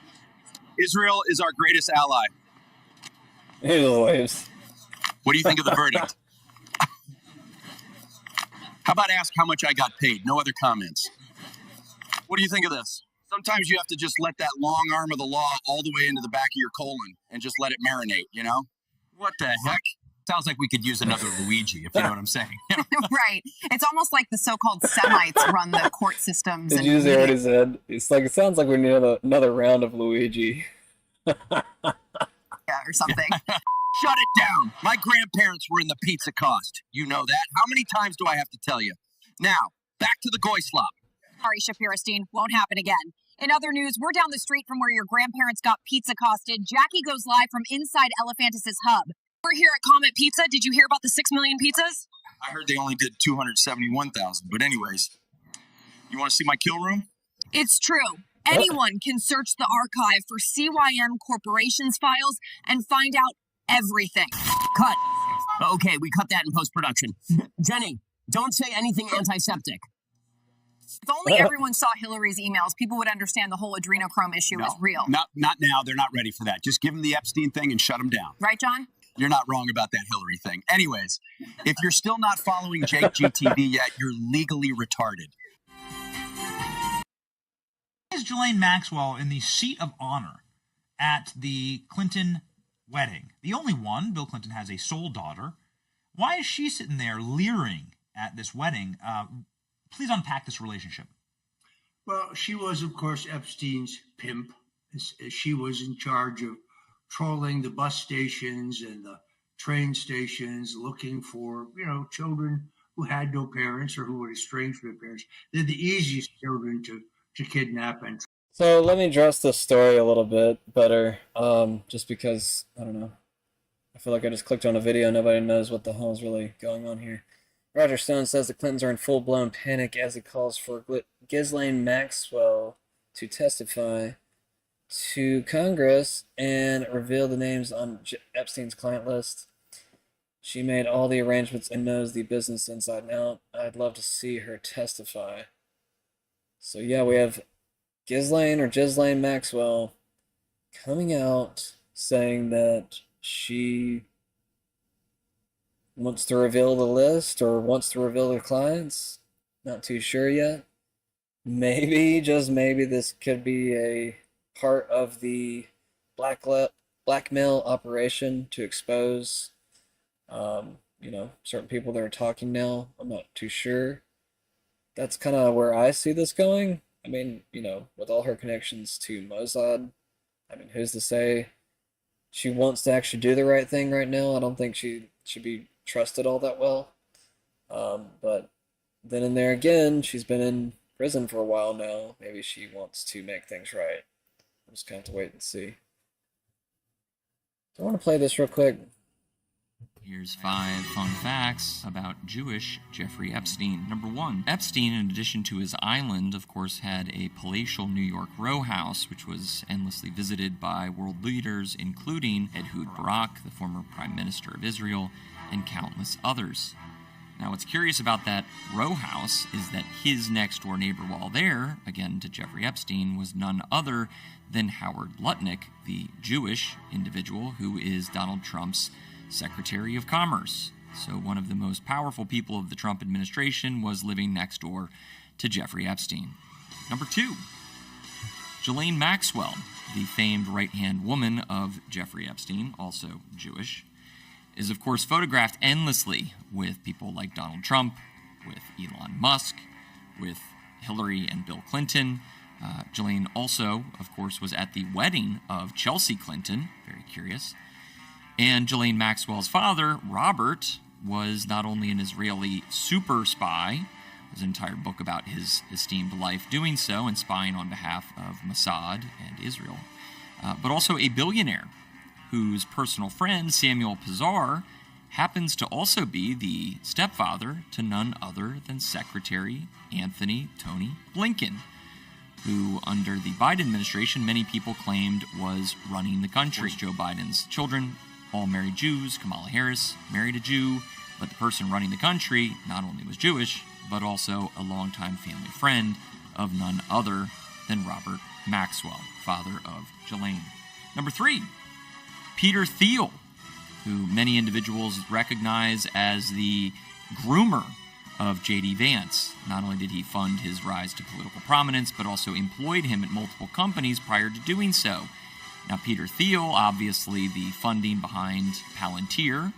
Israel is our greatest ally. Anyways. What do you think of the verdict? How about ask how much I got paid? No other comments. What do you think of this? Sometimes you have to just let that long arm of the law all the way into the back of your colon and just let it marinate, What the heck? Sounds like we could use another Luigi, if you know what I'm saying. Right. It's almost like the so-called Semites run the court systems. Did you hear what he said? It's like, it sounds like we need another round of Luigi. Or something. Shut it down. My grandparents were in the pizza cost. You know that. How many times do I have to tell you? Now, back to the Goyslop. Sorry, Shapiro-Stein. Won't happen again. In other news, we're down the street from where your grandparents got pizza costed. Jackie goes live from inside Elephantis' hub. We're here at Comet Pizza. Did you hear about the 6 million pizzas? I heard they only did 271,000. But anyways, you want to see my kill room? It's true. Anyone can search the archive for CYM Corporation's files and find out everything. Cut. Okay, we cut that in post-production. Jenny, don't say anything antiseptic. If only everyone saw Hillary's emails, people would understand the whole adrenochrome issue is real. Not now. They're not ready for that. Just give them the Epstein thing and shut them down. Right, John? You're not wrong about that Hillary thing. Anyways, if you're still not following Jake GTV yet, you're legally retarded. Is Ghislaine Maxwell in the seat of honor at the Clinton wedding? The only one. Bill Clinton has a sole daughter. Why is she sitting there leering at this wedding? Please unpack this relationship. Well, she was, of course, Epstein's pimp, She was in charge of trolling the bus stations and the train stations, looking for, children who had no parents or who were estranged from their parents. They're the easiest children to kidnap and. So let me address this story a little bit better, just because, I don't know, I feel like I just clicked on a video, nobody knows what the hell is really going on here. Roger Stone says the Clintons are in full-blown panic as he calls for Ghislaine Maxwell to testify to Congress and reveal the names on Epstein's client list. She made all the arrangements and knows the business inside and out. I'd love to see her testify. So yeah, we have Ghislaine Maxwell coming out saying that she wants to reveal the list or wants to reveal the clients. Not too sure yet. Maybe, just maybe, this could be a part of the blackmail operation to expose, certain people that are talking now. I'm not too sure. That's kind of where I see this going. I mean, with all her connections to Mossad, I mean, who's to say she wants to actually do the right thing right now? I don't think she should be trusted all that well. But then and there again, she's been in prison for a while now. Maybe she wants to make things right. I'm just going to have to wait and see. So I want to play this real quick. Here's 5 fun facts about Jewish Jeffrey Epstein. Number 1, Epstein, in addition to his island, of course, had a palatial New York row house, which was endlessly visited by world leaders, including Ehud Barak, the former Prime Minister of Israel, and countless others. Now, what's curious about that row house is that his next-door neighbor while there, again to Jeffrey Epstein, was none other than Howard Lutnick, the Jewish individual who is Donald Trump's Secretary of Commerce. So one of the most powerful people of the Trump administration was living next door to Jeffrey Epstein. Number 2, Ghislaine Maxwell, the famed right-hand woman of Jeffrey Epstein, also Jewish, is of course photographed endlessly with people like Donald Trump, with Elon Musk, with Hillary and Bill Clinton. Ghislaine also, of course, was at the wedding of Chelsea Clinton, very curious. And Ghislaine Maxwell's father, Robert, was not only an Israeli super spy, there's an entire book about his esteemed life doing so and spying on behalf of Mossad and Israel, but also a billionaire whose personal friend, Samuel Pizar, happens to also be the stepfather to none other than Secretary Anthony Tony Blinken, who under the Biden administration many people claimed was running the country. Joe Biden's children all married Jews. Kamala Harris married a Jew, but the person running the country not only was Jewish, but also a longtime family friend of none other than Robert Maxwell, father of Ghislaine. Number 3, Peter Thiel, who many individuals recognize as the groomer of J.D. Vance. Not only did he fund his rise to political prominence, but also employed him at multiple companies prior to doing so. Now, Peter Thiel, obviously the funding behind Palantir,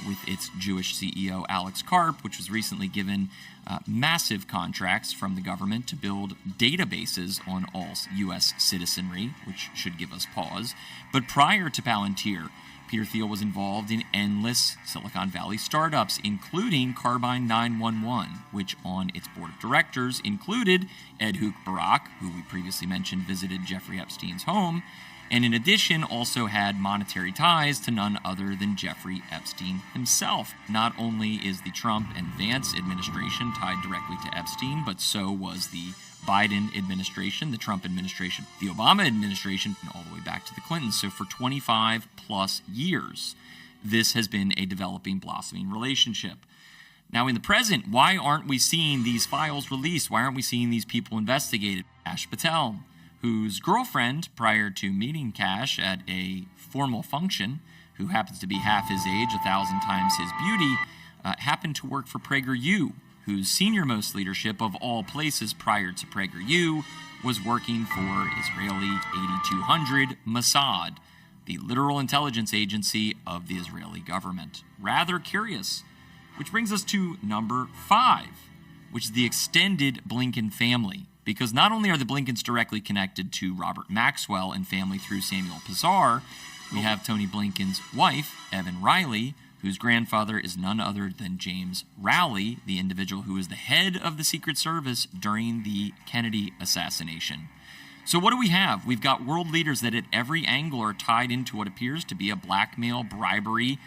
with its Jewish CEO Alex Karp, which was recently given massive contracts from the government to build databases on all U.S. citizenry, which should give us pause. But prior to Palantir, Peter Thiel was involved in endless Silicon Valley startups, including Carbine 911, which on its board of directors included Ehud Barak, who we previously mentioned visited Jeffrey Epstein's home, and in addition also had monetary ties to none other than Jeffrey Epstein himself. Not only is the Trump and Vance administration tied directly to Epstein, but so was the Biden administration, the Trump administration, the Obama administration, and all the way back to the Clintons. So for 25 plus years, this has been a developing, blossoming relationship. Now in the present, why aren't we seeing these files released? Why aren't we seeing these people investigated? Kash Patel, whose girlfriend, prior to meeting Kash at a formal function, who happens to be half his age, 1,000 times his beauty, happened to work for PragerU, whose senior-most leadership of all places prior to PragerU was working for Israeli 8200 Mossad, the literal intelligence agency of the Israeli government. Rather curious. Which brings us to number 5, which is the extended Blinken family. because not only are the Blinkens directly connected to Robert Maxwell and family through Samuel Pizarro, we have Tony Blinken's wife, Evan Riley, whose grandfather is none other than James Rowley, the individual who was the head of the Secret Service during the Kennedy assassination. So what do we have? We've got world leaders that at every angle are tied into what appears to be a blackmail, bribery,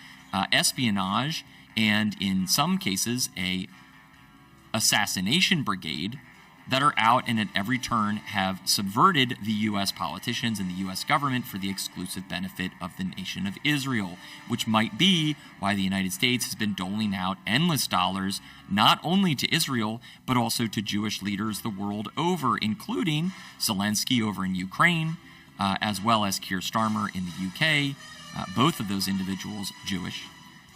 espionage, and in some cases a assassination brigade that are out and at every turn have subverted the U.S. politicians and the U.S. government for the exclusive benefit of the nation of Israel, which might be why the United States has been doling out endless dollars not only to Israel, but also to Jewish leaders the world over, including Zelensky over in Ukraine, as well as Keir Starmer in the UK, both of those individuals Jewish,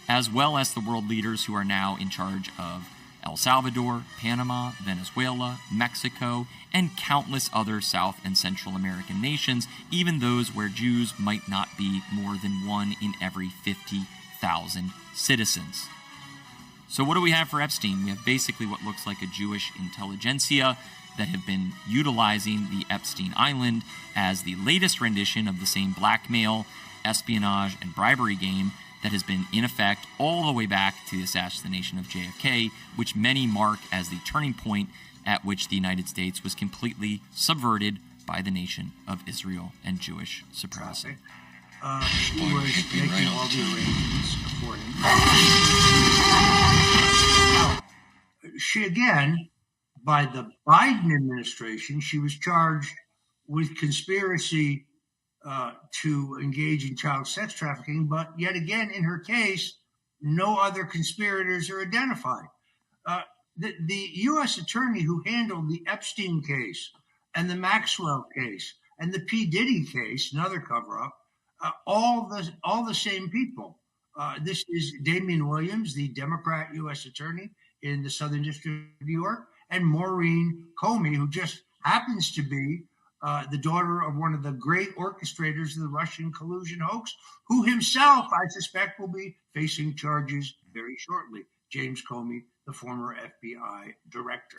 as well as the world leaders who are now in charge of El Salvador, Panama, Venezuela, Mexico, and countless other South and Central American nations, even those where Jews might not be more than one in every 50,000 citizens. So what do we have for Epstein? We have basically what looks like a Jewish intelligentsia that have been utilizing the Epstein Island as the latest rendition of the same blackmail, espionage, and bribery game that has been in effect all the way back to the assassination of JFK, which many mark as the turning point at which the United States was completely subverted by the nation of Israel and Jewish supremacy. She was making all the arrangements for him. She, again, by the Biden administration, she was charged with conspiracy to engage in child sex trafficking, but yet again, in her case, no other conspirators are identified. The U.S. attorney who handled the Epstein case and the Maxwell case and the P. Diddy case, another cover-up, all the same people. This is Damian Williams, the Democrat U.S. attorney in the Southern District of New York, and Maureen Comey, who just happens to be the daughter of one of the great orchestrators of the Russian collusion hoax, who himself, I suspect, will be facing charges very shortly. James Comey, the former FBI director.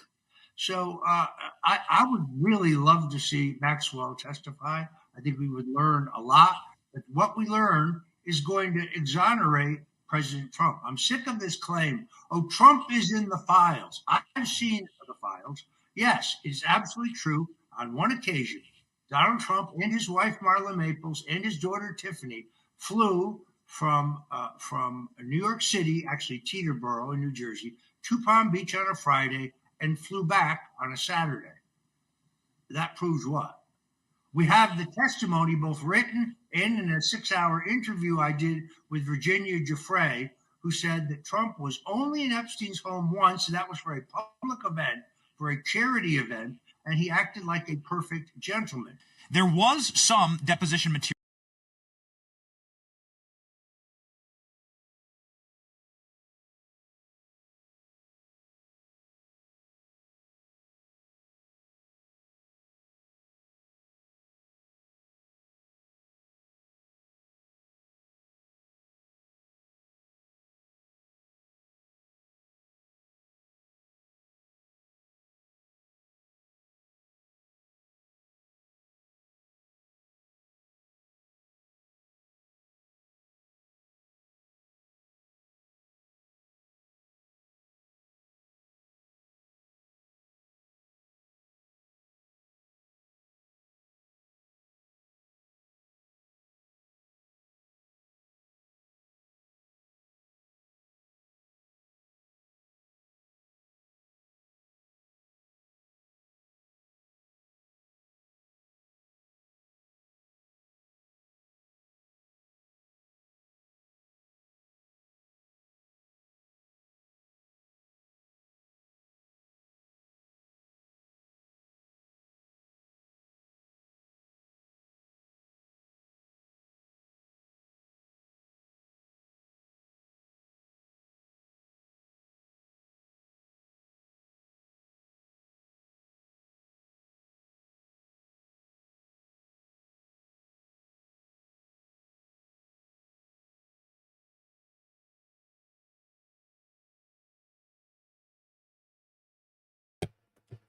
So I would really love to see Maxwell testify. I think we would learn a lot. But what we learn is going to exonerate President Trump. I'm sick of this claim. Oh, Trump is in the files. I've seen the files. Yes, it's absolutely true. On one occasion, Donald Trump and his wife, Marla Maples, and his daughter, Tiffany, flew from New York City, actually Teterboro in New Jersey, to Palm Beach on a Friday and flew back on a Saturday. That proves what? We have the testimony, both written and in a 6-hour interview I did with Virginia Giuffre, who said that Trump was only in Epstein's home once, and that was for a public event, for a charity event, and he acted like a perfect gentleman. There was some deposition material.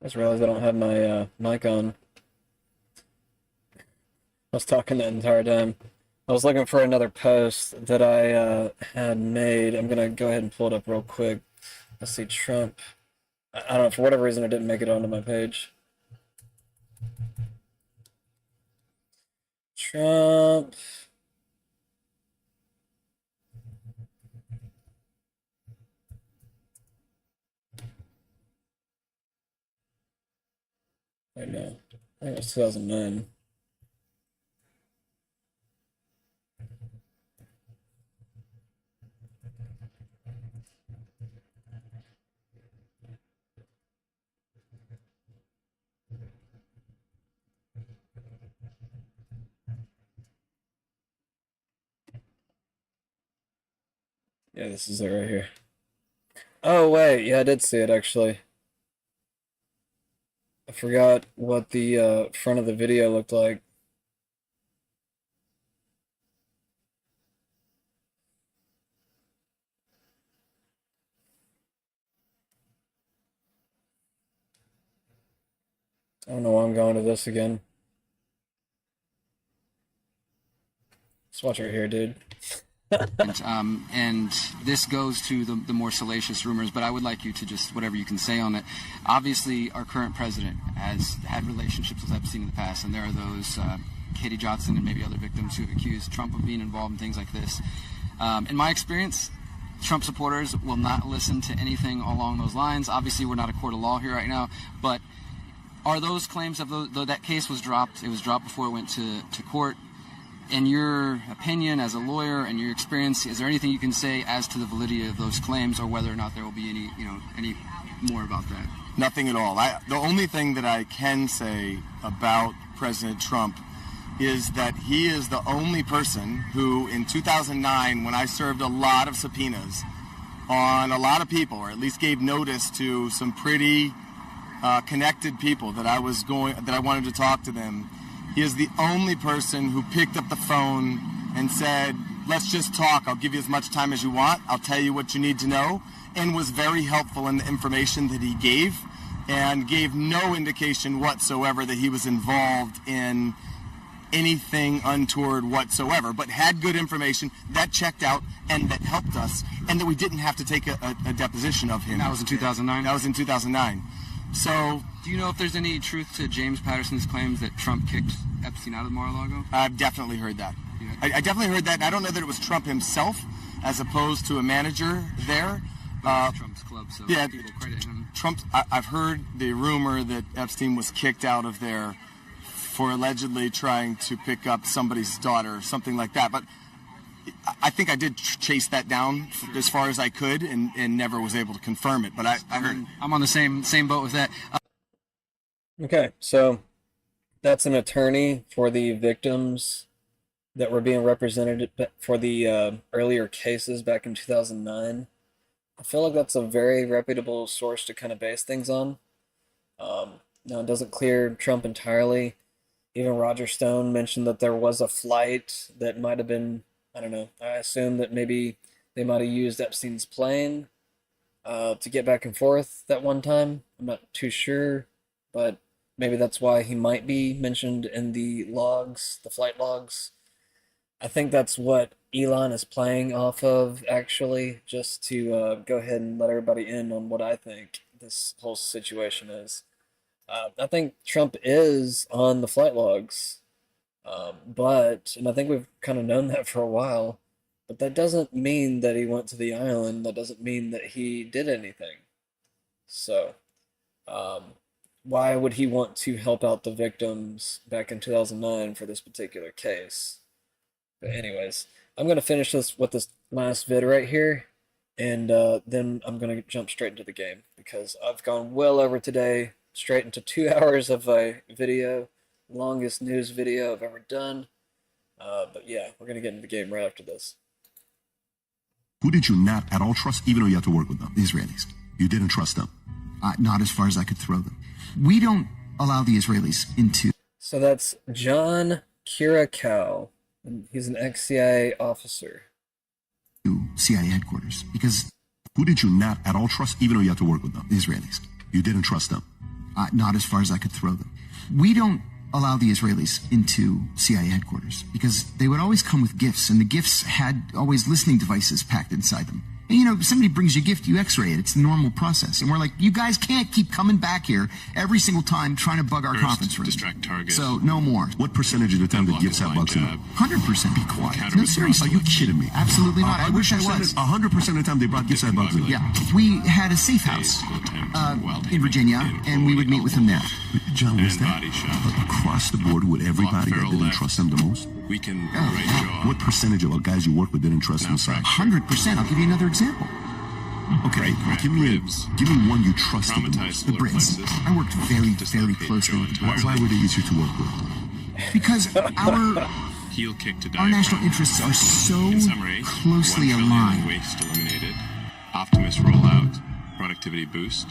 I just realized I don't have my mic on. I was talking the entire time. I was looking for another post that I had made. I'm gonna go ahead and pull it up real quick. Let's see, Trump. I don't know, for whatever reason it didn't make it onto my page. Trump. I know. I think it was 2009. Yeah, this is it right here. Oh, wait. Yeah, I did see it, actually. I forgot what the front of the video looked like. I don't know why I'm going to this again. Let's watch right here, dude. And this goes to the more salacious rumors, but I would like you to just, whatever you can say on it. Obviously, our current president has had relationships with Epstein in the past, and there are those, Katie Johnson and maybe other victims who have accused Trump of being involved in things like this. In my experience, Trump supporters will not listen to anything along those lines. Obviously, we're not a court of law here right now, but are those claims of that case was dropped? It was dropped before it went to court. In your opinion, as a lawyer and your experience, is there anything you can say as to the validity of those claims, or whether or not there will be any more about that? Nothing at all. The only thing that I can say about President Trump is that he is the only person who, in 2009, when I served a lot of subpoenas on a lot of people, or at least gave notice to some pretty connected people that I wanted to talk to them, he is the only person who picked up the phone and said, let's just talk. I'll give you as much time as you want. I'll tell you what you need to know, and was very helpful in the information that he gave, and gave no indication whatsoever that he was involved in anything untoward whatsoever, but had good information that checked out and that helped us, and that we didn't have to take a deposition of him. And that was in 2009? That was in 2009. So, do you know if there's any truth to James Patterson's claims that Trump kicked Epstein out of Mar-a-Lago? I've definitely heard that. Yeah. I definitely heard that, and I don't know that it was Trump himself as opposed to a manager there. Trump's club, so yeah, people credit him. I've heard the rumor that Epstein was kicked out of there for allegedly trying to pick up somebody's daughter, something like that. But I think I did chase that down as far as I could, and never was able to confirm it. But I heard. I'm on the same boat with that. Okay, so that's an attorney for the victims that were being represented for the earlier cases back in 2009. I feel like that's a very reputable source to kind of base things on. Now, it doesn't clear Trump entirely. Even Roger Stone mentioned that there was a flight that might have been, I don't know, I assume that maybe they might have used Epstein's plane to get back and forth that one time. I'm not too sure, but maybe that's why he might be mentioned in the logs, the flight logs. I think that's what Elon is playing off of, actually, just to go ahead and let everybody in on what I think this whole situation is. I think Trump is on the flight logs, and I think we've kind of known that for a while, but that doesn't mean that he went to the island. That doesn't mean that he did anything. So, why would he want to help out the victims back in 2009 for this particular case? But anyways, I'm going to finish this with this last vid right here, and then I'm going to jump straight into the game, because I've gone well over today, straight into 2 hours of a video, longest news video I've ever done. But yeah, we're going to get into the game right after this. Who did you not at all trust, even though you had to work with them? The Israelis. You didn't trust them? Not as far as I could throw them. We don't allow the Israelis into... So that's John Kiriakou. He's an ex-CIA officer. CIA headquarters, because... Who did you not at all trust, even though you had to work with them? The Israelis. You didn't trust them? not as far as I could throw them. We don't allow the Israelis into CIA headquarters because they would always come with gifts, and the gifts had always listening devices packed inside them. And, you know, somebody brings you a gift, you x-ray it. It's the normal process. And we're like, you guys can't keep coming back here every single time trying to bug our conference room. Distract target. So, no more. What percentage of the time the gifts have bugs in them? 100%. Be quiet. No, seriously. Are you kidding me? Absolutely not. I wish I was. 100% of the time they brought gifts that have bugs in them. Yeah. We had a safe house in Virginia, and we would meet with them there. John, was that across the board with everybody that didn't trust them the most? We can What percentage of guys you work with didn't trust them? 100%. I'll give you another example. Okay, give me one you trusted the most. The Brits. I worked very, very closely with the Brits. Why were they easier to work with? Because heel kick to our national interests are so closely aligned. Waste eliminated. Optimus rollout. Productivity boost.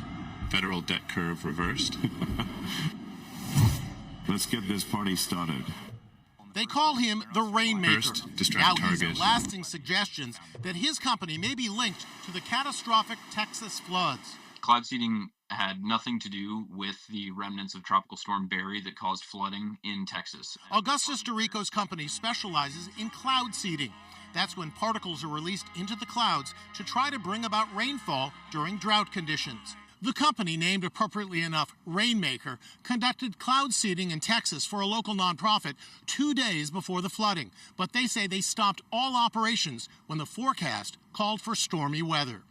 Federal debt curve reversed. Let's get this party started. They call him the Rainmaker. First, distract now target. he's lasting suggestions that his company may be linked to the catastrophic Texas floods. Cloud seeding had nothing to do with the remnants of Tropical Storm Barry that caused flooding in Texas. Augustus Dorico's company specializes in cloud seeding. That's when particles are released into the clouds to try to bring about rainfall during drought conditions. The company, named appropriately enough Rainmaker, conducted cloud seeding in Texas for a local nonprofit 2 days before the flooding. But they say they stopped all operations when the forecast called for stormy weather.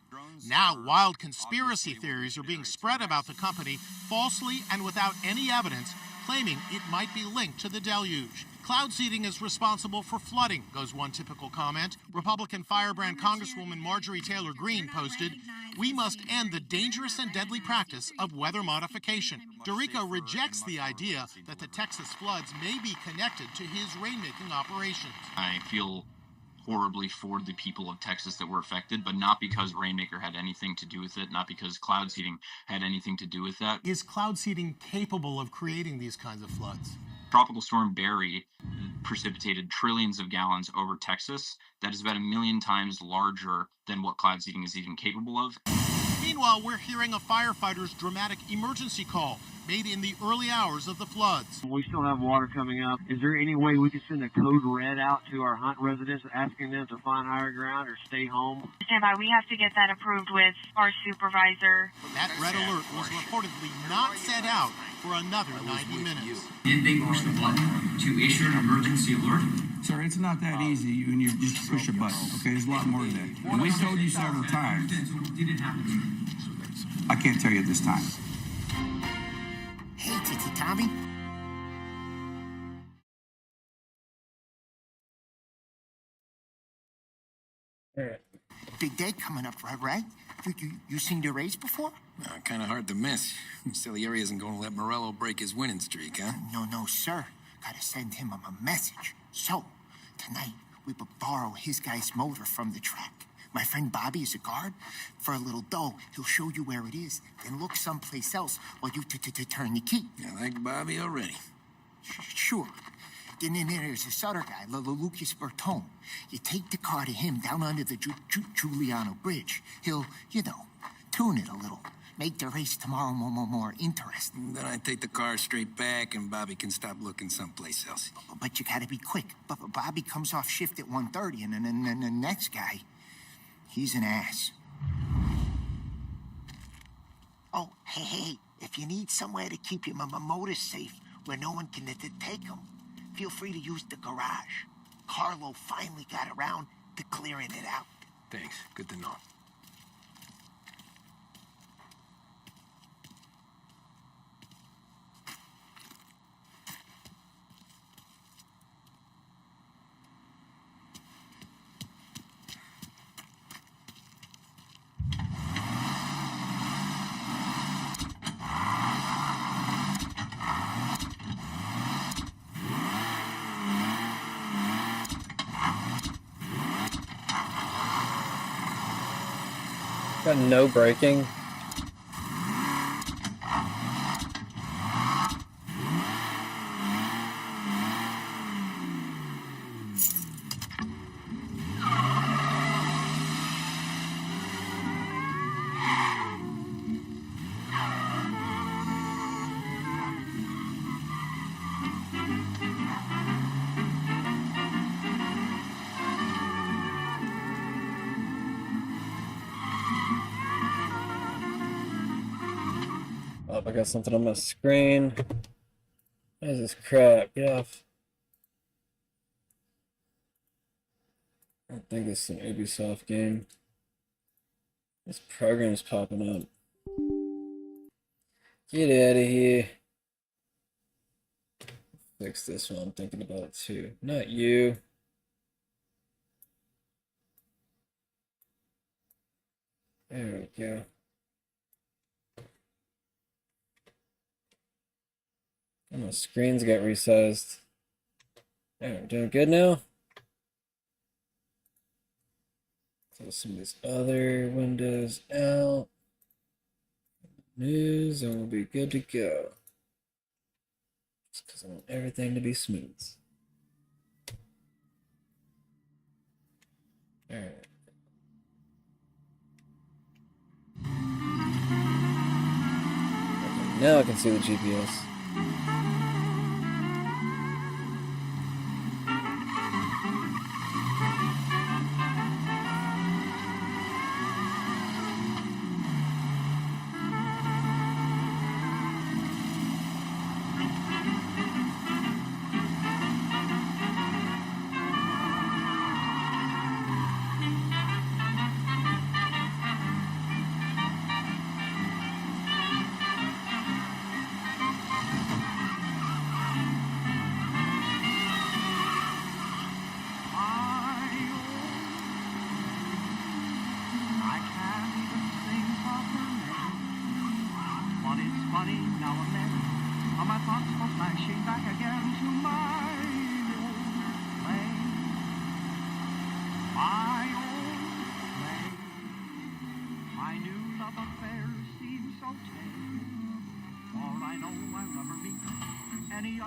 Now, wild conspiracy theories are being spread about the company falsely and without any evidence, claiming it might be linked to the deluge. Cloud seeding is responsible for flooding, goes one typical comment. Republican firebrand Congresswoman Marjorie Taylor Greene posted, "We must end the dangerous and deadly practice of weather modification." Dorico rejects the idea that the Texas floods may be connected to his rainmaking operations. I feel horribly for the people of Texas that were affected, but not because Rainmaker had anything to do with it, not because cloud seeding had anything to do with that. Is cloud seeding capable of creating these kinds of floods? Tropical Storm Barry precipitated trillions of gallons over Texas. That is about 1 million times larger than what cloud seeding is even capable of. Meanwhile, we're hearing a firefighter's dramatic emergency call made in the early hours of the floods. We still have water coming up. Is there any way we could send a code red out to our Hunt residents asking them to find higher ground or stay home? Stand by. We have to get that approved with our supervisor. That red alert was reportedly not sent out for another 90 minutes. Did they push the button to issue an emergency alert? Sir, it's not that easy. You just push a button, okay? There's a lot more to that. And we've told you several times. Did it happen? I can't tell you this time. Hey, Titi Tommy. Big day coming up, right? You seen the race before? Kind of hard to miss. Cilieri isn't going to let Morello break his winning streak, huh? No, sir. Gotta send him a message. So, tonight, we will borrow his guy's motor from the track. My friend Bobby is a guard. For a little dough, he'll show you where it is, then look someplace else while you turn the key. I like Bobby already. Sure. Then there's this other guy, Lucas Bertone. You take the car to him down under the Giuliano Bridge. He'll, tune it a little. Make the race tomorrow more interesting. Then I take the car straight back and Bobby can stop looking someplace else. But you gotta be quick. But Bobby comes off shift at 1:30, and then the next guy, he's an ass. Oh, hey, if you need somewhere to keep your motor safe where no one can take them, feel free to use the garage. Carlo finally got around to clearing it out. Thanks. Good to know. Got no braking. I got something on my screen. What is this crap? Get off. I don't think this is an Ubisoft game. This program's popping up. Get out of here. Fix this one. I'm thinking about it too. Not you. There we go. Oh, my screens got resized. There, we're doing good now. Close some of these other windows out. News, and we'll be good to go. Just because I want everything to be smooth. Alright. Okay, now I can see the GPS.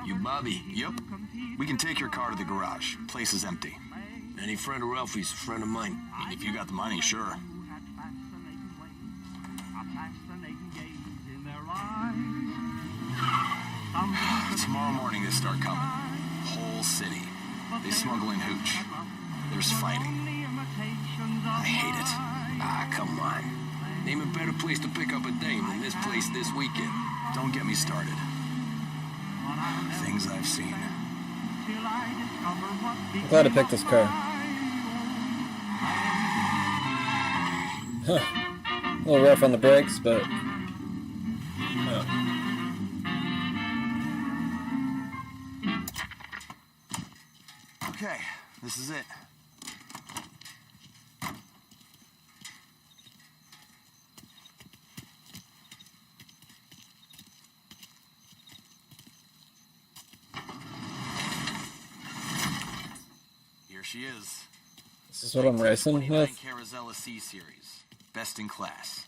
You Bobby? Yep. We can take your car to the garage. Place is empty. Any friend of Ralphie's a friend of mine. I mean, if you got the money, sure. Tomorrow morning they start coming. Whole city. They smuggle in hooch. There's fighting. I hate it. Ah, come on. Name a better place to pick up a dame than this place this weekend. Don't get me started. Things I've seen. I'm glad I picked this car. Huh. A little rough on the brakes, but... Oh. Okay, this is it. Here she is. This is what I'm racing with? Carazella C series. Best in class.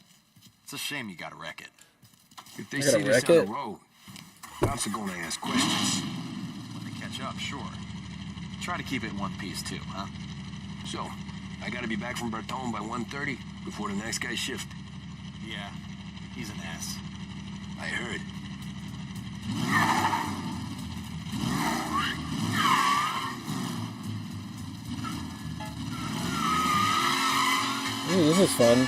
It's a shame you gotta wreck it. If they see this on the road, cops are gonna ask questions. When they catch up, sure. Try to keep it in one piece too, huh? So, I gotta be back from Bertone by 1:30 before the next guy's shift. Yeah, he's an ass. I heard. Ooh, this is fun.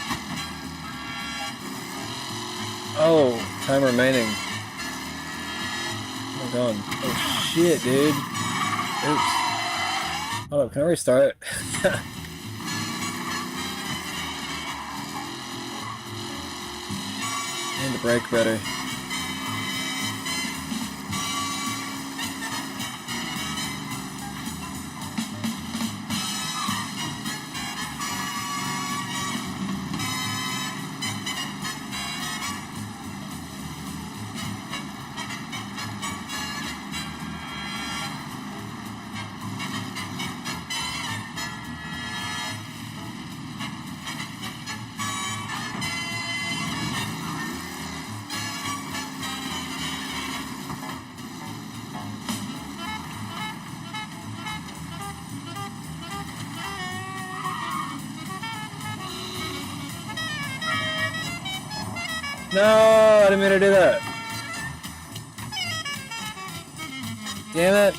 Oh, time remaining. Hold on. Oh shit, dude. Oops. Hold up, can I restart? Need to brake better. No, I didn't mean to do that. Damn it.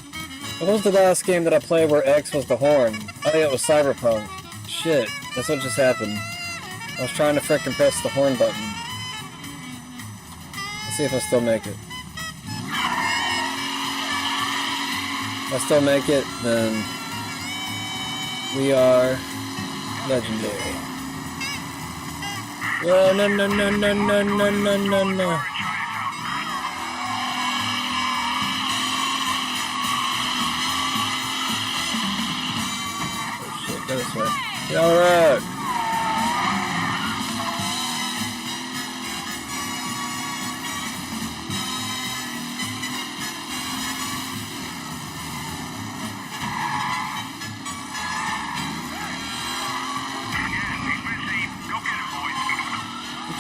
What was the last game that I played where X was the horn? Oh yeah, it was Cyberpunk. Shit, that's what just happened. I was trying to frickin' press the horn button. Let's see if I still make it. If I still make it, then we are legendary. Whoa, no, no, no, no, no, no, no, no, no. Oh shit, go this way. Get on the road.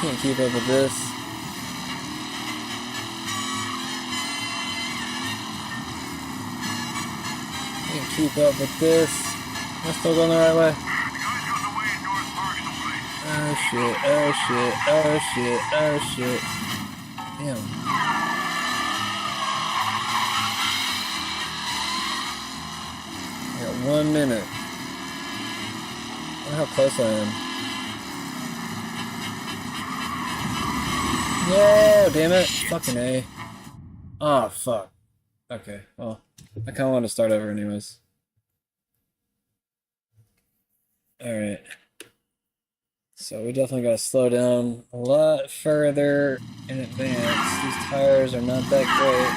Can't keep up with this. Can't keep up with this. Am I still going the right way? Oh shit, oh shit, oh shit, oh shit. Damn. I got 1 minute. I wonder how close I am. No, damn it. Fucking A. Oh, fuck. Okay, well, I kind of want to start over anyways. Alright. So we definitely got to slow down a lot further in advance. These tires are not that great.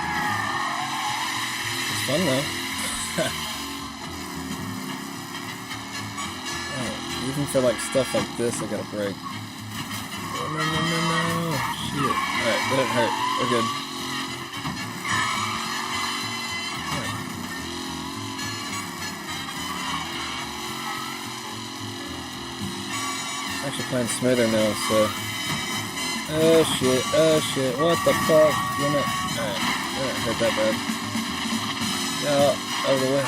It's fun though. Alright, even for like stuff like this, I gotta brake. Oh, no, no, no, no. Shit. Alright, that didn't hurt. We're good. Right. Actually playing smoother now, so. Oh shit, oh shit. What the fuck? Damn it. Alright, that didn't hurt that bad. Yeah, out of the way.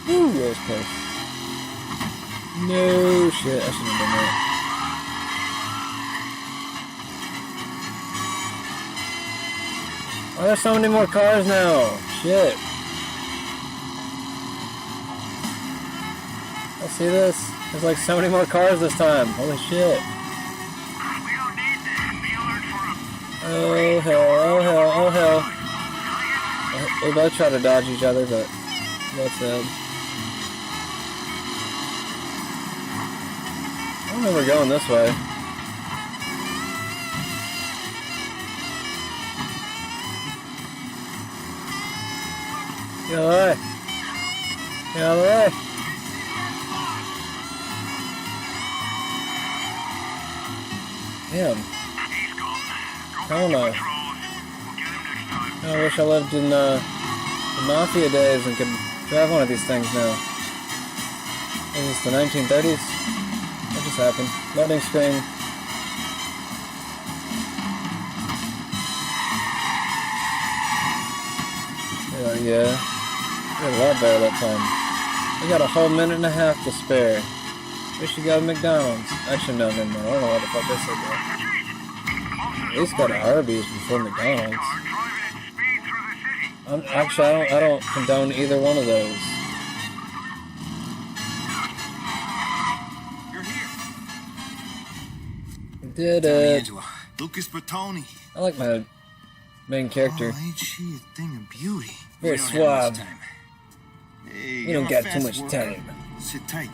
Ooh, that was close. No shit, I shouldn't have done that. Oh, there's so many more cars now. Shit. I see this. There's like so many more cars this time. Holy shit. Oh hell, oh hell, oh hell. We both try to dodge each other, but that's sad. I don't remember going this way. Get out of the way. Get out of the way. Damn. I don't know. I wish I lived in the Mafia days and could drive one of these things now. Is this the 1930s? What just happened? Loading screen. Oh yeah. Did a lot better that time. We got a whole minute and a half to spare. We should go to McDonald's. Actually, no, no, no. I don't know what the fuck I said that. At least go to Arby's before McDonald's. Actually, I don't condone either one of those. Did it. Lucas Bertoni. I like my main character. Oh, ain't she a thing of beauty? Very suave. Hey, We don't got too much time. Sit tight.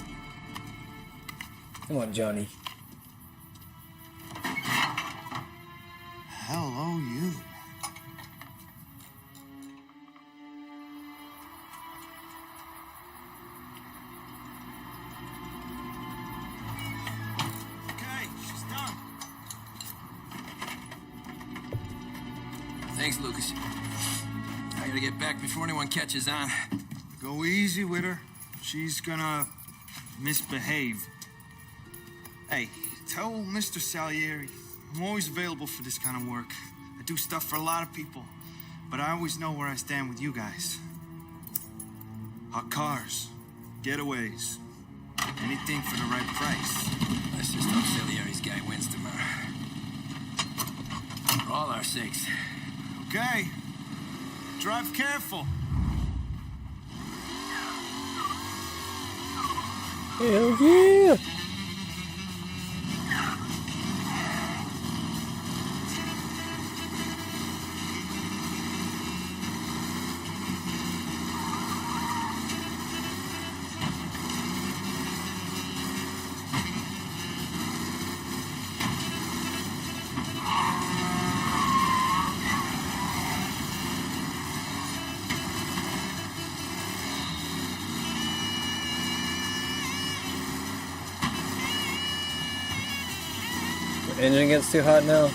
Come on, Johnny. Hello, you. Okay, she's done. Thanks, Lucas. I gotta get back before anyone catches on. Go easy with her. She's gonna misbehave. Hey, tell Mr. Salieri I'm always available for this kind of work. I do stuff for a lot of people, but I always know where I stand with you guys. Hot cars, getaways, anything for the right price. Let's just hope Salieri's guy wins tomorrow. For all our sakes. Okay. Drive careful. Hell yeah! Engine gets too hot now.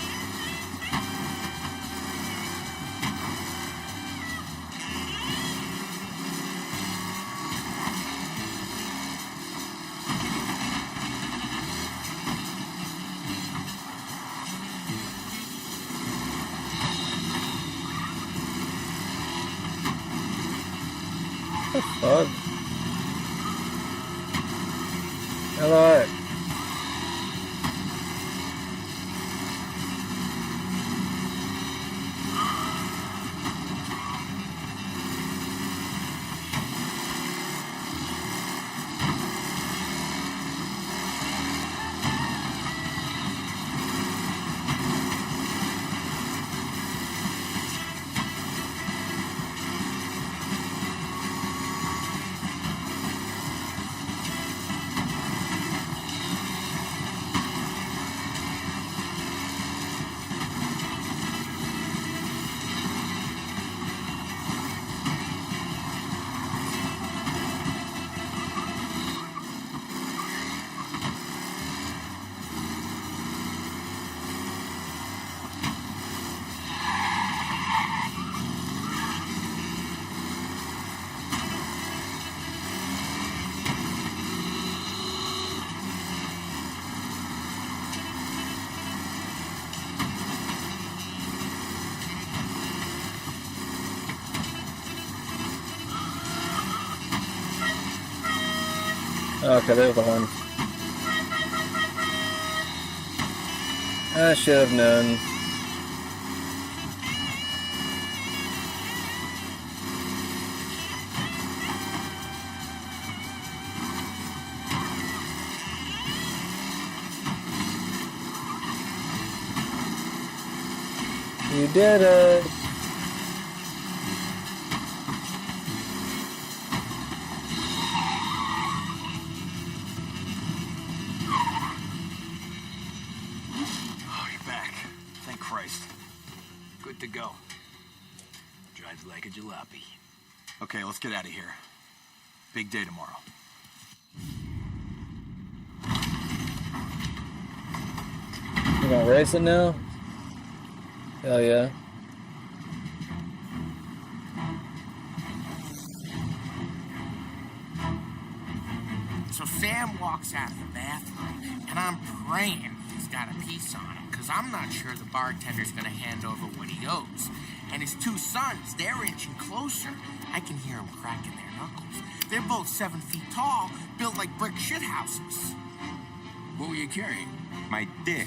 What the fuck? Hello. Okay, there's the one. I should have known. You did it! Oh, you're back. Thank Christ. Good to go. Drives like a jalopy. Okay, let's get out of here. Big day tomorrow. You gonna race it now? Hell yeah. So Sam walks out of the bathroom, and I'm praying he's got a piece on him, because I'm not sure the bartender's going to hand over what he owes. And his two sons, they're inching closer. I can hear them cracking their knuckles. They're both 7 feet tall, built like brick shithouses. What were you carrying? My dick.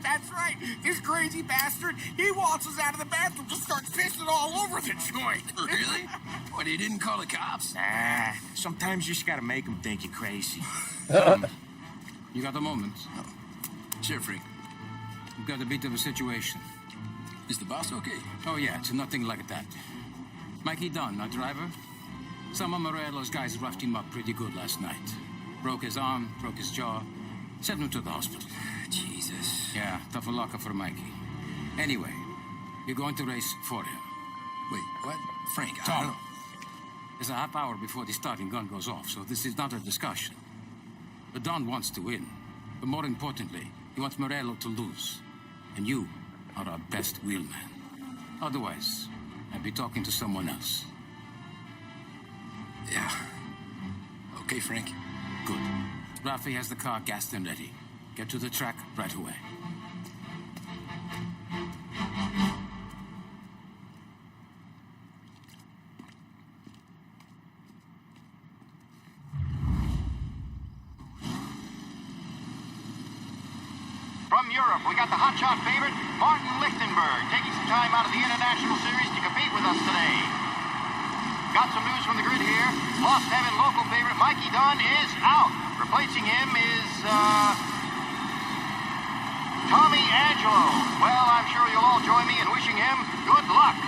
That's right. This crazy bastard, he waltzes out of the bathroom, just starts pissing all over the joint. Really? What, he didn't call the cops? Nah, sometimes you just gotta make them think you're crazy. You got a moment? Sure, Frank. We've got a bit of a situation. Is the boss okay? Oh yeah, it's nothing like that. Mikey Dunn, our driver. Some of Morello's guys roughed him up pretty good last night. Broke his arm, broke his jaw. Sent him to the hospital. Jesus. Yeah, tough luck for Mikey. Anyway, you're going to race for him. Wait, what? Frank, I Tom, don't know. there's a half hour before the starting gun goes off, so this is not a discussion. The Don wants to win, but more importantly, he wants Morello to lose. And you are our best wheelman. Otherwise, I'd be talking to someone else. Yeah. Okay, Frank. Good. Rafi has the car gassed and ready. Get to the track right away. From Europe, we got the hotshot favorite, Martin Lichtenberg, taking some time out of the International Series to compete with us today. Got some news from the grid here. Lost Heaven local favorite Mikey Dunn is out. Replacing him is Tommy Angelo. Well, I'm sure you'll all join me in wishing him good luck.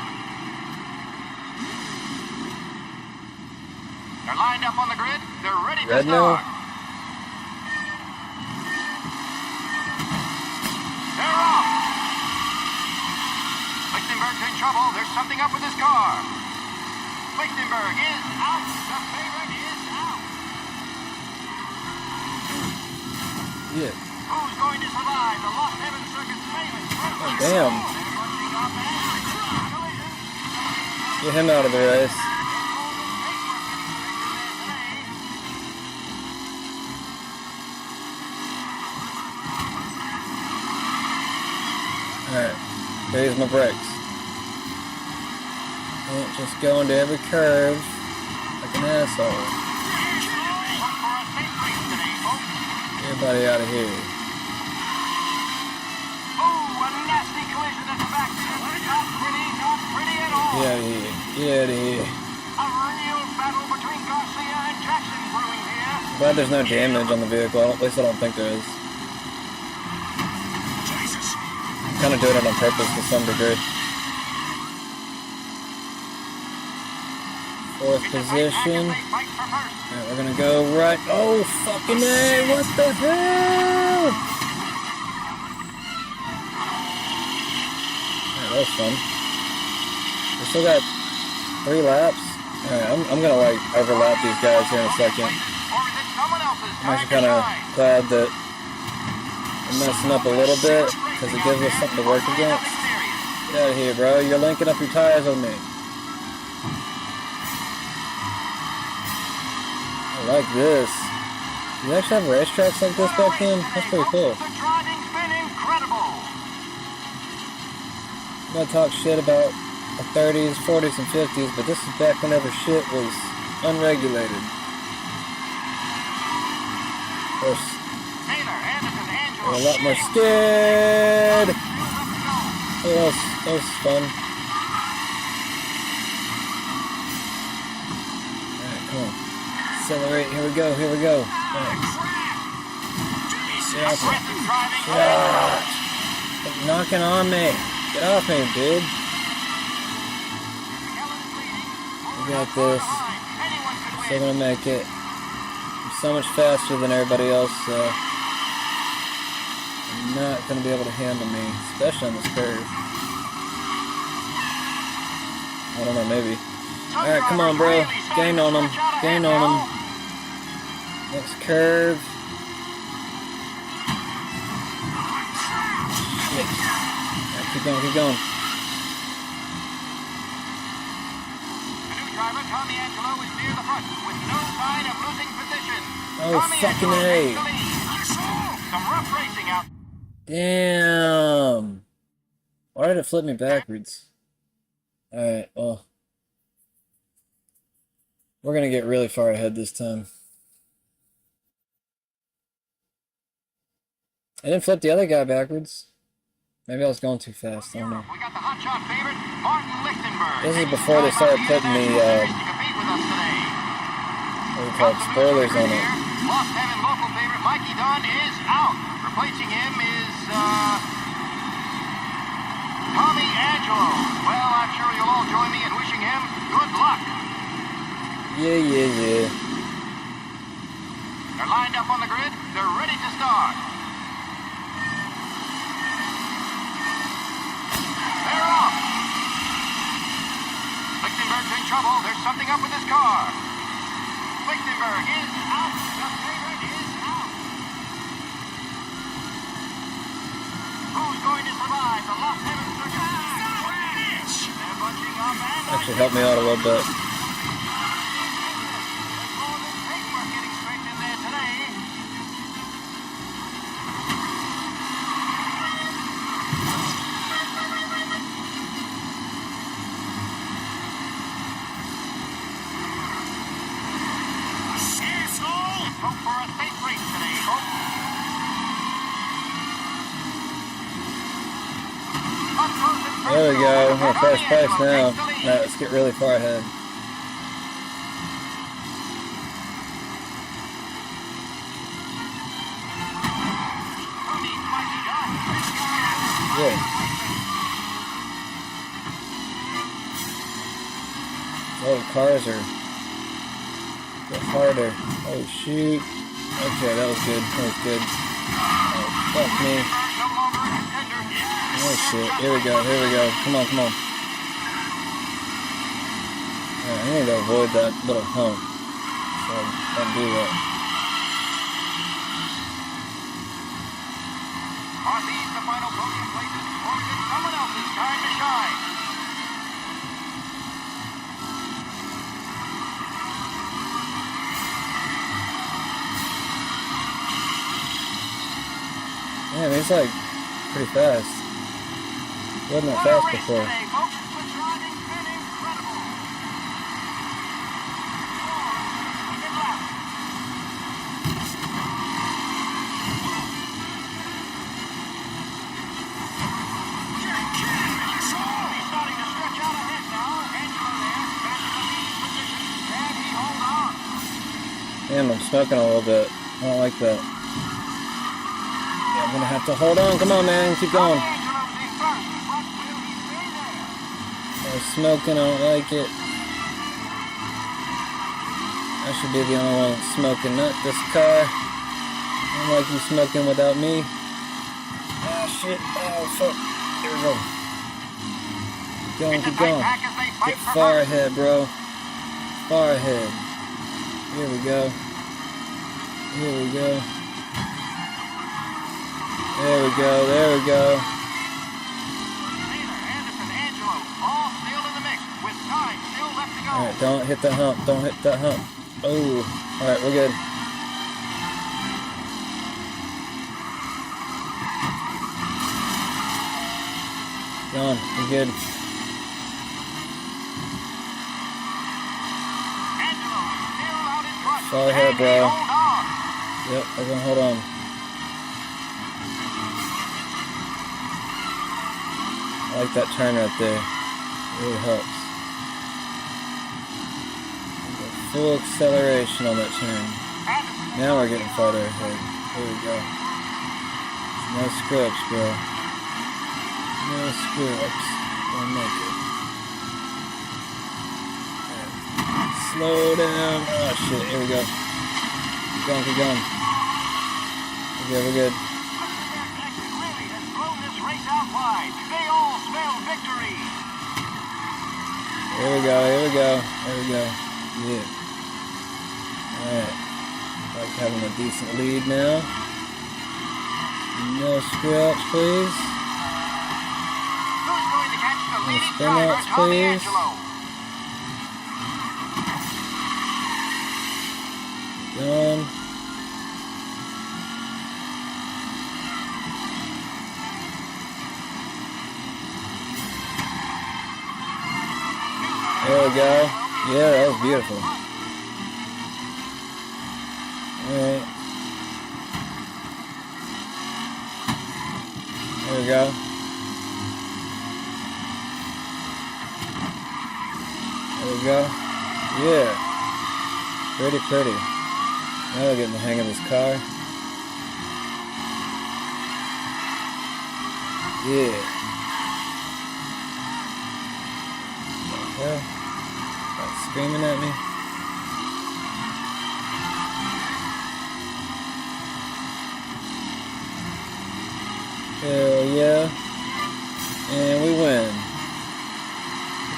They're lined up on the grid. They're ready to start. They're off. Lichtenberg's in trouble. There's something up with his car. Lichtenberg is out. The favorite is out. Yeah. Who's going to survive the Lost Heaven Circuit's famous? Oh, damn. Get him out of the race. Alright, there's my brakes. Can't just go into every curve like an asshole. Everybody out of here. Oh, a nasty collision at the back. Not pretty at all. Get out of here. Get out of here. A real battle between Garcia and Jackson brewing here. Glad there's no damage on the vehicle. At least I don't think there is. Kind of doing it on purpose to some degree. Fourth position. Alright, we're gonna go right. Oh, fucking A! What the hell? Alright, that was fun. We still got 3 laps. Alright, I'm gonna like overlap these guys here in a second. I'm actually kind of glad that I'm messing up a little bit because it gives us something to work against. Get out of here, bro. You're linking up your tires with me. I like this. Do you actually have racetracks like this back then? That's pretty cool. I'm gonna talk shit about the 30s, 40s, and 50s, but this is back whenever shit was unregulated. Of course, we're a lot more scared. Oh, that was fun. Alright, come on. Accelerate. Here we go. Here we go. Right. Get off me. Stop knocking on me. Get off me, dude. We got this. Still gonna make it. I'm so much faster than everybody else, so I'm not gonna be able to handle me, especially on this curve. I don't know, maybe. Alright, come on, bro. Gain on them. Gain on them. Next curve. Shit. Right, keep going, keep going. The new driver, Tommy Angelo, is near the front with no sign of losing position. Oh, fucking A. Some rough racing out. Damn. Why did it flip me backwards? Alright, well. We're gonna get really far ahead this time. I didn't flip the other guy backwards. Maybe I was going too fast. I don't know. We got the hotshot favorite, Martin Lichtenberg. This is before they started putting the what do you call it, spoilers on it. Lost Heaven local favorite Mikey Dunn is out. Replacing him is Tommy Angelo. Well, I'm sure you'll all join me in wishing him good luck. Yeah. They're lined up on the grid. They're ready to start. They're off. Lichtenberg's in trouble. There's something up with his car. Lichtenberg is out. The favorite is out. Who's going to survive the Lost Heaven Circuit? They're bunching up and Actually helped me out a little bit. There we go. We're in first place now. Alright, let's get really far ahead. Yeah. Oh, cars are get harder. Oh shoot. Okay, that was good. That was good. Oh, fuck me. Oh shit. Here we go. Here we go. Come on, come on. Alright, I need to avoid that little hump. So don't do that. Are these the final podium places, or is it someone else's time to shine? Man, he's like pretty fast. Wasn't that fast before. Damn, I'm smoking a little bit. I don't like that. Yeah, I'm gonna have to hold on. Come on, man. Keep going. I'm smoking. I don't like it. I should be the only one that's smoking, not this car. I don't like you smoking without me. Ah, shit. Oh, fuck. Here we go. Keep going, keep going. Get far ahead, bro. Far ahead. Here we go. Here we go. There we go. There we go. Alright, don't hit the hump. Don't hit that hump. Oh. Alright, we're good. Going. We're good. Far ahead, bro. Yep, we're gonna hold on. I like that turn right there. It really helps. Full acceleration on that turn. Now we're getting farther ahead. Here we go. No screw-ups, bro. No screw-ups. Don't make it. Slow down. Oh shit, here we go. Keep going, keep going. We're good, we're good. Here we go, here we go, here we go. Yeah. Alright. Like having a decent lead now. No screw-ups, please. No spin-outs, please. Done. There we go. Yeah, that was beautiful. Alright. There we go. There we go. Yeah. Pretty pretty. Now we're getting the hang of this car. Yeah. Yeah. That's screaming at me. Hell yeah. And we win.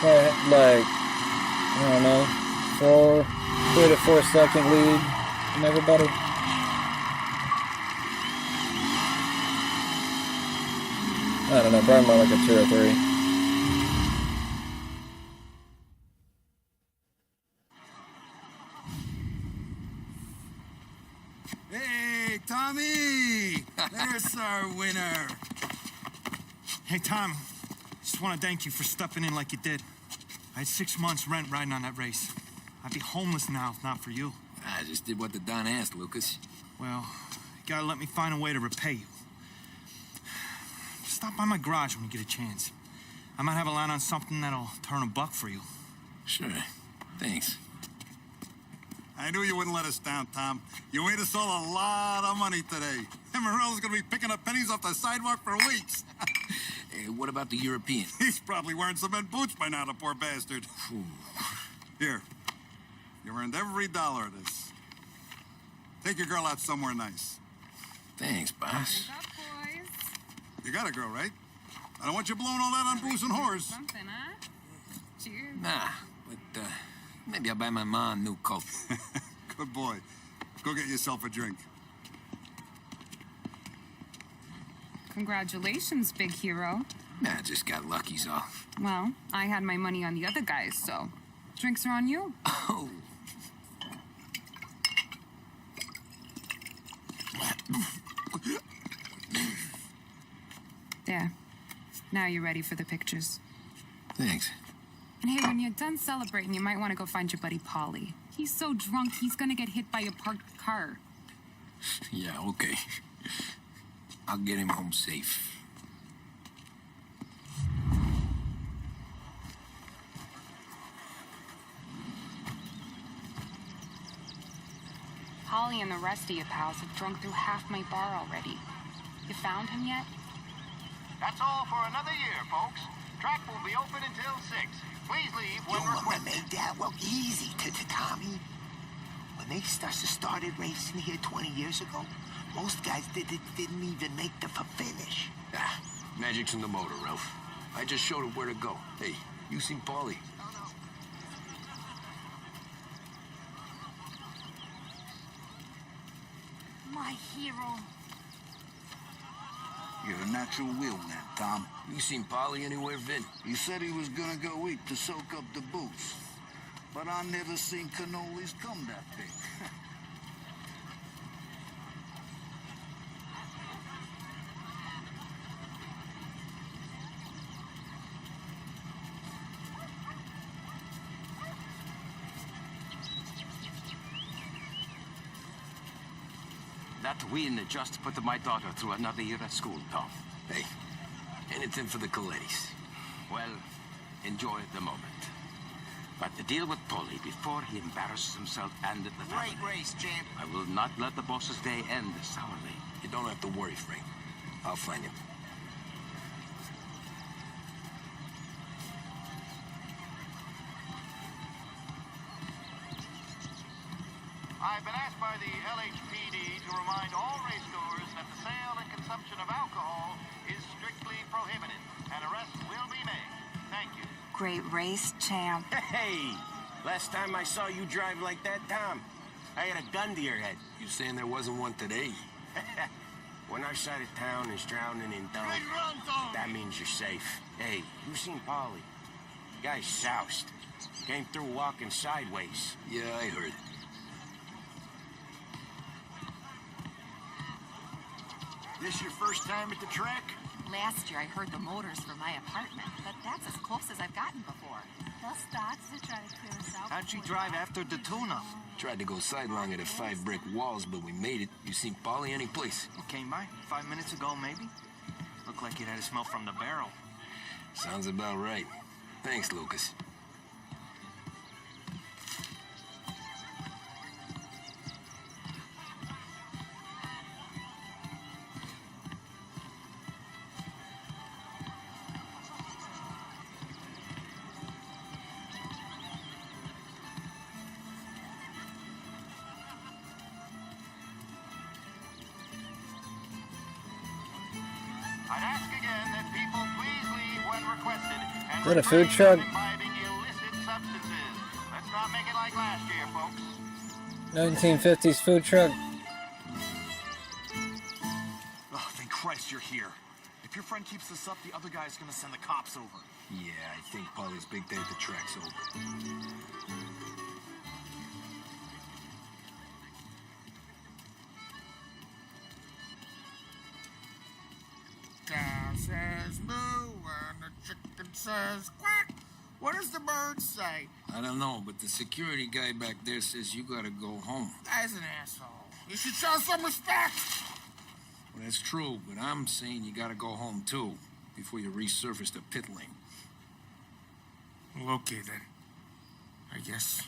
Probably had like, I don't know, 3 to 4 second lead from everybody. I don't know, probably more like a 2 or 3. Hey, Tommy! There's our winner. Hey, Tom. Just want to thank you for stepping in like you did. I had 6 months rent riding on that race. I'd be homeless now if not for you. I just did what the Don asked, Lucas. Well, you gotta let me find a way to repay you. Stop by my garage when you get a chance. I might have a line on something that'll turn $1 for you. Sure. Thanks. I knew you wouldn't let us down, Tom. You made us all a lot of money today. Morello's gonna be picking up pennies off the sidewalk for weeks. Hey, what about the European? He's probably wearing cement boots by now, the poor bastard. Here. You earned every dollar of this. Take your girl out somewhere nice. Thanks, boss. You got a girl, right? I don't want you blowing all that on booze and whores. Something, huh? Cheers. Nah, but maybe I'll buy my mom a new coat. Good boy. Go get yourself a drink. Congratulations, big hero. Nah, just got lucky's all. Well, I had my money on the other guys, so drinks are on you. Oh. There. Now you're ready for the pictures. Thanks. And hey, when you're done celebrating, you might want to go find your buddy Paulie. He's so drunk, he's gonna get hit by a parked car. Yeah, okay. I'll get him home safe. Paulie and the rest of you pals have drunk through half my bar already. You found him yet? That's all for another year, folks. Track will be open until 6. Please leave when requested. Made that well easy to Tommy. When they started racing here 20 years ago, most guys didn't even make the finish. Ah, magic's in the motor, Ralph. I just showed him where to go. Hey, you seen Paulie? My hero. You're a natural wheelman, Tom. You seen Paulie anywhere, Vin? He said he was gonna go eat to soak up the booze. But I never seen cannolis come that big. That win just put my daughter through another year at school, Tom. Hey, anything for the Colettis. Well, enjoy the moment. But the deal with Paulie before he embarrasses himself and the family. Great race, champ. I will not let the boss's day end sourly. You don't have to worry, Frank. I'll find him. I've been asked by the LHPD to remind all racegoers that the sale and consumption of alcohol is strictly prohibited, and arrests will be made. Thank you. Great race, champ. Hey, last time I saw you drive like that, Tom, I had a gun to your head. You saying there wasn't one today? When our side of town is drowning in dung, that means you're safe. Hey, you seen Paulie? Guy's soused. Came through walking sideways. Yeah, I heard. This your first time at the track? Last year I heard the motors from my apartment, but that's as close as I've gotten before. They'll start to try to clear us out. How'd you drive after the tune-up? Tried to go sidelong at 5 brick walls, but we made it. You seen Paulie any place? Came by 5 minutes ago, maybe. Looked like it had a smell from the barrel. Sounds about right. Thanks, Lucas. I'd ask again that people please leave when requested. And Is that a food truck? imbibing illicit substances. Let's not make it like last year, folks. 1950s food truck. Oh, thank Christ you're here. If your friend keeps this up, the other guy's gonna send the cops over. Yeah, I think Paulie's big day at the track's over. Cow says moo and the chicken says quack. What does the bird say? I don't know, but the security guy back there says you gotta go home. Guy's an asshole. You should show some respect. Well, that's true, but I'm saying you gotta go home too, before you resurface the pit lane. Okay then. I guess.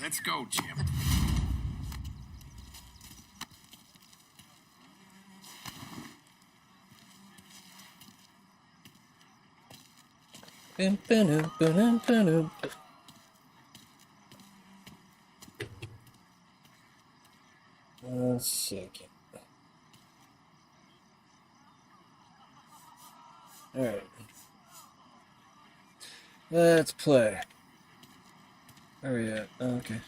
Let's go, champ. One second. Alright. Let's play. Where are we at? Oh, okay.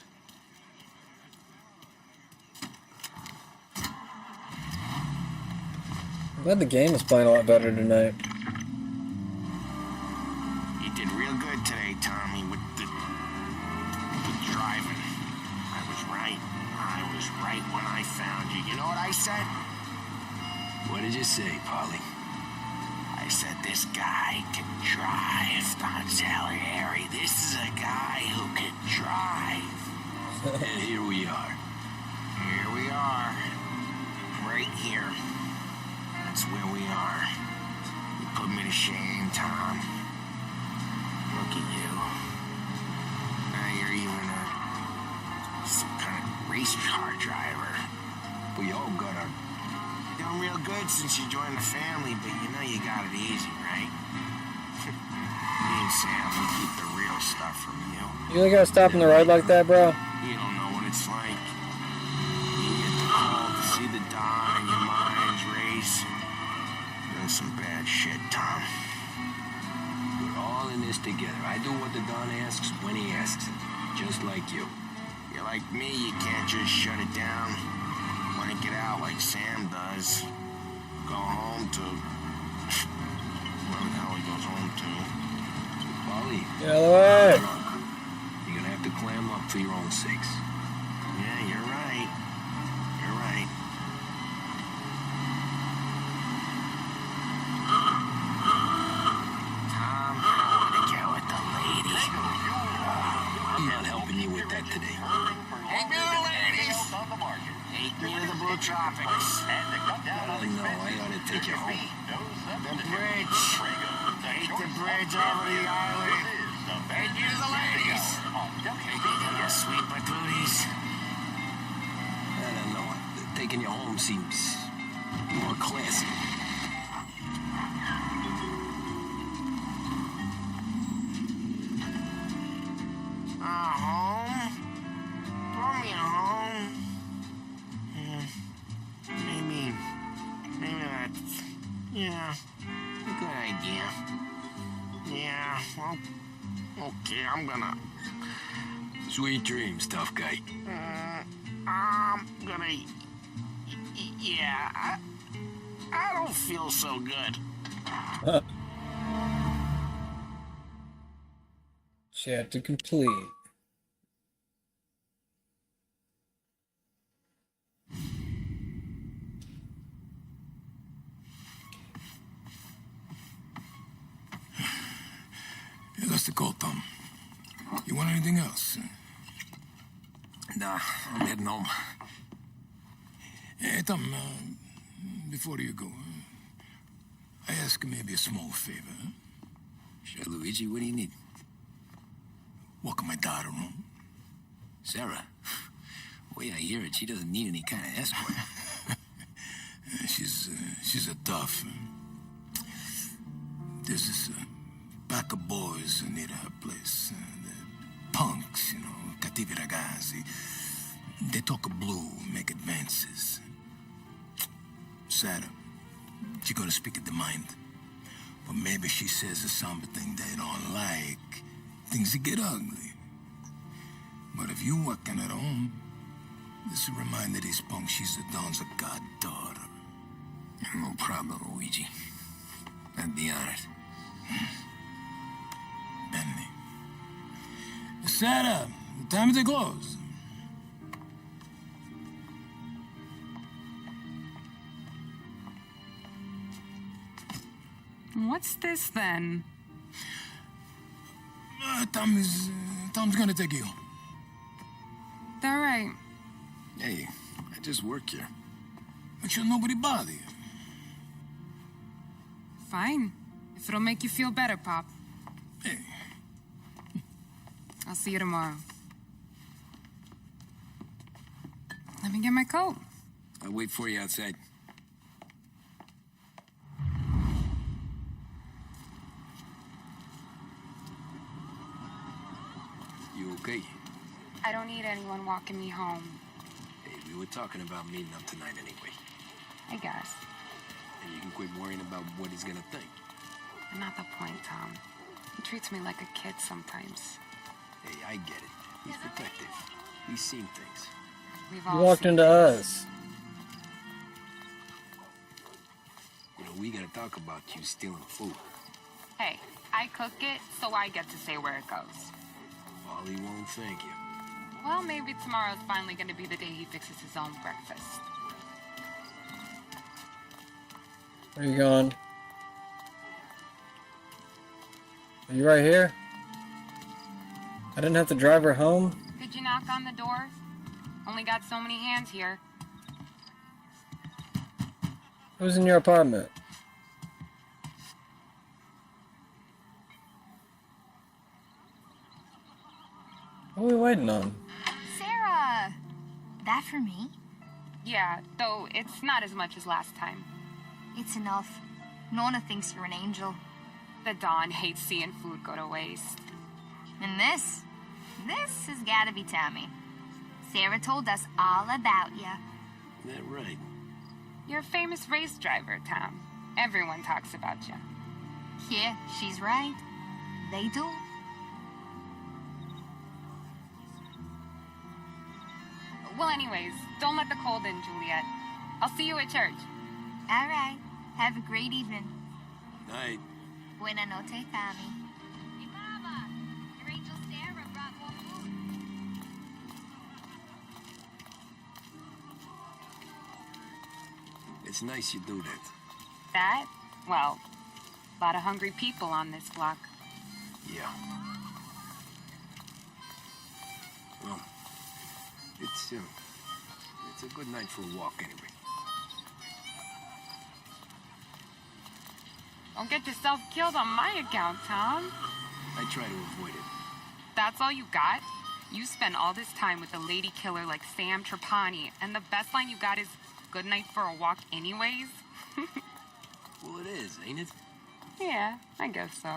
I'm glad the game is playing a lot better tonight. You did real good today, Tommy, with the driving. I was right. I was right when I found you. You know what I said? What did you say, Polly? I said, this guy can drive. Don't tell Harry. This is a guy who can drive. And here we are. Here we are. Right here. That's where we are. You put me to shame, Tom. Look at you. Now you're even some kind of race car driver. We all got our... You're doing real good since you joined the family, but you know you got it easy, right? Me and Sam, we keep the real stuff from you. You really gotta stop in the road like that, bro? You don't know what it's like. You get the call to see the Don and your minds race. Doing some bad shit, Tom. We're all in this together. I do what the Don asks when he asks it. Just like you. You're like me, you can't just shut it down. Wanna get out like Sam does. Go home to... Where the hell he goes home to? Polly. Get out of the way! You're gonna have to clam up for your own sakes. Yeah, you're right. You're right. Tom, I wanna get with the lady. I'm not helping you with that today. Take me to the ladies! Take me to the Blue Tropics. Oh, no, I ought to take you home. The bridge. Take the bridge over the island. Take you to the ladies. Take you to your sweet patooties. I don't know. Taking you home seems more classy. Home? Throw me a home. Maybe that's, yeah, a good idea. Yeah, well, okay, I'm gonna, Sweet dreams, tough guy. I'm gonna, yeah, I don't feel so good. Chapter complete. Hey, that's the call, Tom. You want anything else? Nah, I'm heading home. Hey, Tom, before you go, I ask maybe a small favor. Huh? Sure, Luigi, what do you need? Welcome my daughter home. Sarah? The way I hear it, she doesn't need any kind of escort. She's a tough. There's this pack of boys near her place. The punks, you know, cattivi ragazzi. They talk blue, make advances. Sarah, she gonna speak at the mind. But maybe she says something they don't like. Things that get ugly. But if you working at home, this will remind these punks she's the Don's a goddaughter. No problem, Luigi. I'd be honored. Benny. Sarah, time to close. What's this then? Tom's gonna take you. All right. Hey, I just work here. Make sure nobody bother you. Fine. If it'll make you feel better, Pop. Hey. I'll see you tomorrow. Let me get my coat. I'll wait for you outside. okay? I don't need anyone walking me home. Hey, we were talking about meeting up tonight anyway. I guess. And you can quit worrying about what he's gonna think. Not the point, Tom. He treats me like a kid sometimes. Hey, I get it. He's protective. He's seen things. We've You all walked seen into us. You know, we gotta talk about you stealing food. Hey, I cook it, so I get to say where it goes. Wally won't thank you. Well, maybe tomorrow's finally gonna be the day he fixes his own breakfast. Where you going? Are you right here? I didn't have to drive her home? Could you knock on the door? Only got so many hands here. Who's in your apartment? What are we waiting on? Sarah! That for me? Yeah, though it's not as much as last time. It's enough. Nona thinks you're an angel. The Dawn hates seeing food go to waste. And this has gotta be Tommy. Sarah told us all about you. That right? You're a famous race driver, Tom. Everyone talks about you. Yeah, she's right. They do. Well, anyways, don't let the cold in, Juliet. I'll see you at church. All right. Have a great evening. Night. Buena noche, Tommy. Hey, Mama. Your angel Sarah brought more food. It's nice you do that. That? Well, a lot of hungry people on this block. Yeah. Well, it's a good night for a walk anyway. Don't get yourself killed on my account, Tom. I try to avoid it. That's all you got? You spend all this time with a lady killer like Sam Trapani, and the best line you got is, "Good night for a walk anyways"? Well, it is, ain't it? Yeah, I guess so.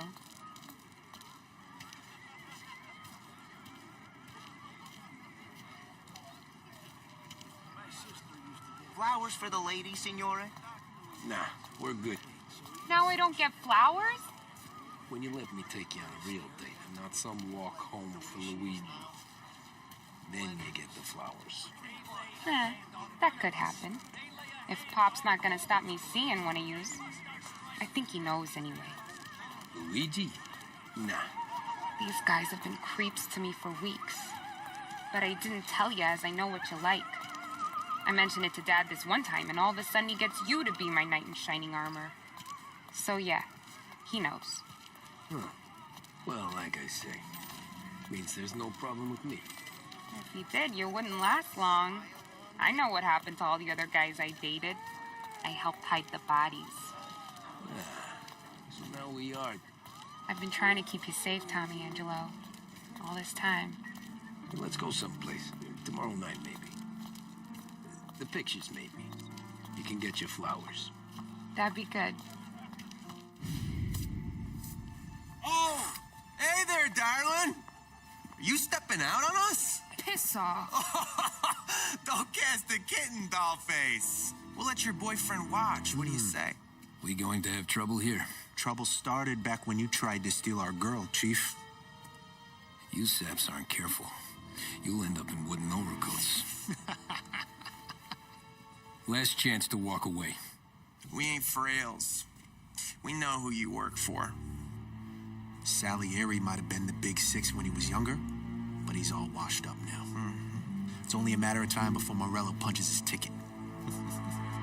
Flowers for the lady, Signore? Nah, we're good. Now I don't get flowers? When you let me take you on a real date and not some walk home for Luigi, then you get the flowers. That could happen. If Pop's not gonna stop me seeing one of yous. I think he knows anyway. Luigi? Nah. These guys have been creeps to me for weeks. But I didn't tell you as I know what you like. I mentioned it to Dad this one time, and all of a sudden he gets you to be my knight in shining armor. So yeah, he knows. Huh. Well, like I say, means there's no problem with me. If he did, you wouldn't last long. I know what happened to all the other guys I dated. I helped hide the bodies. So now we are. I've been trying to keep you safe, Tommy Angelo. All this time. Let's go someplace. Tomorrow night, maybe. The pictures, maybe. You can get your flowers. That'd be good. Oh! Hey there, darling! Are you stepping out on us? Piss off. Don't cast a kitten, dollface. We'll let your boyfriend watch. What do you say? We going to have trouble here? Trouble started back when you tried to steal our girl, Chief. You saps aren't careful. You'll end up in wooden overcoats. Last chance to walk away. We ain't frails. We know who you work for. Salieri might have been the big six when he was younger, but he's all washed up now. It's only a matter of time before Morello punches his ticket.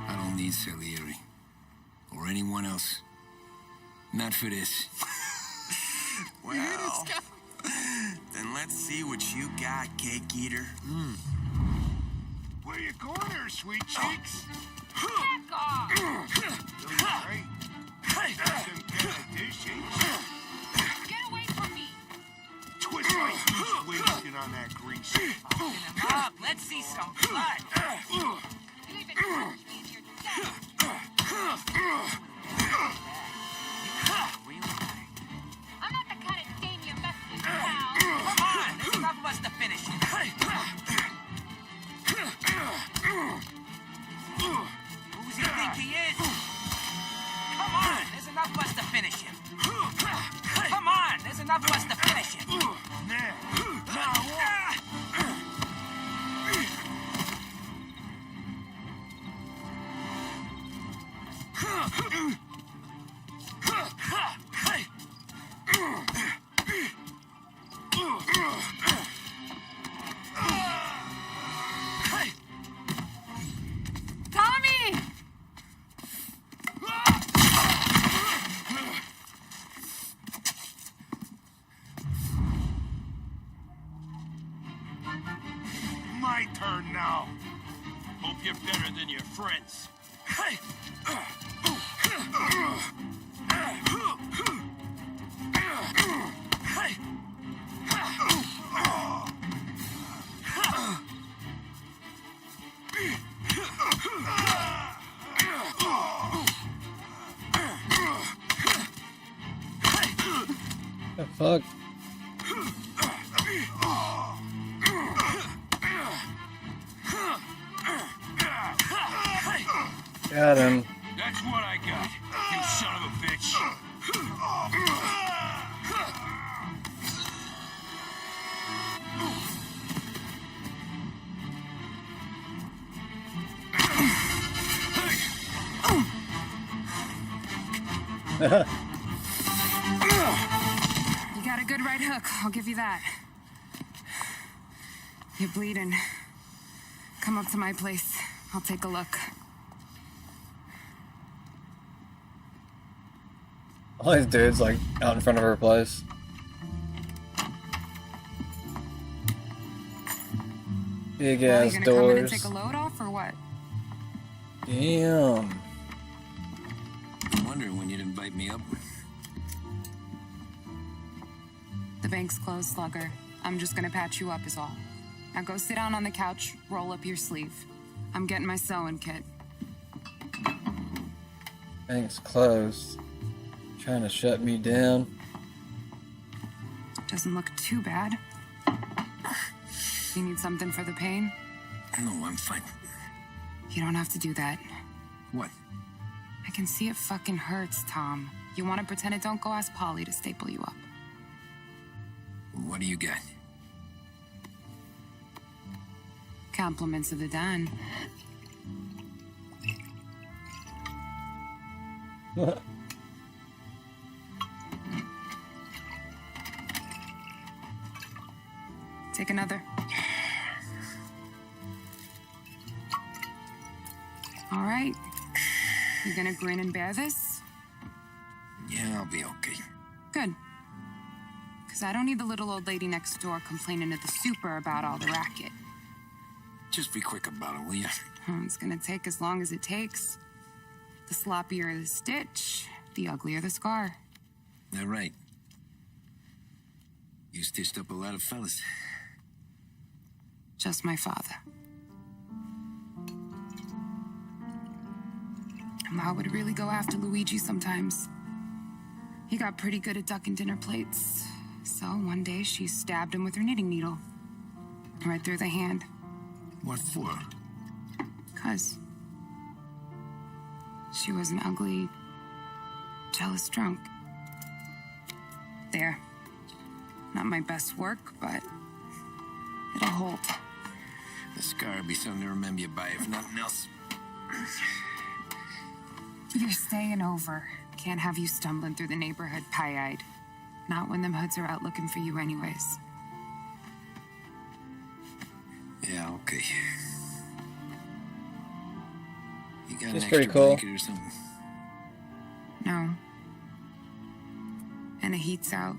I don't need Salieri. Or anyone else. Not for this. Well, then let's see what you got, cake eater. Where you going there, sweet cheeks? Back off! Doing great. Got some kind of dishes. Get away from me! Twist like who's wasting on that grease. Open him up. Let's see some blood. You even touch me and you're dead. I'm not the kind of stain you mess with, pal. Come on, this stuff must up was to finish it. Tommy! My turn now. Hope you're better than your friends. The fuck? Got him. That's what I got, you son of a bitch. You got a good right hook, I'll give you that. You're bleeding. Come up to my place. I'll take a look. All these dudes like out in front of her place. Big Well, ass you gonna come in and doors. take a load off or what? Damn. I'm wondering when you'd invite me up. The bank's closed, Slugger. I'm just gonna patch you up is all. Now go sit down on the couch, roll up your sleeve. I'm getting my sewing kit. Bank's closed. Trying to shut me down. Doesn't look too bad. You need something for the pain? No, I'm fine. You don't have to do that. What? I can see it fucking hurts, Tom. You want to pretend it don't go? Ask Polly to staple you up. What do you got? Compliments of the Don. Take another. All right. You gonna grin and bear this? Yeah, I'll be okay. Good. Because I don't need the little old lady next door complaining to the super about all the racket. Just be quick about it, will you? It's gonna take as long as it takes. The sloppier the stitch, the uglier the scar. That right. You stitched up a lot of fellas. Just my father. Ma would really go after Luigi sometimes. He got pretty good at ducking dinner plates. So one day she stabbed him with her knitting needle. Right through the hand. What for? 'Cause she was an ugly, jealous drunk. There. Not my best work, but it'll hold. The scar will be something to remember you by, if nothing else. You're staying over. Can't have you stumbling through the neighborhood pie-eyed. Not when them hoods are out looking for you anyways. Yeah, okay. You got an It's extra pretty cool. blanket or something? No. And the heat's out.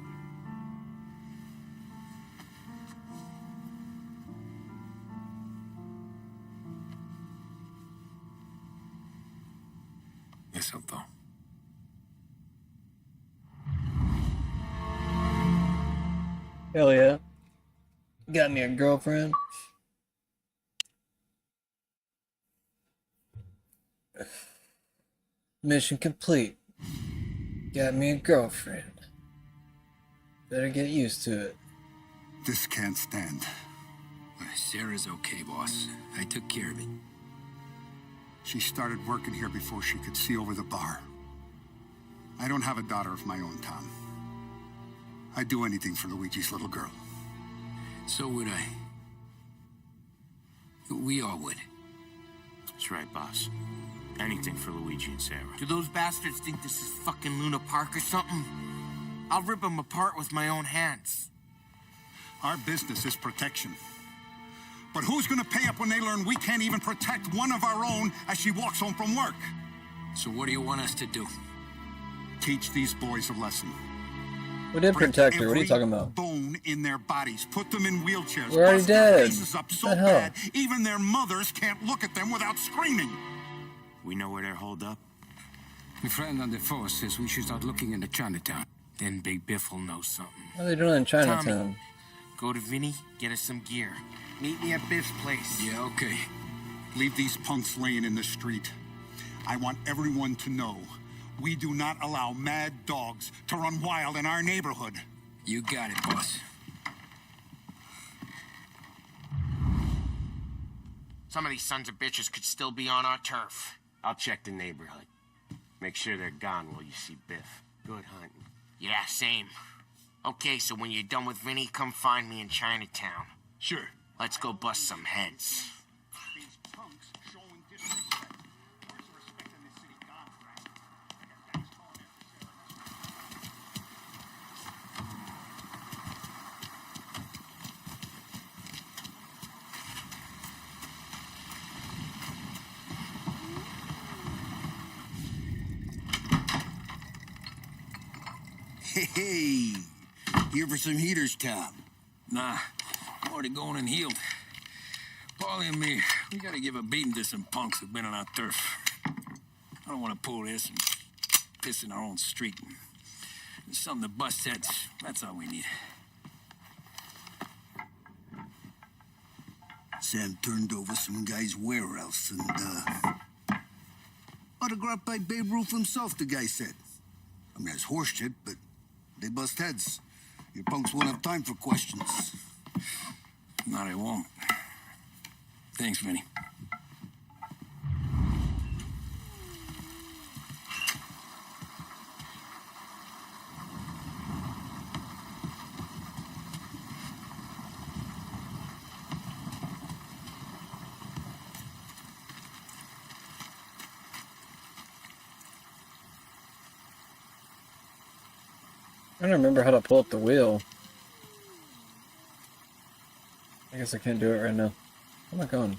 Eso todo. Hell yeah. Got me a girlfriend. Mission complete. Got me a girlfriend. Better get used to it. This can't stand. Sarah's okay, boss. I took care of it. She started working here before she could see over the bar. I don't have a daughter of my own, Tom. I'd do anything for Luigi's little girl. So would I. We all would. That's right, boss. Anything for Luigi and Sarah. Do those bastards think this is fucking Luna Park or something? I'll rip them apart with my own hands. Our business is protection. But who's gonna pay up when they learn we can't even protect one of our own as she walks home from work? So what do you want us to do? Teach these boys a lesson. We did protect her. What are you Every talking about? bone in their bodies. Put them in wheelchairs. We're already Bust their dead. faces up so What the hell? bad, even their mothers can't look at them without screaming. We know where they're holed up. My friend on the force says we should start looking into Chinatown. Then Big Biff will know something. What are they doing in Chinatown? Tommy, go to Vinny, get us some gear. Meet me at Biff's place. Yeah, okay. Leave these punks laying in the street. I want everyone to know we do not allow mad dogs to run wild in our neighborhood. You got it, boss. Some of these sons of bitches could still be on our turf. I'll check the neighborhood. Make sure they're gone while you see Biff. Good hunting. Yeah, same. Okay, so when you're done with Vinny, come find me in Chinatown. Sure. Let's go bust some heads. These punks showing disrespect. Where's the respect in this city gone, Frank? I got guys calling after Sarah. Hey, here for some heaters, Tom? Nah, I'm already going and healed. Paulie and me, we gotta give a beating to some punks who've been on our turf. I don't want to pull this and piss in our own street. There's something to bust heads. That's all we need. Sam turned over some guy's warehouse and, autographed by Babe Ruth himself, the guy said. I mean, that's horse shit, but they bust heads. Your punks won't have time for questions. No, they won't. Thanks, Vinny. I don't remember how to pull up the wheel. I guess I can't do it right now. Where am I going?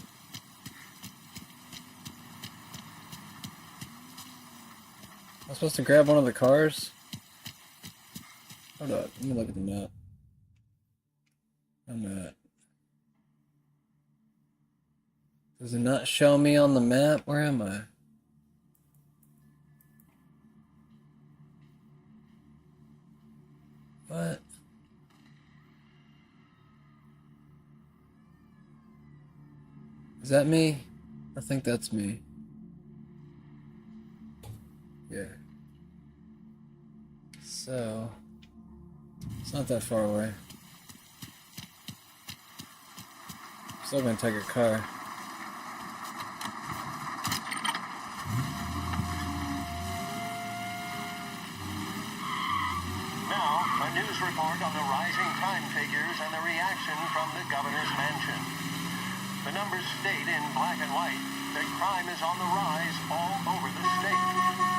Am I supposed to grab one of the cars? Hold up, let me look at the map. I'm not. Does it not show me on the map? Where am I? What? Is that me? I think that's me. Yeah. So, it's not that far away. Still gonna take a car. Now, a news report on the rising crime figures and the reaction from the governor's mansion. The numbers state in black and white that crime is on the rise all over the state.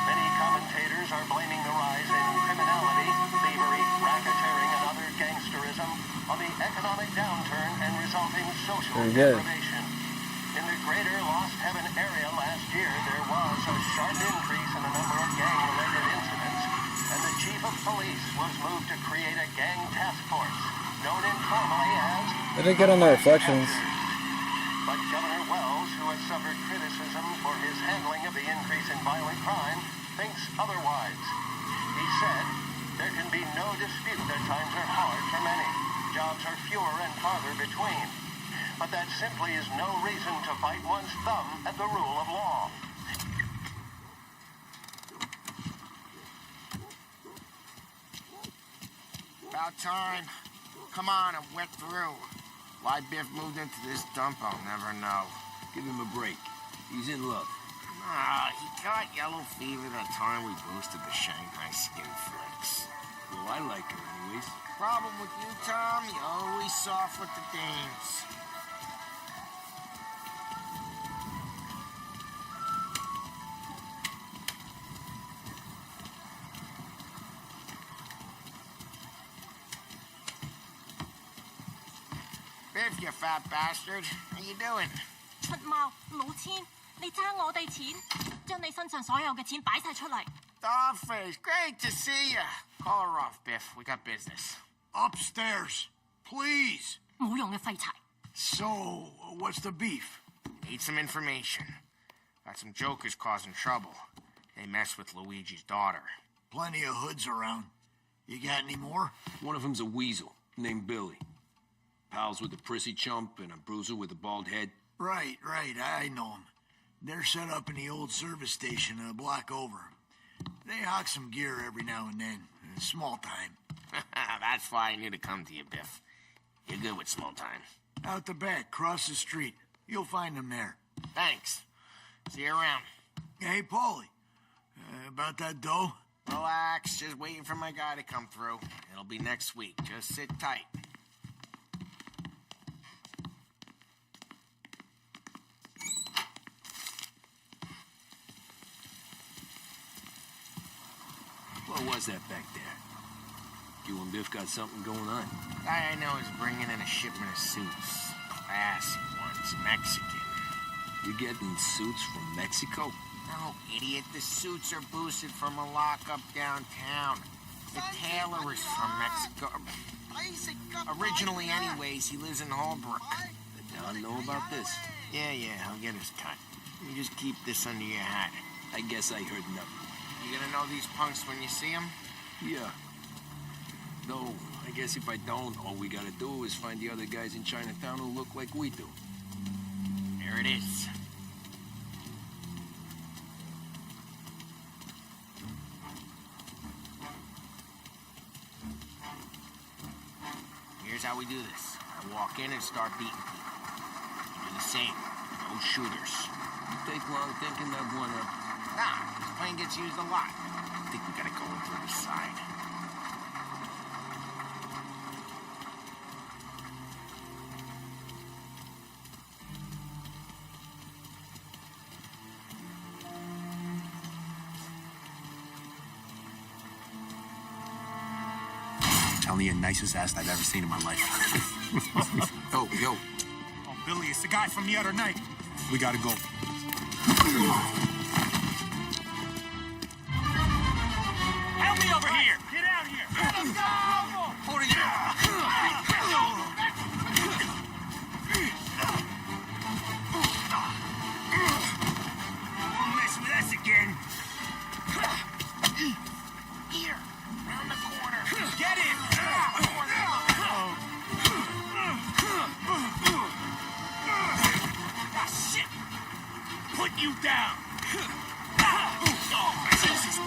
Many commentators are blaming the rise in criminality, thievery, racketeering, and other gangsterism on the economic downturn and resulting social deprivation. In the greater Lost Heaven area last year, there was a sharp increase in the number of gang-related incidents, and the chief of police was moved to create a gang task force, known informally as... They didn't get on the reflections. But Governor Wells, who has suffered criticism for his handling of the increase in violent crime, thinks otherwise. He said, there can be no dispute that times are hard for many. Jobs are fewer and farther between. But that simply is no reason to bite one's thumb at the rule of law. About time. Come on and wet through. Why Biff moved into this dump, I'll never know. Give him a break. He's in love. Nah, he got yellow fever that time we boosted the Shanghai skin flicks. Well, I like her anyways. Problem with you, Tom, you always soft with the dames. Biff, you fat bastard. How you doing? 出貓老千，你爭我哋錢，將你身上所有嘅錢擺晒出嚟。Dollface, great to see you. Call her off, Biff. We got business. Upstairs, please. 冇用嘅廢柴。So, what's the beef? Need some information. Got some jokers causing trouble. They mess with Luigi's daughter. Plenty of hoods around. You got any more? One of them's a weasel named Billy. Pals with a prissy chump and a bruiser with a bald head. Right, I know them. They're set up in the old service station a block over. They hawk some gear every now and then. Small time. That's why I knew to come to you, Biff. You're good with small time. Out the back, cross the street. You'll find them there. Thanks. See you around. Hey, Paulie. About that dough? Relax. Just waiting for my guy to come through. It'll be next week. Just sit tight. What was that back there? You and Biff got something going on. Guy I know is bringing in a shipment of suits. Classy ones, Mexican. You getting suits from Mexico? No, idiot. The suits are boosted from a lockup downtown. The tailor is from Mexico. Originally, anyways, he lives in Holbrook. Did Don know about this? Yeah, he'll get his cut. You just keep this under your hat. I guess I heard nothing. You gonna know these punks when you see them? Yeah. No, I guess if I don't, all we gotta do is find the other guys in Chinatown who look like we do. There it is. Here's how we do this. I walk in and start beating people. You do the same. No shooters. You take long thinking that one up. Nah, this plane gets used a lot. I think we gotta go in through the side. Telling you, nicest ass I've ever seen in my life. Yo. Oh, Billy, it's the guy from the other night. We gotta go. Help me over here! Get out here! Let's go! Hold it. Don't mess with us again. Here, round the corner. Get it! Ah, shit! Put you down! Oh, Jesus!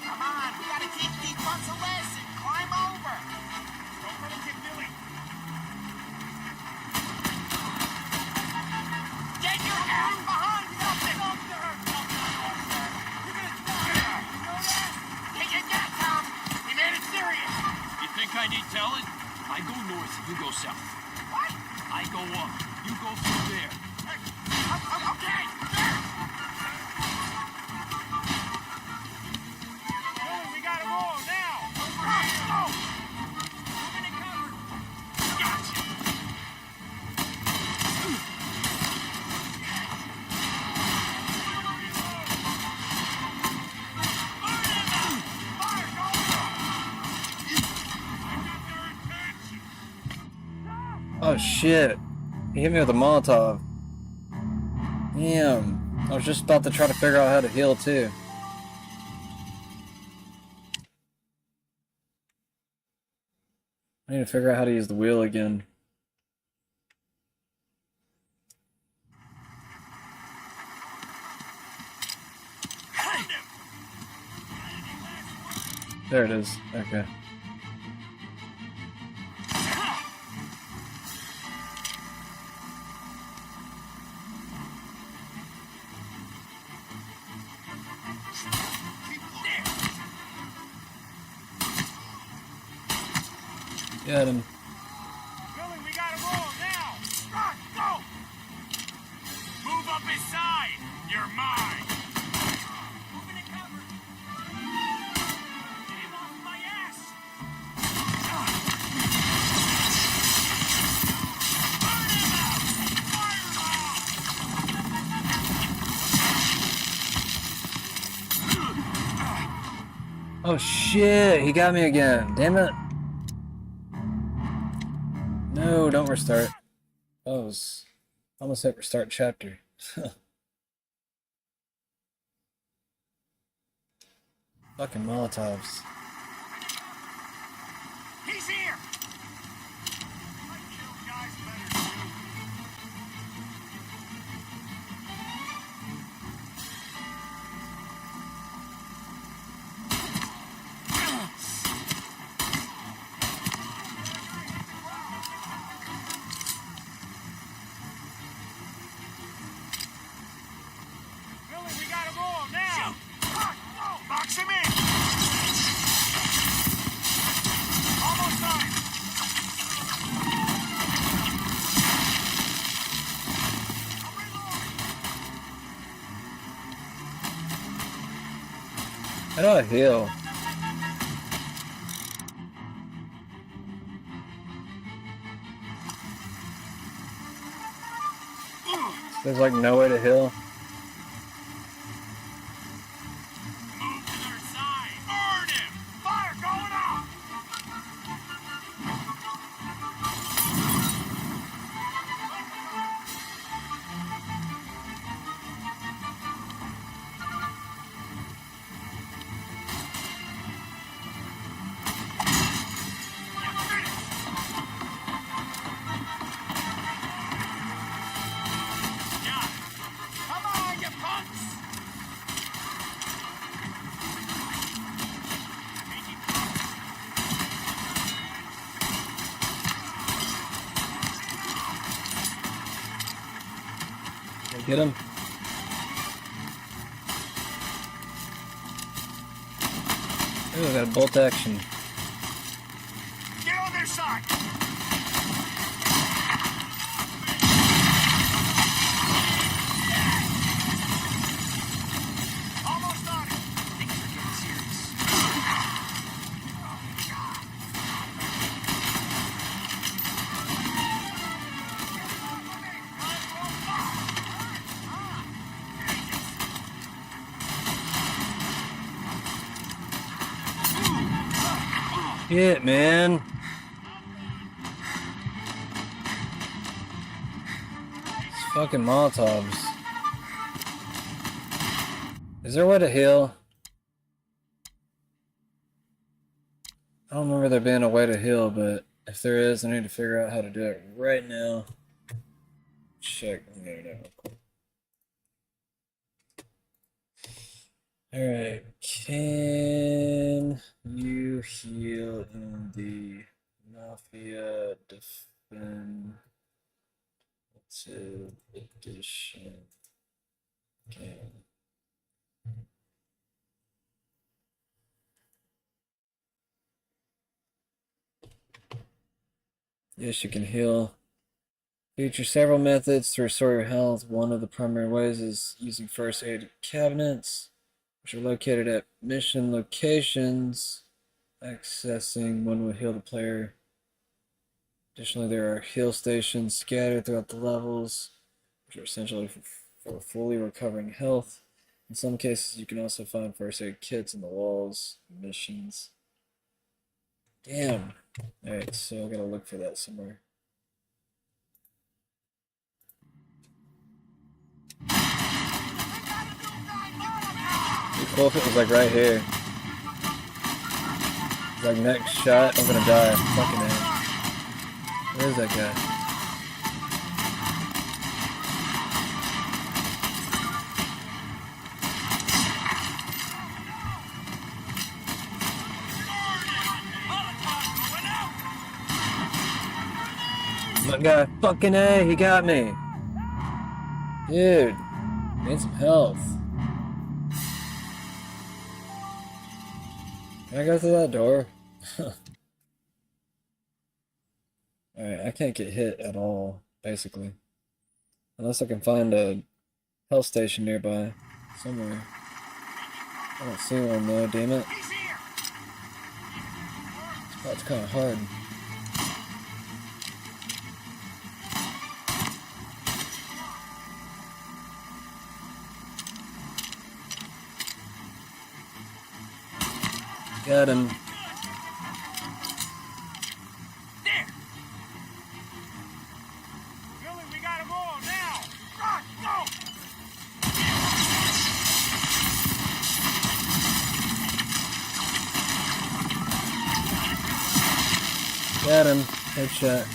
Come on, we gotta teach these punks a lesson. Climb over. Don't let him get Billy. Get your hands behind something! Get your gun, Tom! We made it serious! You think I need telling? I go north, you go south. What? I go up, you go through there. Okay! Billy, we gotta roll now! Go! Moving and cover! Gotcha! Oh shit. He hit me with a Molotov. Damn. I was just about to try to figure out how to heal too. I need to figure out how to use the wheel again. There it is. Okay. Get him. Billy, we gotta move now! Run, go! Move up his side! You're mine! Moving to cover! Get him off my ass! Burn him out! Fire him off! Oh shit, he got me again. Damn it. No, don't restart. That was almost hit restart chapter. Fucking Molotovs. He's here! I kill guys better than you. Billy, we gotta move now! Box him in! Almost on him! How do I heal? There's like no way to heal. Move to their side! Burn him! Fire going out! Come on, you punks! Get him. Ooh, I got a bolt action. Get on their side! Almost on it! Things are getting serious. Shit, man. It's fucking Molotovs. Is there a way to heal? I don't remember there being a way to heal, but if there is, I need to figure out how to do it right now. Check the internet real quick. Alright, can you heal in the Mafia Definitive Edition game? Yes, you can heal. Feature several methods to restore your health. One of the primary ways is using first aid cabinets, which are located at mission locations. Accessing one will heal the player. Additionally, there are heal stations scattered throughout the levels, which are essentially for fully recovering health. In some cases, you can also find first aid kits in the walls, missions. Damn. Alright, so I gotta look for that somewhere. It'd be cool if it was like right here. Like next shot, I'm gonna die. Fucking A. Where is that guy? My guy, fucking A, he got me. Dude, need some health. Can I go through that door? Alright, I can't get hit at all, basically. Unless I can find a health station nearby. Somewhere. I don't see one though, damn it. That's kind of hard. Got him. There. Billy, we got 'em all now. Run, go. Got him. Headshot.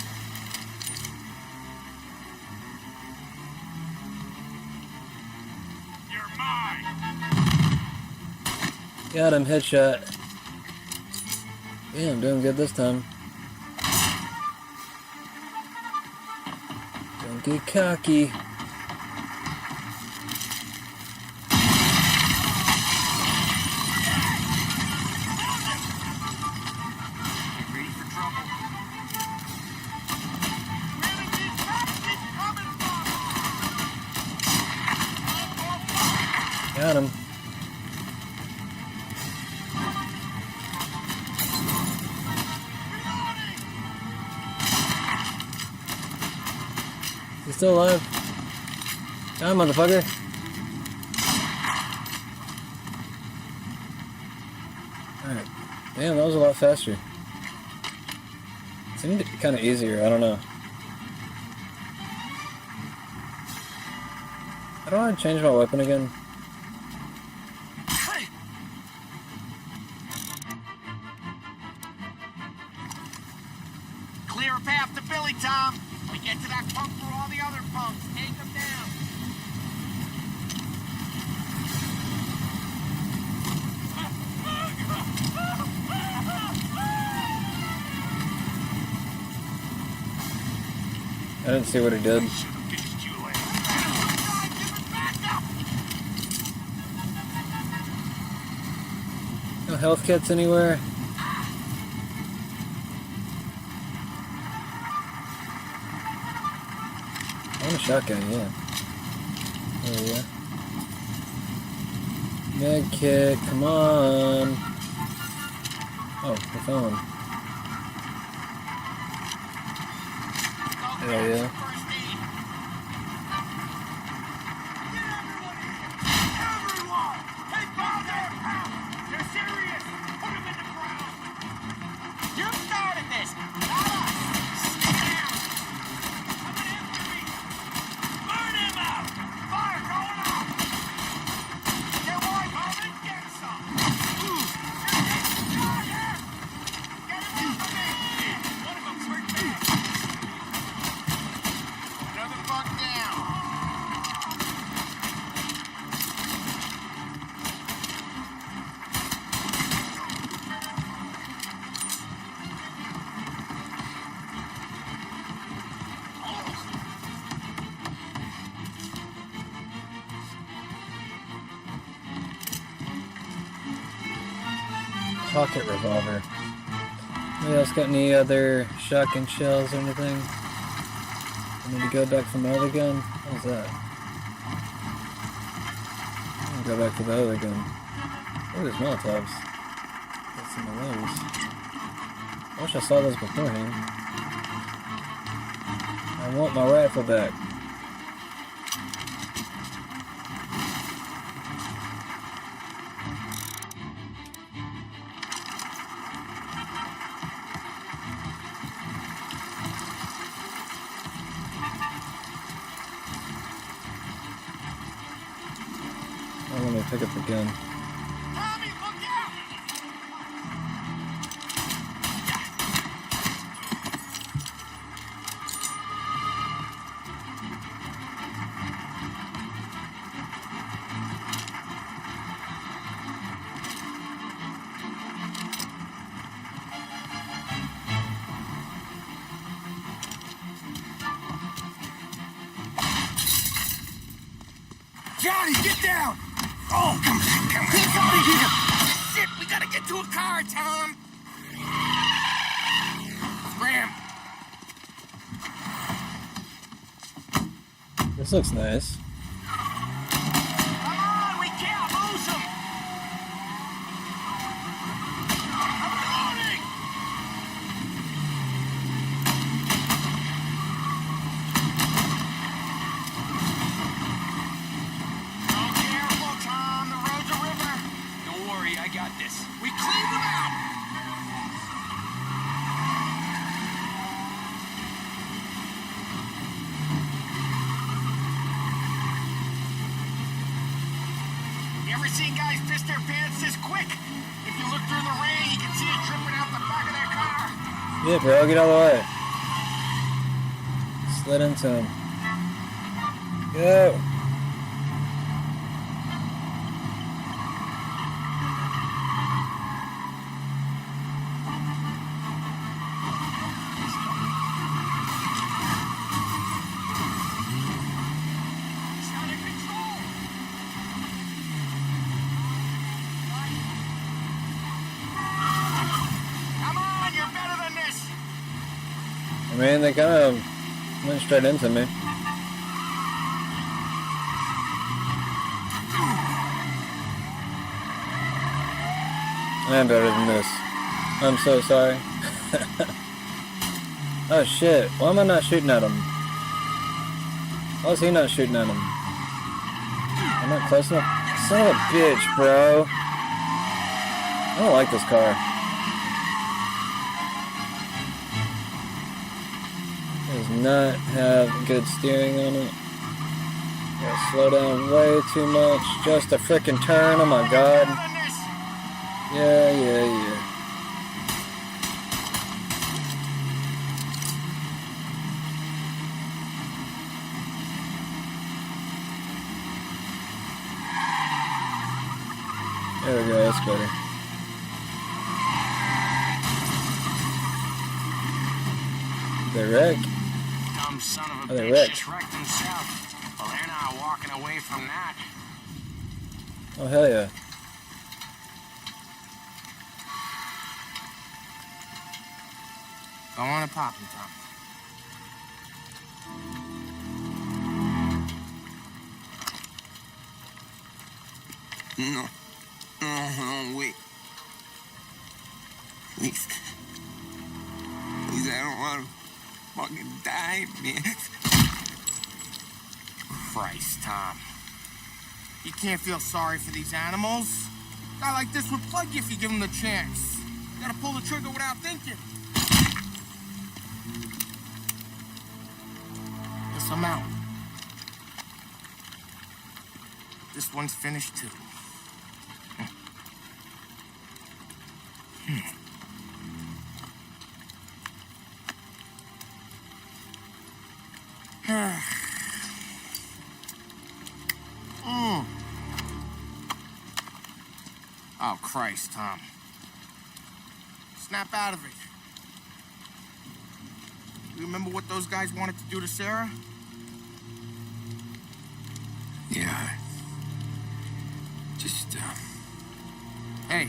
You're mine. Got him. Headshot. Yeah, I'm doing good this time. Don't get cocky. Ready for trouble. Got him. He's still alive. Come on, motherfucker. Alright. Damn, that was a lot faster. Seemed to be kind of easier, I don't know. How do I change my weapon again? Clear a path to Billy, Tom. We get to that punk for all the other punks. Take them down. I didn't see what he did. No health kits anywhere? I want a shotgun, yeah. Oh yeah. Med kit, come on. Oh, I found one. Hell yeah. You started this. Not us. Sit down. Burn him out. Fire going off. Your boy, Marvin, get some. Get him off of me. One of them's hurt bad. Another buck down. Pocket revolver. Anybody else got any other shotgun shells or anything? I need to go back for my other gun? What was that? I'm gonna go back for the other gun. Oh, there's Molotovs. Got some of those. I wish I saw those beforehand. I want my rifle back. I want to pick up the gun. Johnny, get down! Oh, come on. Get out of here! Shit, we gotta get to a car, Tom! Scram! This looks nice. Come on, we can't lose him! I'm reloading! Oh, careful, Tom. The road's a river. Don't worry, I got this. We cleaned them out! You ever seen guys piss their pants this quick? If you look through the rain, you can see it dripping out the back of their car. Yeah, bro, get out of the way. Slid into him. Go. He's out of control. Come on, you're better than this. I mean, they kind of went straight into me. I'm better than this. I'm so sorry. Oh shit, why am I not shooting at him? Why is he not shooting at him? I'm not close enough. Son of a bitch, bro. I don't like this car. It does not have good steering on it. Gotta slow down way too much. Just a frickin' turn, oh my god. Yeah. There we go, that's better. They wreck. Dumb son of a Oh, they bitch wrecked. just wrecked himself. Well, they're not walking away from that. Oh, hell yeah. Go on and pop him, Tom. No. No, wait. Please. Please, I don't want to fucking die, man. Christ, Tom. You can't feel sorry for these animals. A guy like this would plug you if you give him the chance. You gotta pull the trigger without thinking. Guess I'm out. This one's finished too. Oh, Christ, Tom. Snap out of it. You remember what those guys wanted to do to Sarah? Yeah. Just, Hey.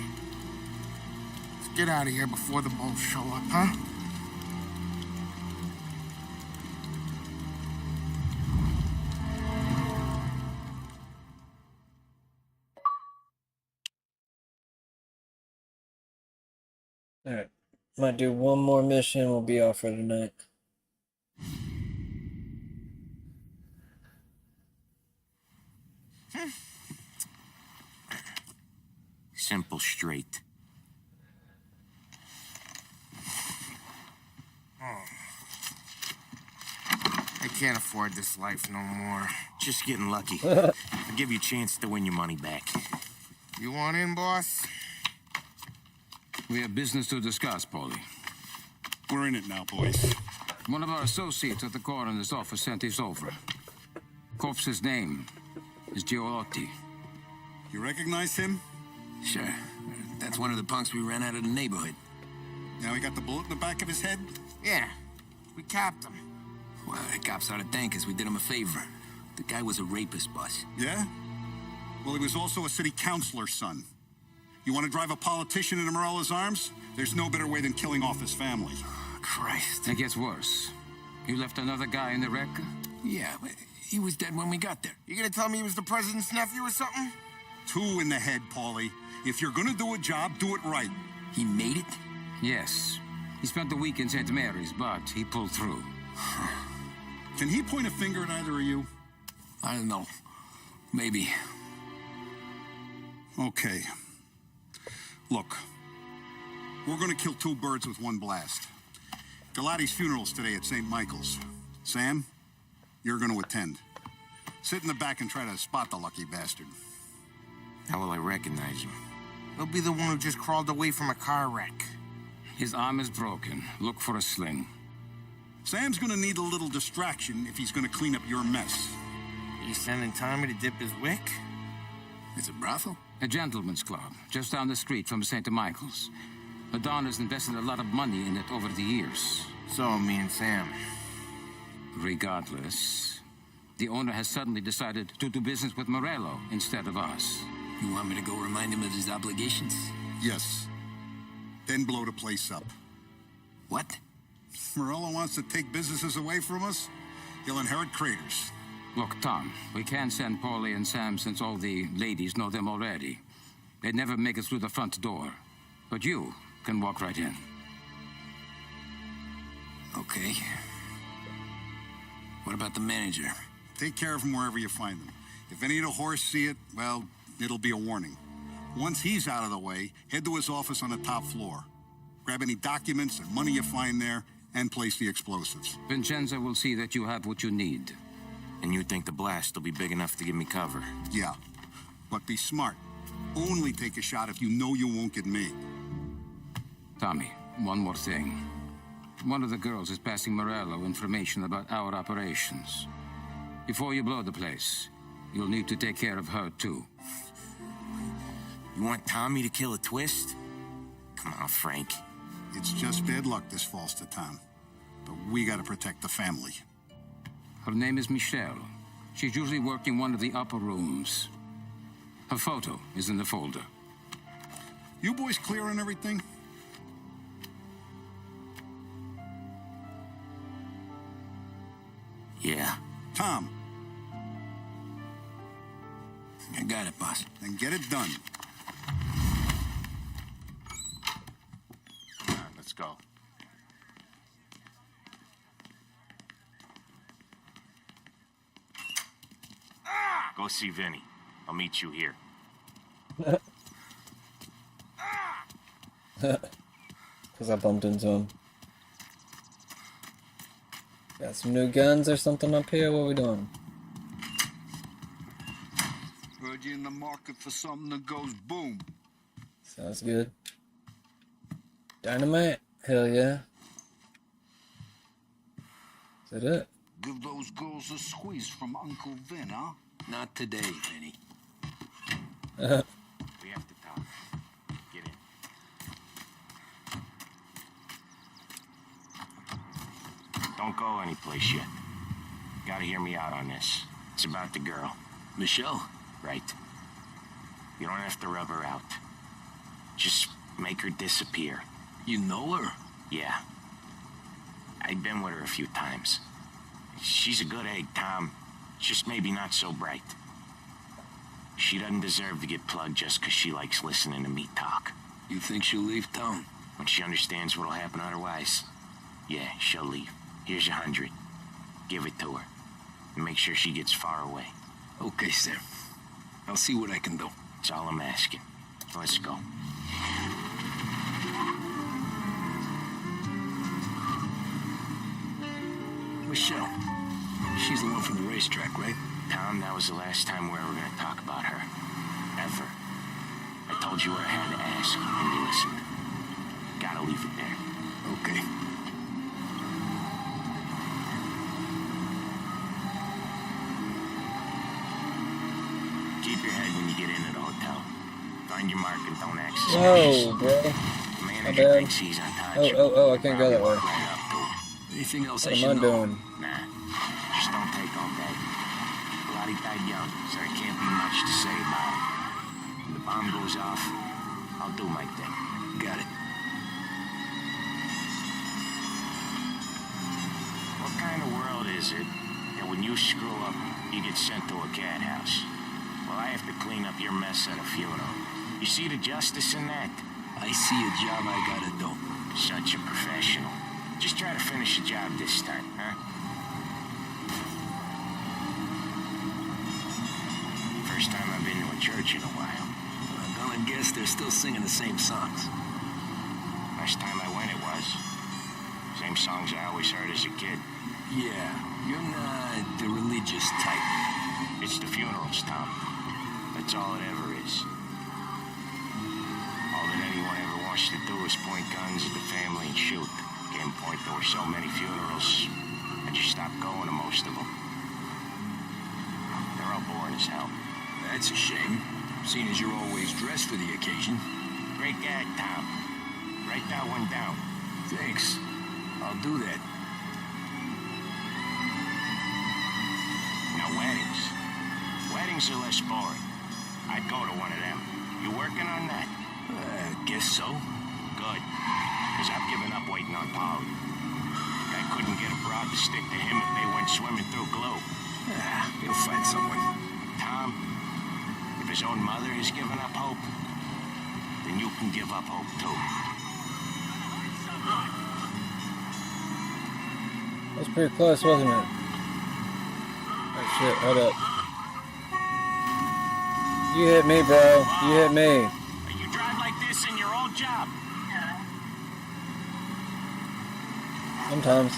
Let's get out of here before the bulls show up, huh? Alright. Might do one more mission, we'll be off for tonight. simple straight. I can't afford this life no more. Just getting lucky. I'll give you a chance to win your money back. You want in, boss? We have business to discuss, Paulie. We're in it now, boys. One of our associates at the coroner's office sent this over. Corpse's name is Giolotti. You recognize him? Sure. That's one of the punks we ran out of the neighborhood. Now he got the bullet in the back of his head? Yeah. We capped him. Well, the cops ought to thank us. We did him a favor. The guy was a rapist, boss. Yeah? Well, he was also a city councilor's son. You want to drive a politician into Morella's arms? There's no better way than killing off his family. Christ. It gets worse. You left another guy in the wreck? Yeah, but he was dead when we got there. You gonna tell me he was the president's nephew or something? 2 in the head, Paulie. If you're gonna do a job, do it right. He made it? Yes. He spent the week in St. Mary's, but he pulled through. Can he point a finger at either of you? I don't know. Maybe. Okay. Look, we're gonna kill 2 birds with 1 blast. Galati's funeral's today at St. Michael's. Sam, you're gonna attend. Sit in the back and try to spot the lucky bastard. How will I recognize him? He'll be the one who just crawled away from a car wreck. His arm is broken. Look for a sling. Sam's gonna need a little distraction if he's gonna clean up your mess. You sending Tommy to dip his wick? It's a brothel? A gentleman's club, just down the street from St. Michael's. The Don has invested a lot of money in it over the years. So, me and Sam. Regardless, the owner has suddenly decided to do business with Morello instead of us. You want me to go remind him of his obligations? Yes. Then blow the place up. What? Morello wants to take businesses away from us? He'll inherit craters. Look, Tom, we can't send Paulie and Sam since all the ladies know them already. They'd never make it through the front door. But you can walk right in. Okay. What about the manager? Take care of him wherever you find him. If any of the horse see it, well, it'll be a warning. Once he's out of the way, head to his office on the top floor. Grab any documents and money you find there, and place the explosives. Vincenzo will see that you have what you need. And you think the blast will be big enough to give me cover? Yeah, but be smart. Only take a shot if you know you won't get made. Tommy, one more thing. One of the girls is passing Morello information about our operations. Before you blow the place, you'll need to take care of her, too. You want Tommy to kill a twist? Come on, Frank. It's just bad luck this falls to Tom. But we gotta protect the family. Her name is Michelle. She's usually working one of the upper rooms. Her photo is in the folder. You boys clear on everything? Yeah. Tom. I got it, boss. Then get it done. Come on, let's go. Go see Vinny. I'll meet you here. Because I bumped into him. Got some new guns or something up here? What are we doing? Heard you in the market for something that goes boom. Sounds good. Dynamite? Hell yeah. Is that it? Give those girls a squeeze from Uncle Vin, huh? Not today, Vinny. We have to talk. Get in. Don't go anyplace yet. Gotta hear me out on this. It's about the girl. Michelle? Right. You don't have to rub her out. Just make her disappear. You know her? Yeah. I've been with her a few times. She's a good egg, Tom. Just maybe not so bright. She doesn't deserve to get plugged just 'cause she likes listening to me talk. You think she'll leave town? When she understands what'll happen otherwise, yeah, she'll leave. Here's your 100. Give it to her. And make sure she gets far away. Okay, Sam. I'll see what I can do. That's all I'm asking. Let's go. Michelle. She's the one from the racetrack, right? Tom, that was the last time we were ever gonna talk about her. Ever. I told you what I had to ask, and you listened. Gotta leave it there. Okay. Keep your head when you get in at the hotel. Find your mark and don't act Whoa, bro. The My manager bad. thinks he's untouchable. Oh, I can't go that way. Right up to it. Anything else What I am should I know? doing? Nah, just don't take all day. Lottie died young, so there can't be much to say about it. When the bomb goes off, I'll do my thing. Got it. What kind of world is it And when you screw up, you get sent to a cat house. Well, I have to clean up your mess at a funeral. You see the justice in that? I see a job I gotta do. Such a professional. Just try to finish the job this time, huh? First time I've been to a church in a while. I'm gonna guess they're still singing the same songs. Last time I went, it was. Same songs I always heard as a kid. Yeah, you're not the religious type. It's the funerals, Tom. That's all it ever is. All that anyone ever wants to do is point guns at the family and shoot. Game point, there were so many funerals, I just stopped going to most of them. They're all boring as hell. That's a shame, seeing as you're always dressed for the occasion. Great gag, Tom. Write that one down. Thanks. I'll do that. Now, weddings. Weddings are less boring. I'd go to one of them. You working on that? Guess so. Good. Because I've given up waiting on Polly. I couldn't get a broad to stick to him if they went swimming through glue. You'll find someone. Tom, if his own mother has given up hope, then you can give up hope too. That was pretty close, wasn't it? Oh shit, hold up. You hit me, bro. You hit me. You drive like this in your old job? Sometimes.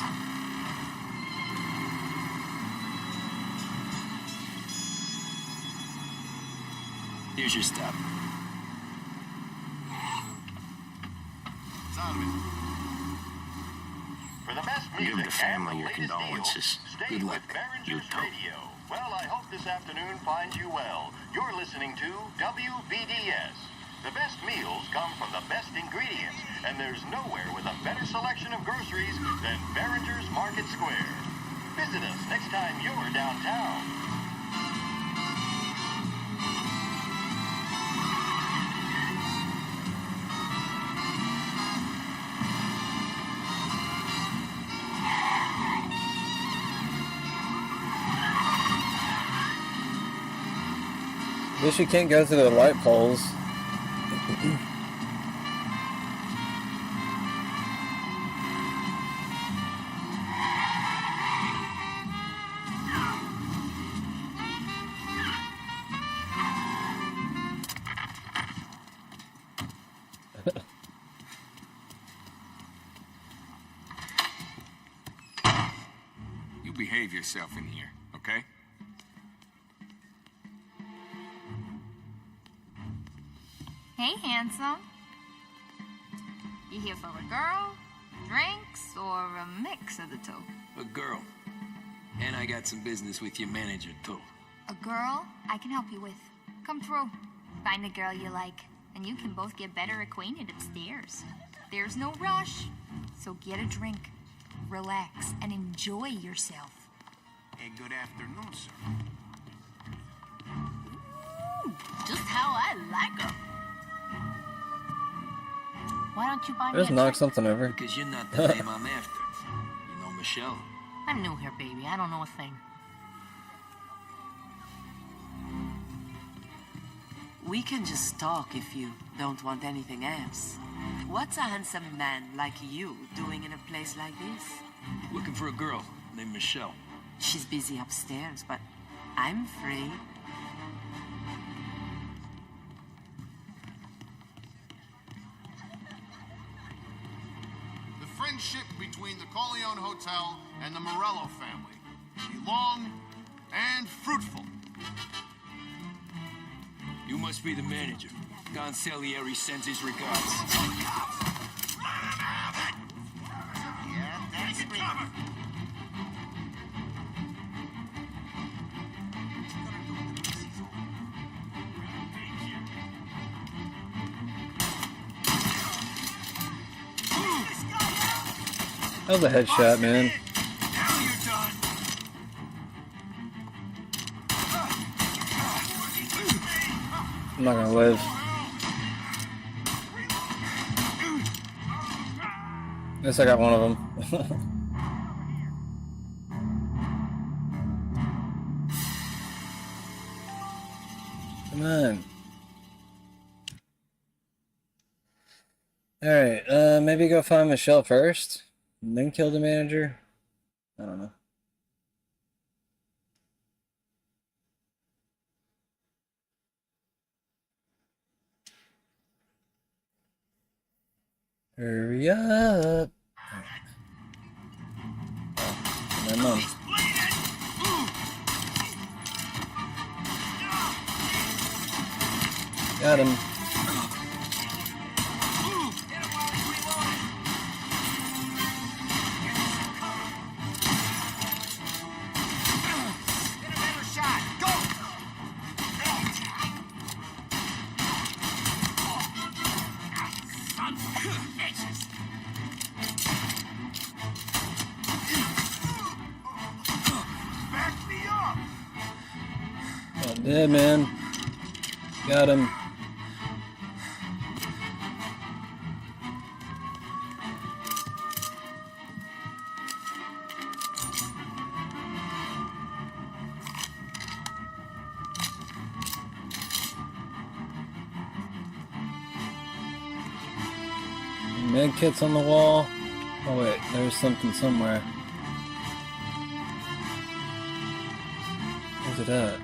Here's your stop. For the best Give music the family and your the latest condolences. deals, stay Good with luck. You Behringer's too. Radio. Well, I hope this afternoon finds you well. You're listening to WBDS. The best meals come from the best ingredients, and there's nowhere with a better selection of groceries than Behringer's Market Square. Visit us next time you're downtown. At least you can't go through the light poles. You behave yourself in here, okay? Hey, handsome. You here for a girl, drinks, or a mix of the two? A girl. And I got some business with your manager, too. A girl I can help you with. Come through. Find a girl you like, and you can both get better acquainted upstairs. There's no rush, so get a drink, relax, and enjoy yourself. Hey, good afternoon, sir. Just how I like them. Why don't you buy me Just a knock drink? something over. Because you're not the name I'm after. You know Michelle? I'm new here, baby. I don't know a thing. We can just talk if you don't want anything else. What's a handsome man like you doing in a place like this? Looking for a girl named Michelle. She's busy upstairs, but I'm free. The friendship between the Corleone Hotel and the Morello family will be long and fruitful. You must be the manager. Don Salieri sends his regards. Yeah, that's me. That was a headshot, man. I'm not gonna live. Guess I got one of them. Come on. Alright, maybe go find Michelle first, and then kill the manager? I don't know. Hurry up! My mom. Got him. Yeah, man. Got him. Med kits on the wall. Oh wait, there's something somewhere. Where's it at?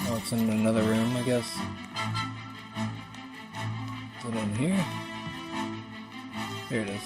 Oh, it's in another room, I guess. Is it in here? Here it is.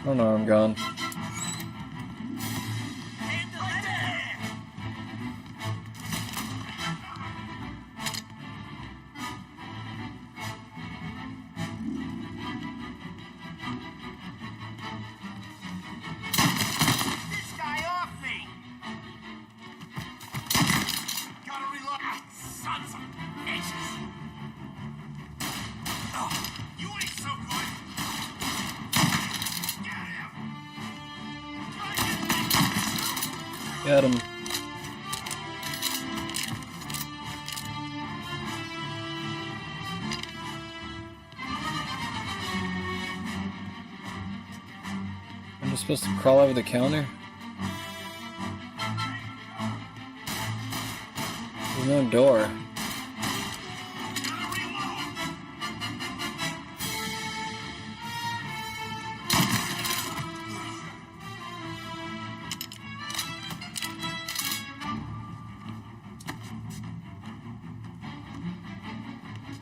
Oh no, I'm gone. This guy off me! Gotta reload. Sons of bitches! Oh, you ain't so good! Got him. I'm just supposed to crawl over the counter? There's no door.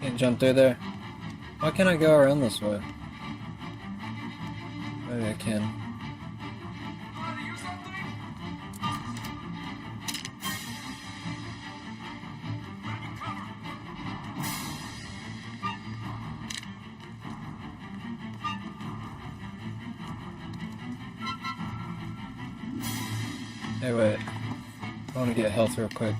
Can't jump through there. Why can't I go around this way? Maybe I can. Hey, wait. I want to get health real quick.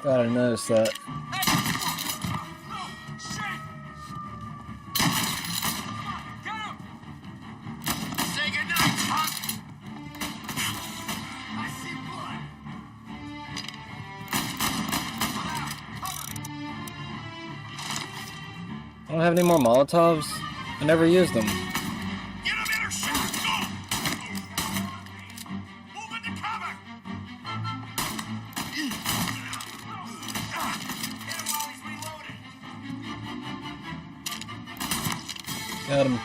Thought I noticed that. Say goodnight, punk! I see blood. I don't have any more Molotovs. I never used them. Get a better shot! Go! Move into cover! Hit him while he's reloading! Got him.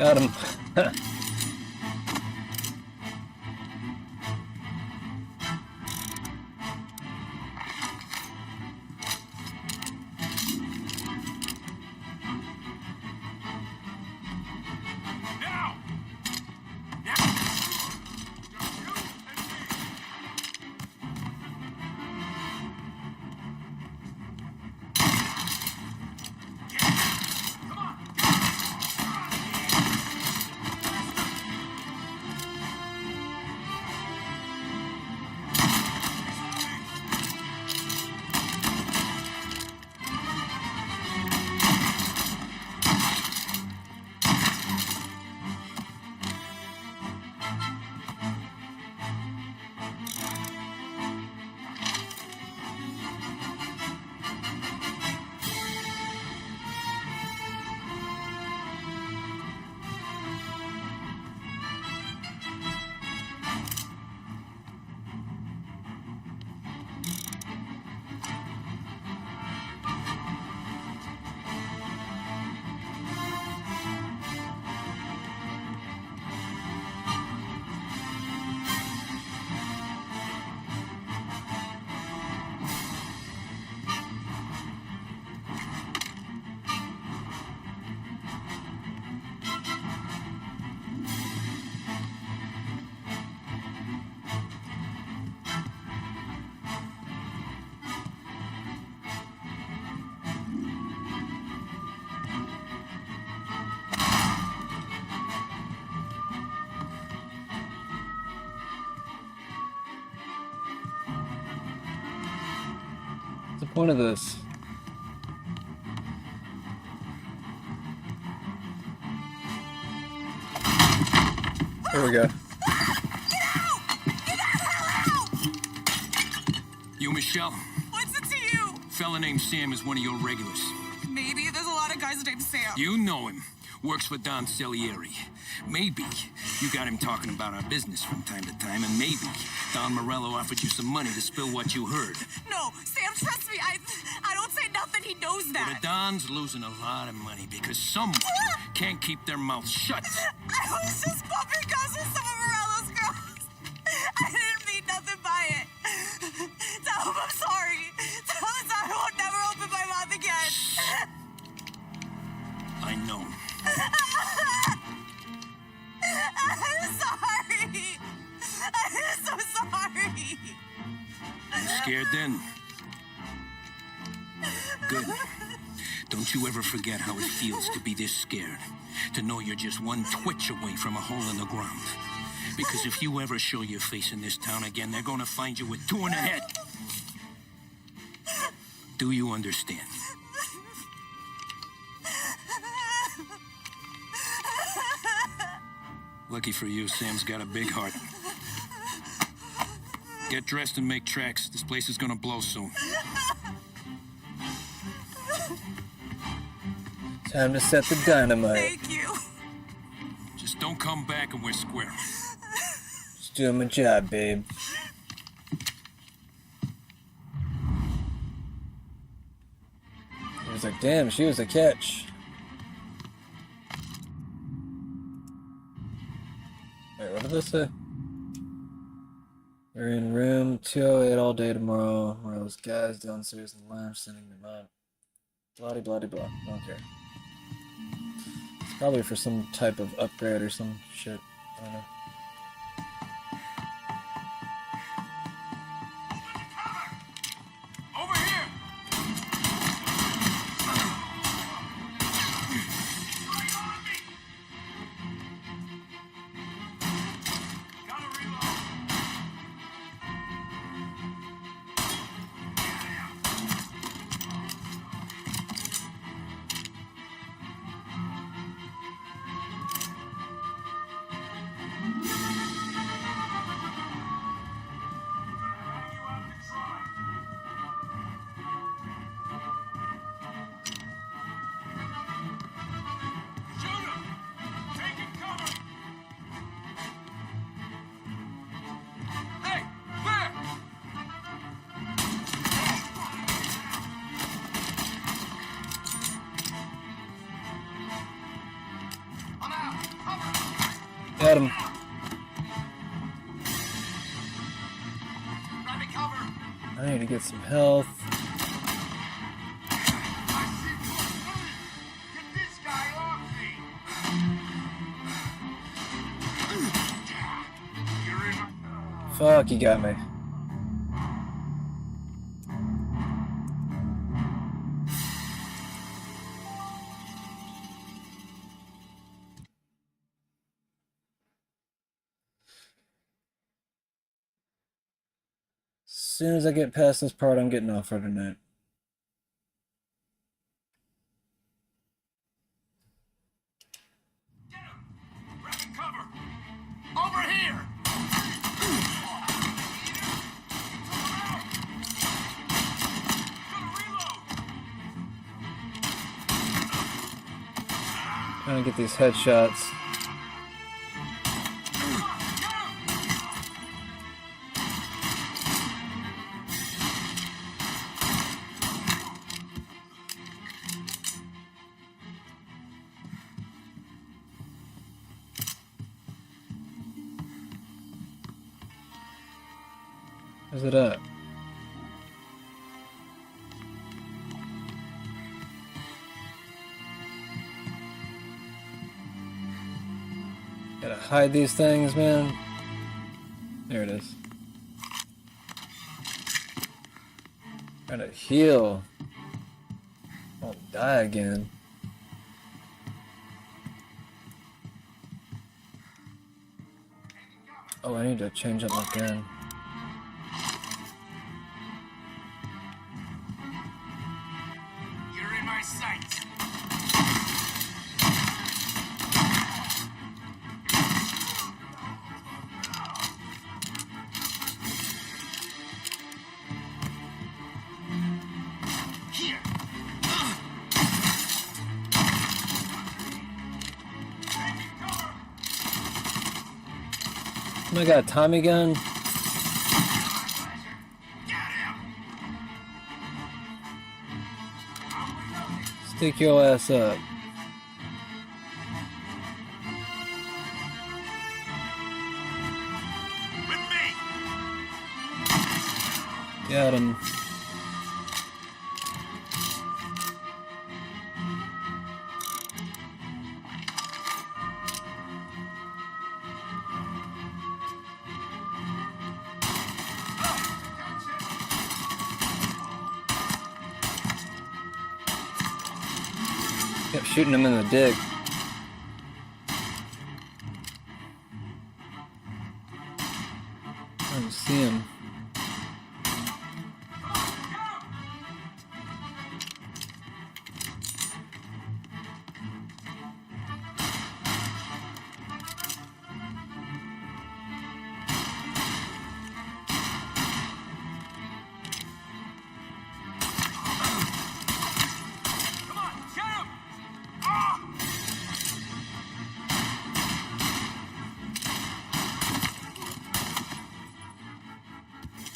Got him. What's the point of this? Here we go. You, Michelle? What's it to you? Fella named Sam is one of your regulars. Maybe there's a lot of guys named Sam. You know him. Works for Don Salieri. Maybe you got him talking about our business from time to time, and maybe Don Morello offered you some money to spill what you heard. No, Sam, trust me. I don't say nothing. He knows But that. the Don's losing a lot of money because someone can't keep their mouth shut. I was just bumping guns with some of Morello's girls. I didn't mean nothing by it. Tell him I'm sorry. Tell him I won't never open my mouth again. I know. I'm sorry. I'm so sorry. You scared then? Good. Don't you ever forget how it feels to be this scared. To know you're just one twitch away from a hole in the ground. Because if you ever show your face in this town again, they're gonna find you with two in the head. Do you understand? Lucky for you, Sam's got a big heart. Get dressed and make tracks. This place is gonna blow soon. Time to set the dynamite. Thank you. Just don't come back and we're square. Just doing my job, babe. He was like, damn, she was a catch. Wait, what did this say? We're in room 208 all day tomorrow. Morello's guys downstairs in the lounge sending them up. Blah blah blah. I don't care. It's probably for some type of upgrade or some shit. I don't know. Over here! Got him. I need to get some health. Fuck, he got me. As soon as I get past this part, I'm getting off for tonight. Over here! Trying to get these headshots. Where's it at? Gotta hide these things, man. There it is. Gotta heal. Don't die again. Oh, I need to change up my gun. You're in my sights. Here. Oh my god, Tommy gun? Stick your ass up. Got him. Kept shooting him in the dick. I don't see him.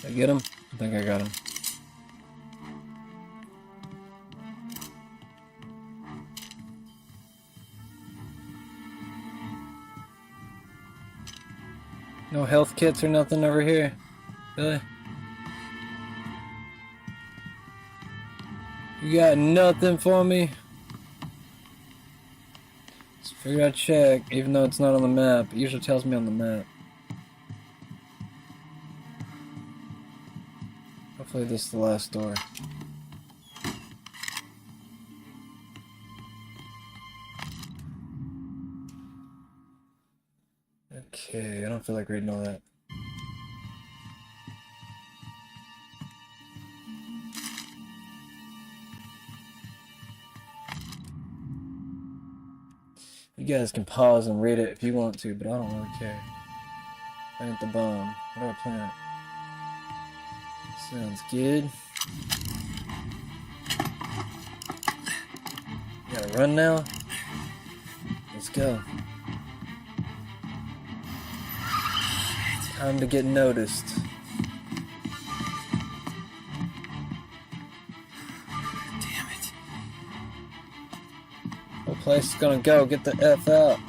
Did I get him? I think I got him. No health kits or nothing over here? Really? You got nothing for me? Just figured I'd check, even though it's not on the map. It usually tells me on the map. Hopefully this is the last door. Okay, I don't feel like reading all that. You guys can pause and read it if you want to, but I don't really care. Plant the bomb. What do I plant? Sounds good. Gotta run now? Let's go. Time to get noticed. Damn it. Whole place is gonna go. Get the F out.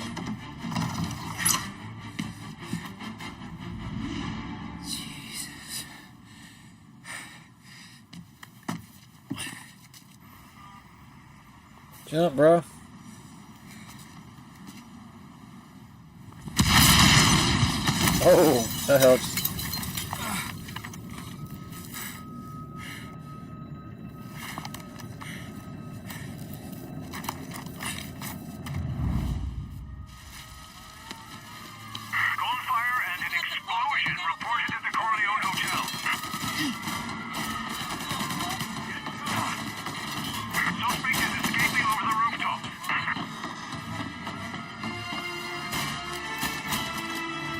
Jump, bro. Oh, that helps. Gunfire and an explosion reported at the Corleone Hotel. Suspect is escaping over the rooftop.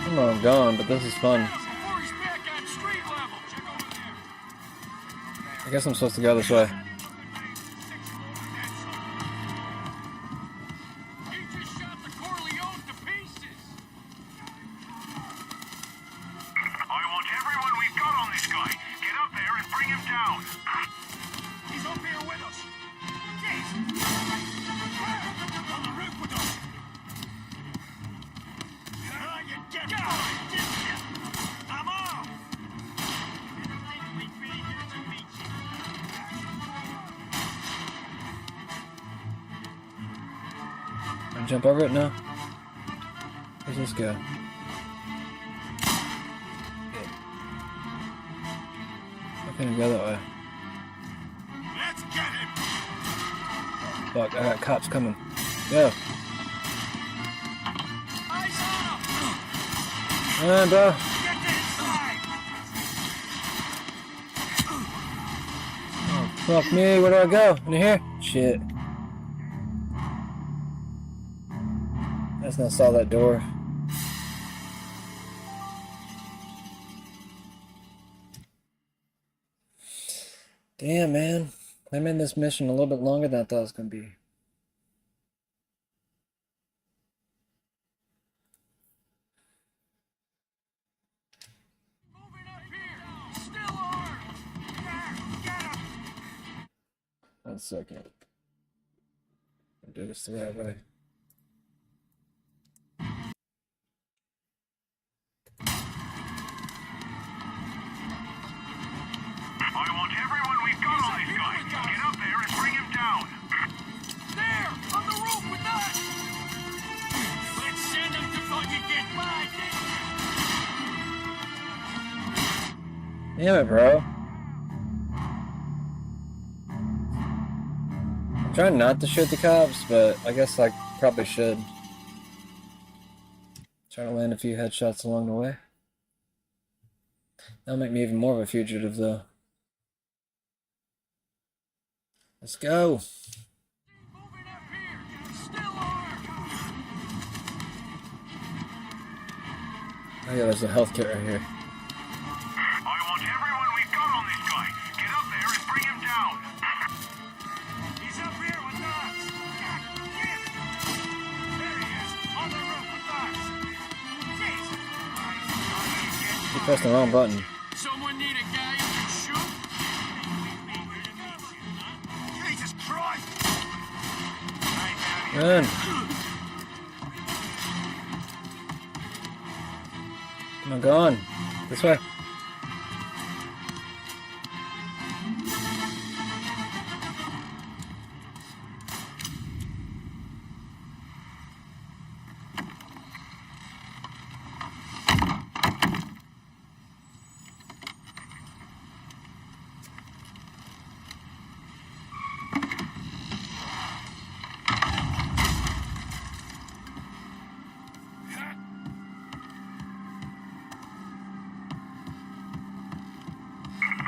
I'm not gone, but this is fun. Before he's back on street level. Check over there. I guess I'm supposed to go this way. He just shot the Corleone to pieces. I want everyone we've got on this guy. Get up there and bring him down. He's up here with us. Jeez. On the roof with us. You get going, didn't you? I'm off. Didn't think we'd be here to meet you. Can I jump over it? No. Where's this go? I can't go that way. Let's get him. Fuck, I got cops coming. Go. Eyes on him. Come on, bro. Get to his side. Oh, fuck me. Where do I go? In here? Shit. That's not saw that door. Damn, man. I made this mission a little bit longer than I thought it was going to be. Still armed. Get him. 1 second. I'll do this the right way. I want everyone we've got on this guy. Get up there and bring him down. There, on the roof with us. Let's send him to fucking get by. Damn it, bro. I'm trying not to shoot the cops, but I guess I probably should. Trying to land a few headshots along the way. That'll make me even more of a fugitive, though. Let's go. Oh yeah, there's a health kit right here. I want everyone we've got on this guy. Get up there and bring him down. He's up here with us. God damn it. There he is, on the roof with us. Jesus Christ. You pressed the wrong button. Someone need a guy who can shoot? Jesus Christ. Run. Come on, go on. This way.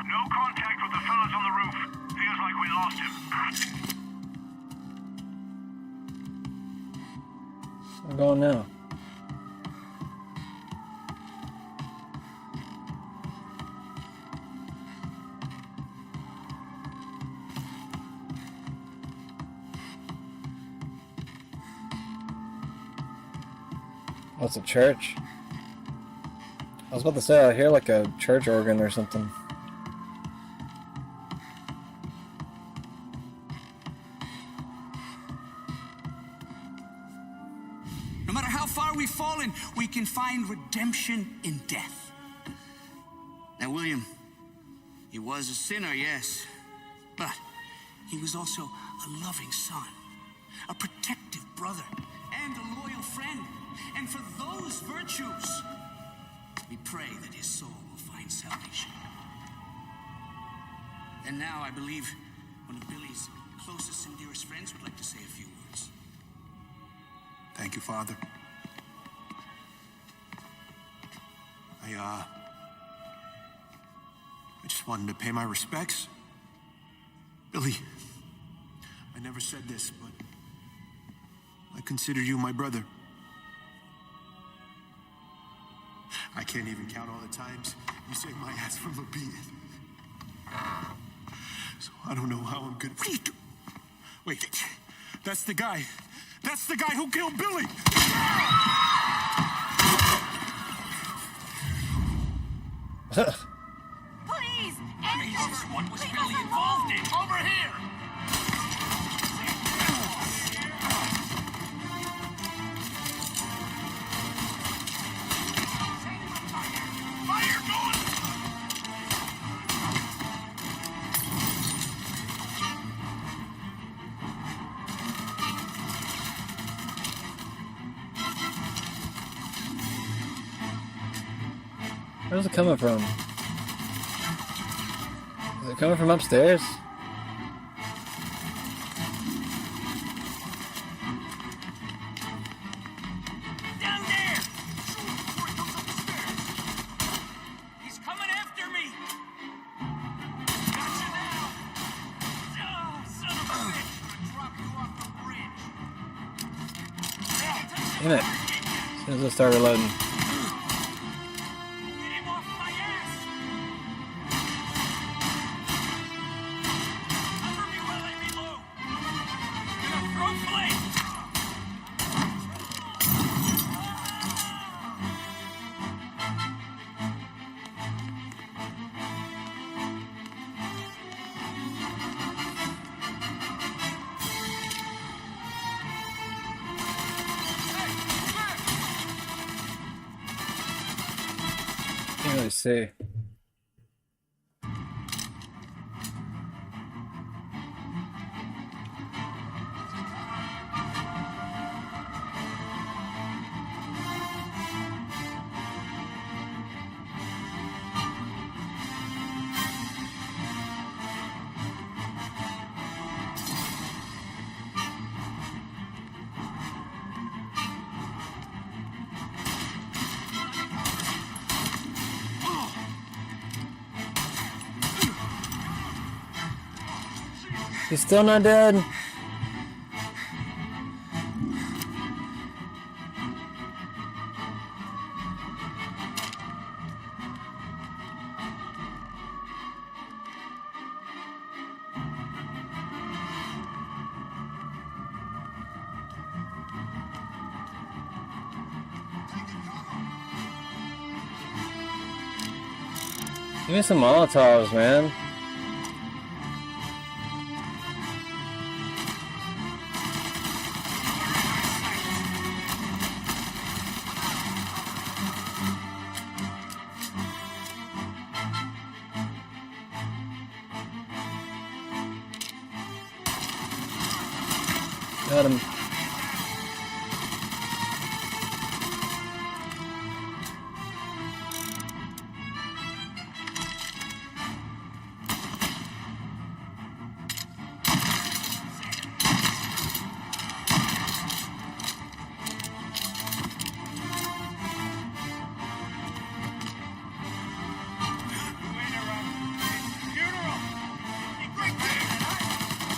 No contact with the fellas on the roof. Feels like we lost him. I'm going now. Oh, it's a church. I was about to say, I hear like a church organ or something. No matter how far we've fallen, we can find redemption in death. Now, William, he was a sinner, yes, but he was also a loving son. a protective brother, and a loyal friend. And for those virtues, we pray that his soul will find salvation. And now I believe one of Billy's closest and dearest friends would like to say a few words. Thank you, Father. I just wanted to pay my respects. Billy, I never said this, but I consider you my brother. I can't even count all the times you saved my ass from a beating. So I don't know how I'm gonna... What are you doing? Wait, that's the guy. That's the guy who killed Billy! Please! Jesus, what was Billy involved in? Over here! Fire going! Where's it coming from? Is it coming from upstairs? Down there! He's coming after me! Gotcha now! Oh, son of a bitch! Drop you off the bridge! Damn it. As soon as I start reloading. Can't really see. He's still not dead. Give me some Molotovs, man. Got him.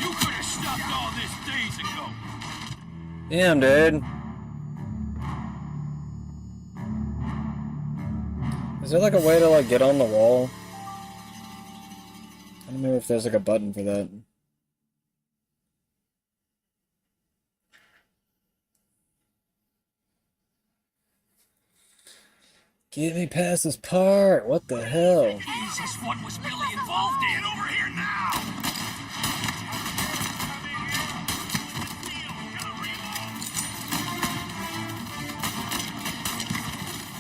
You could have stopped all this days ago! Damn, dude. Is there like a way to like get on the wall? I don't know if there's like a button for that. Get me past this part. What the hell? Jesus, what was Billy involved in? Over here now!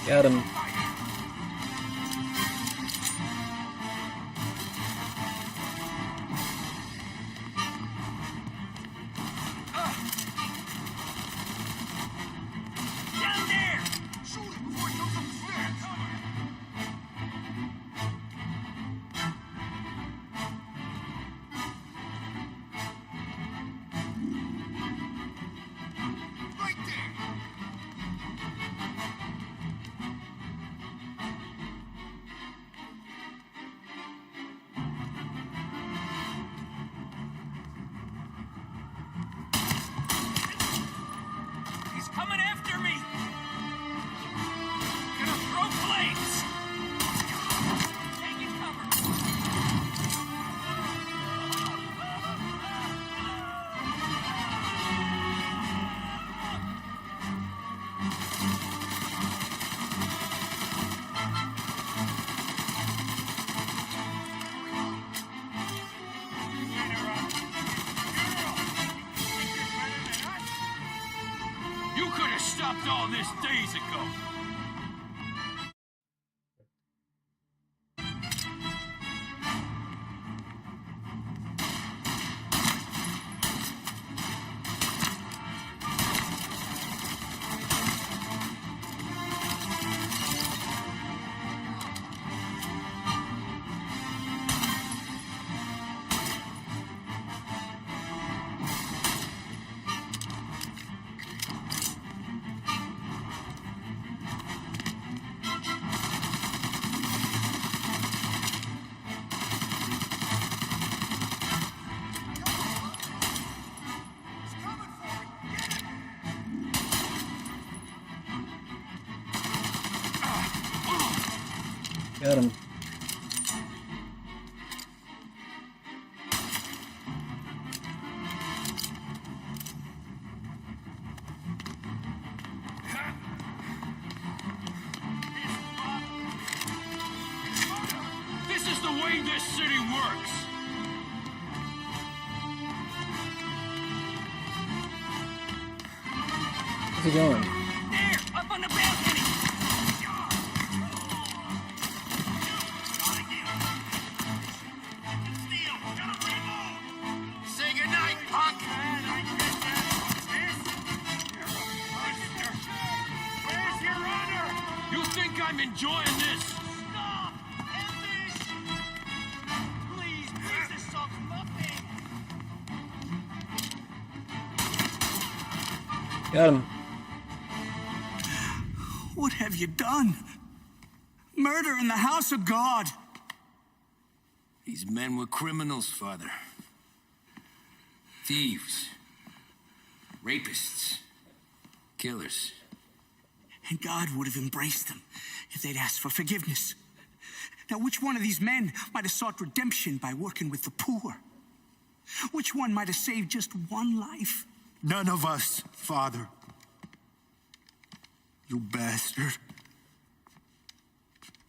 Got him. could have stopped all this days ago. Got him. This is the way this city works. Where's he going? There, up on the balcony. Say goodnight, punk! Where's your honor? You think I'm enjoying this? Stop! End this! Please, this solves nothing! Got him. What have you done? Murder in the house of God! These men were criminals, Father. Thieves. Rapists. Killers. And God would have embraced them if they'd asked for forgiveness. Now, which one of these men might have sought redemption by working with the poor? Which one might have saved just one life? None of us, Father. You bastard.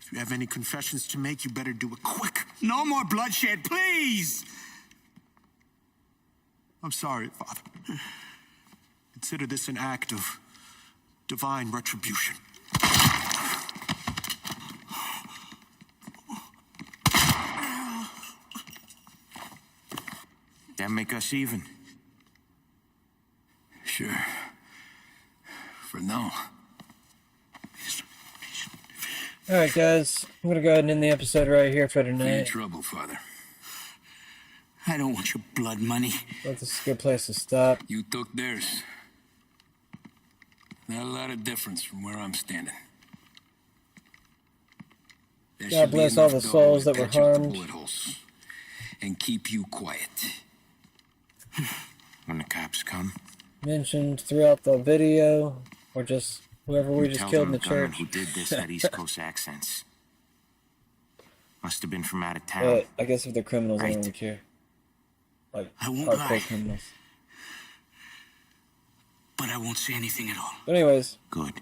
If you have any confessions to make, you better do it quick. No more bloodshed, please! I'm sorry, Father. Consider this an act of divine retribution. That make us even? Sure. For now. Alright, guys. I'm gonna go ahead and end the episode right here for You're in tonight. trouble, Father. I don't want your blood money. But this is a good place to stop. You took theirs. Not a lot of difference from where I'm standing. There God should be bless all enough the dough souls to that were patch up the harmed. bullet holes and keep you quiet. When the cops come, Mentioned throughout the video, or just whoever we just tell killed in them the gunman church. who did this had East Coast accents. Must have been from out of town. But I guess if they're criminals, I Right. don't really care. Like, I won't hardcore lie. criminals. But I won't say anything at all. But anyways, Good.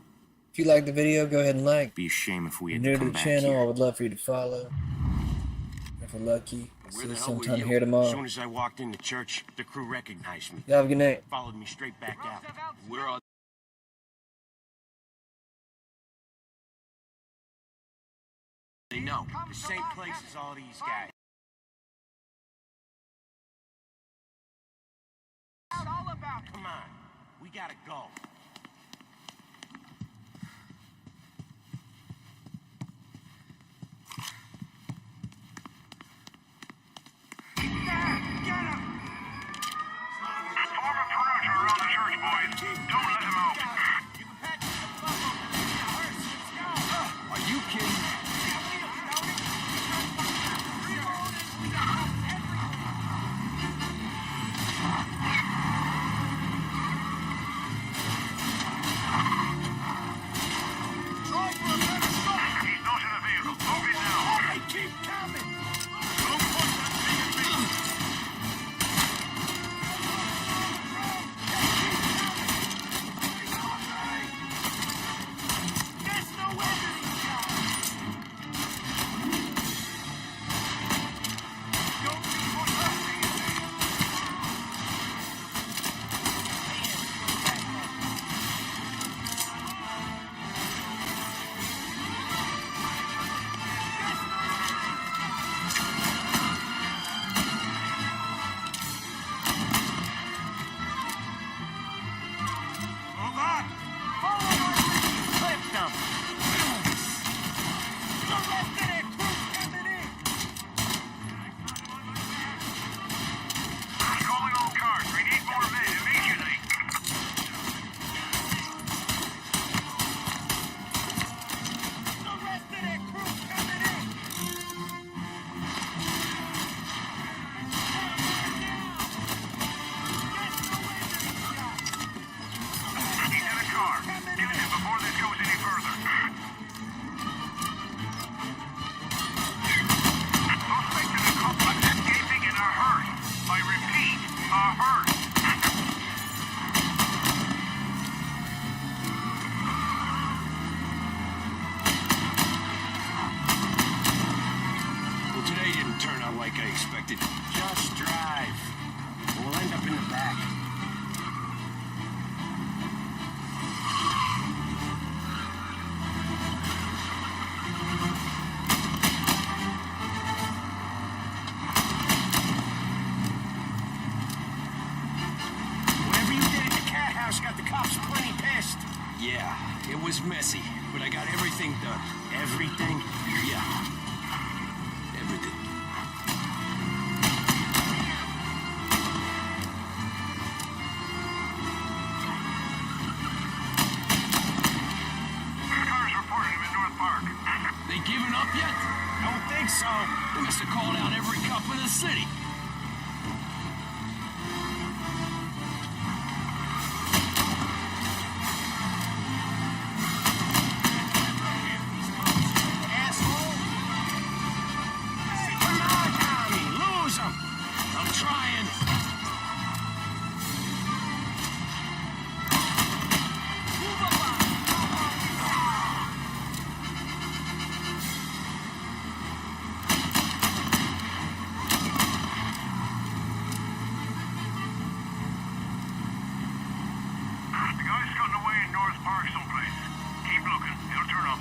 if you liked the video, go ahead and like. Be a shame if we If had you're to new come to the back channel, here. I would love for you to follow. If we're lucky, Where see the you hell were sometime you? here As tomorrow. soon as I walked into church, the crew recognized me. Y'all have a good night. Followed me straight back out. We're all They know. The same place as all these guys. Come on. We gotta go. Form a perimeter around the church, boys. Don't let him out. Are you kidding? He's not in the vehicle. Move it now. They keep coming. Don't push that thing at me. first. Well, today didn't turn out like I expected. Just drive. We'll end up in the back. Whatever you did at the cat house got the cops plenty pissed. Yeah, it was messy, but I got everything done. Everything? Yeah. Everything. Cars reported him in North Park. They giving up yet? Don't think so. They must have called out every cop in the city. Asshole! Come on, Tommy, lose him! I'm trying. The guy's gotten away in North Park someplace. Keep looking. He'll turn up.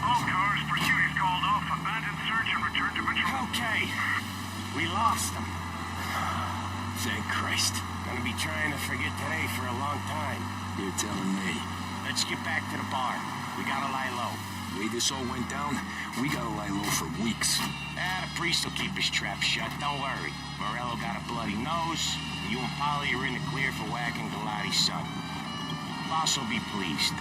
All cars, pursuit is called off. Abandon search and return to patrol. Okay. We lost him. Thank Christ. Gonna be trying to forget today for a long time. You're telling me. Let's get back to the bar. We gotta lie low. The way this all went down, we gotta lie low for weeks. The priest will keep his trap shut. Don't worry. Morello got a bloody nose. You and Polly are in the clear for whacking Galati's son. Boss will be pleased.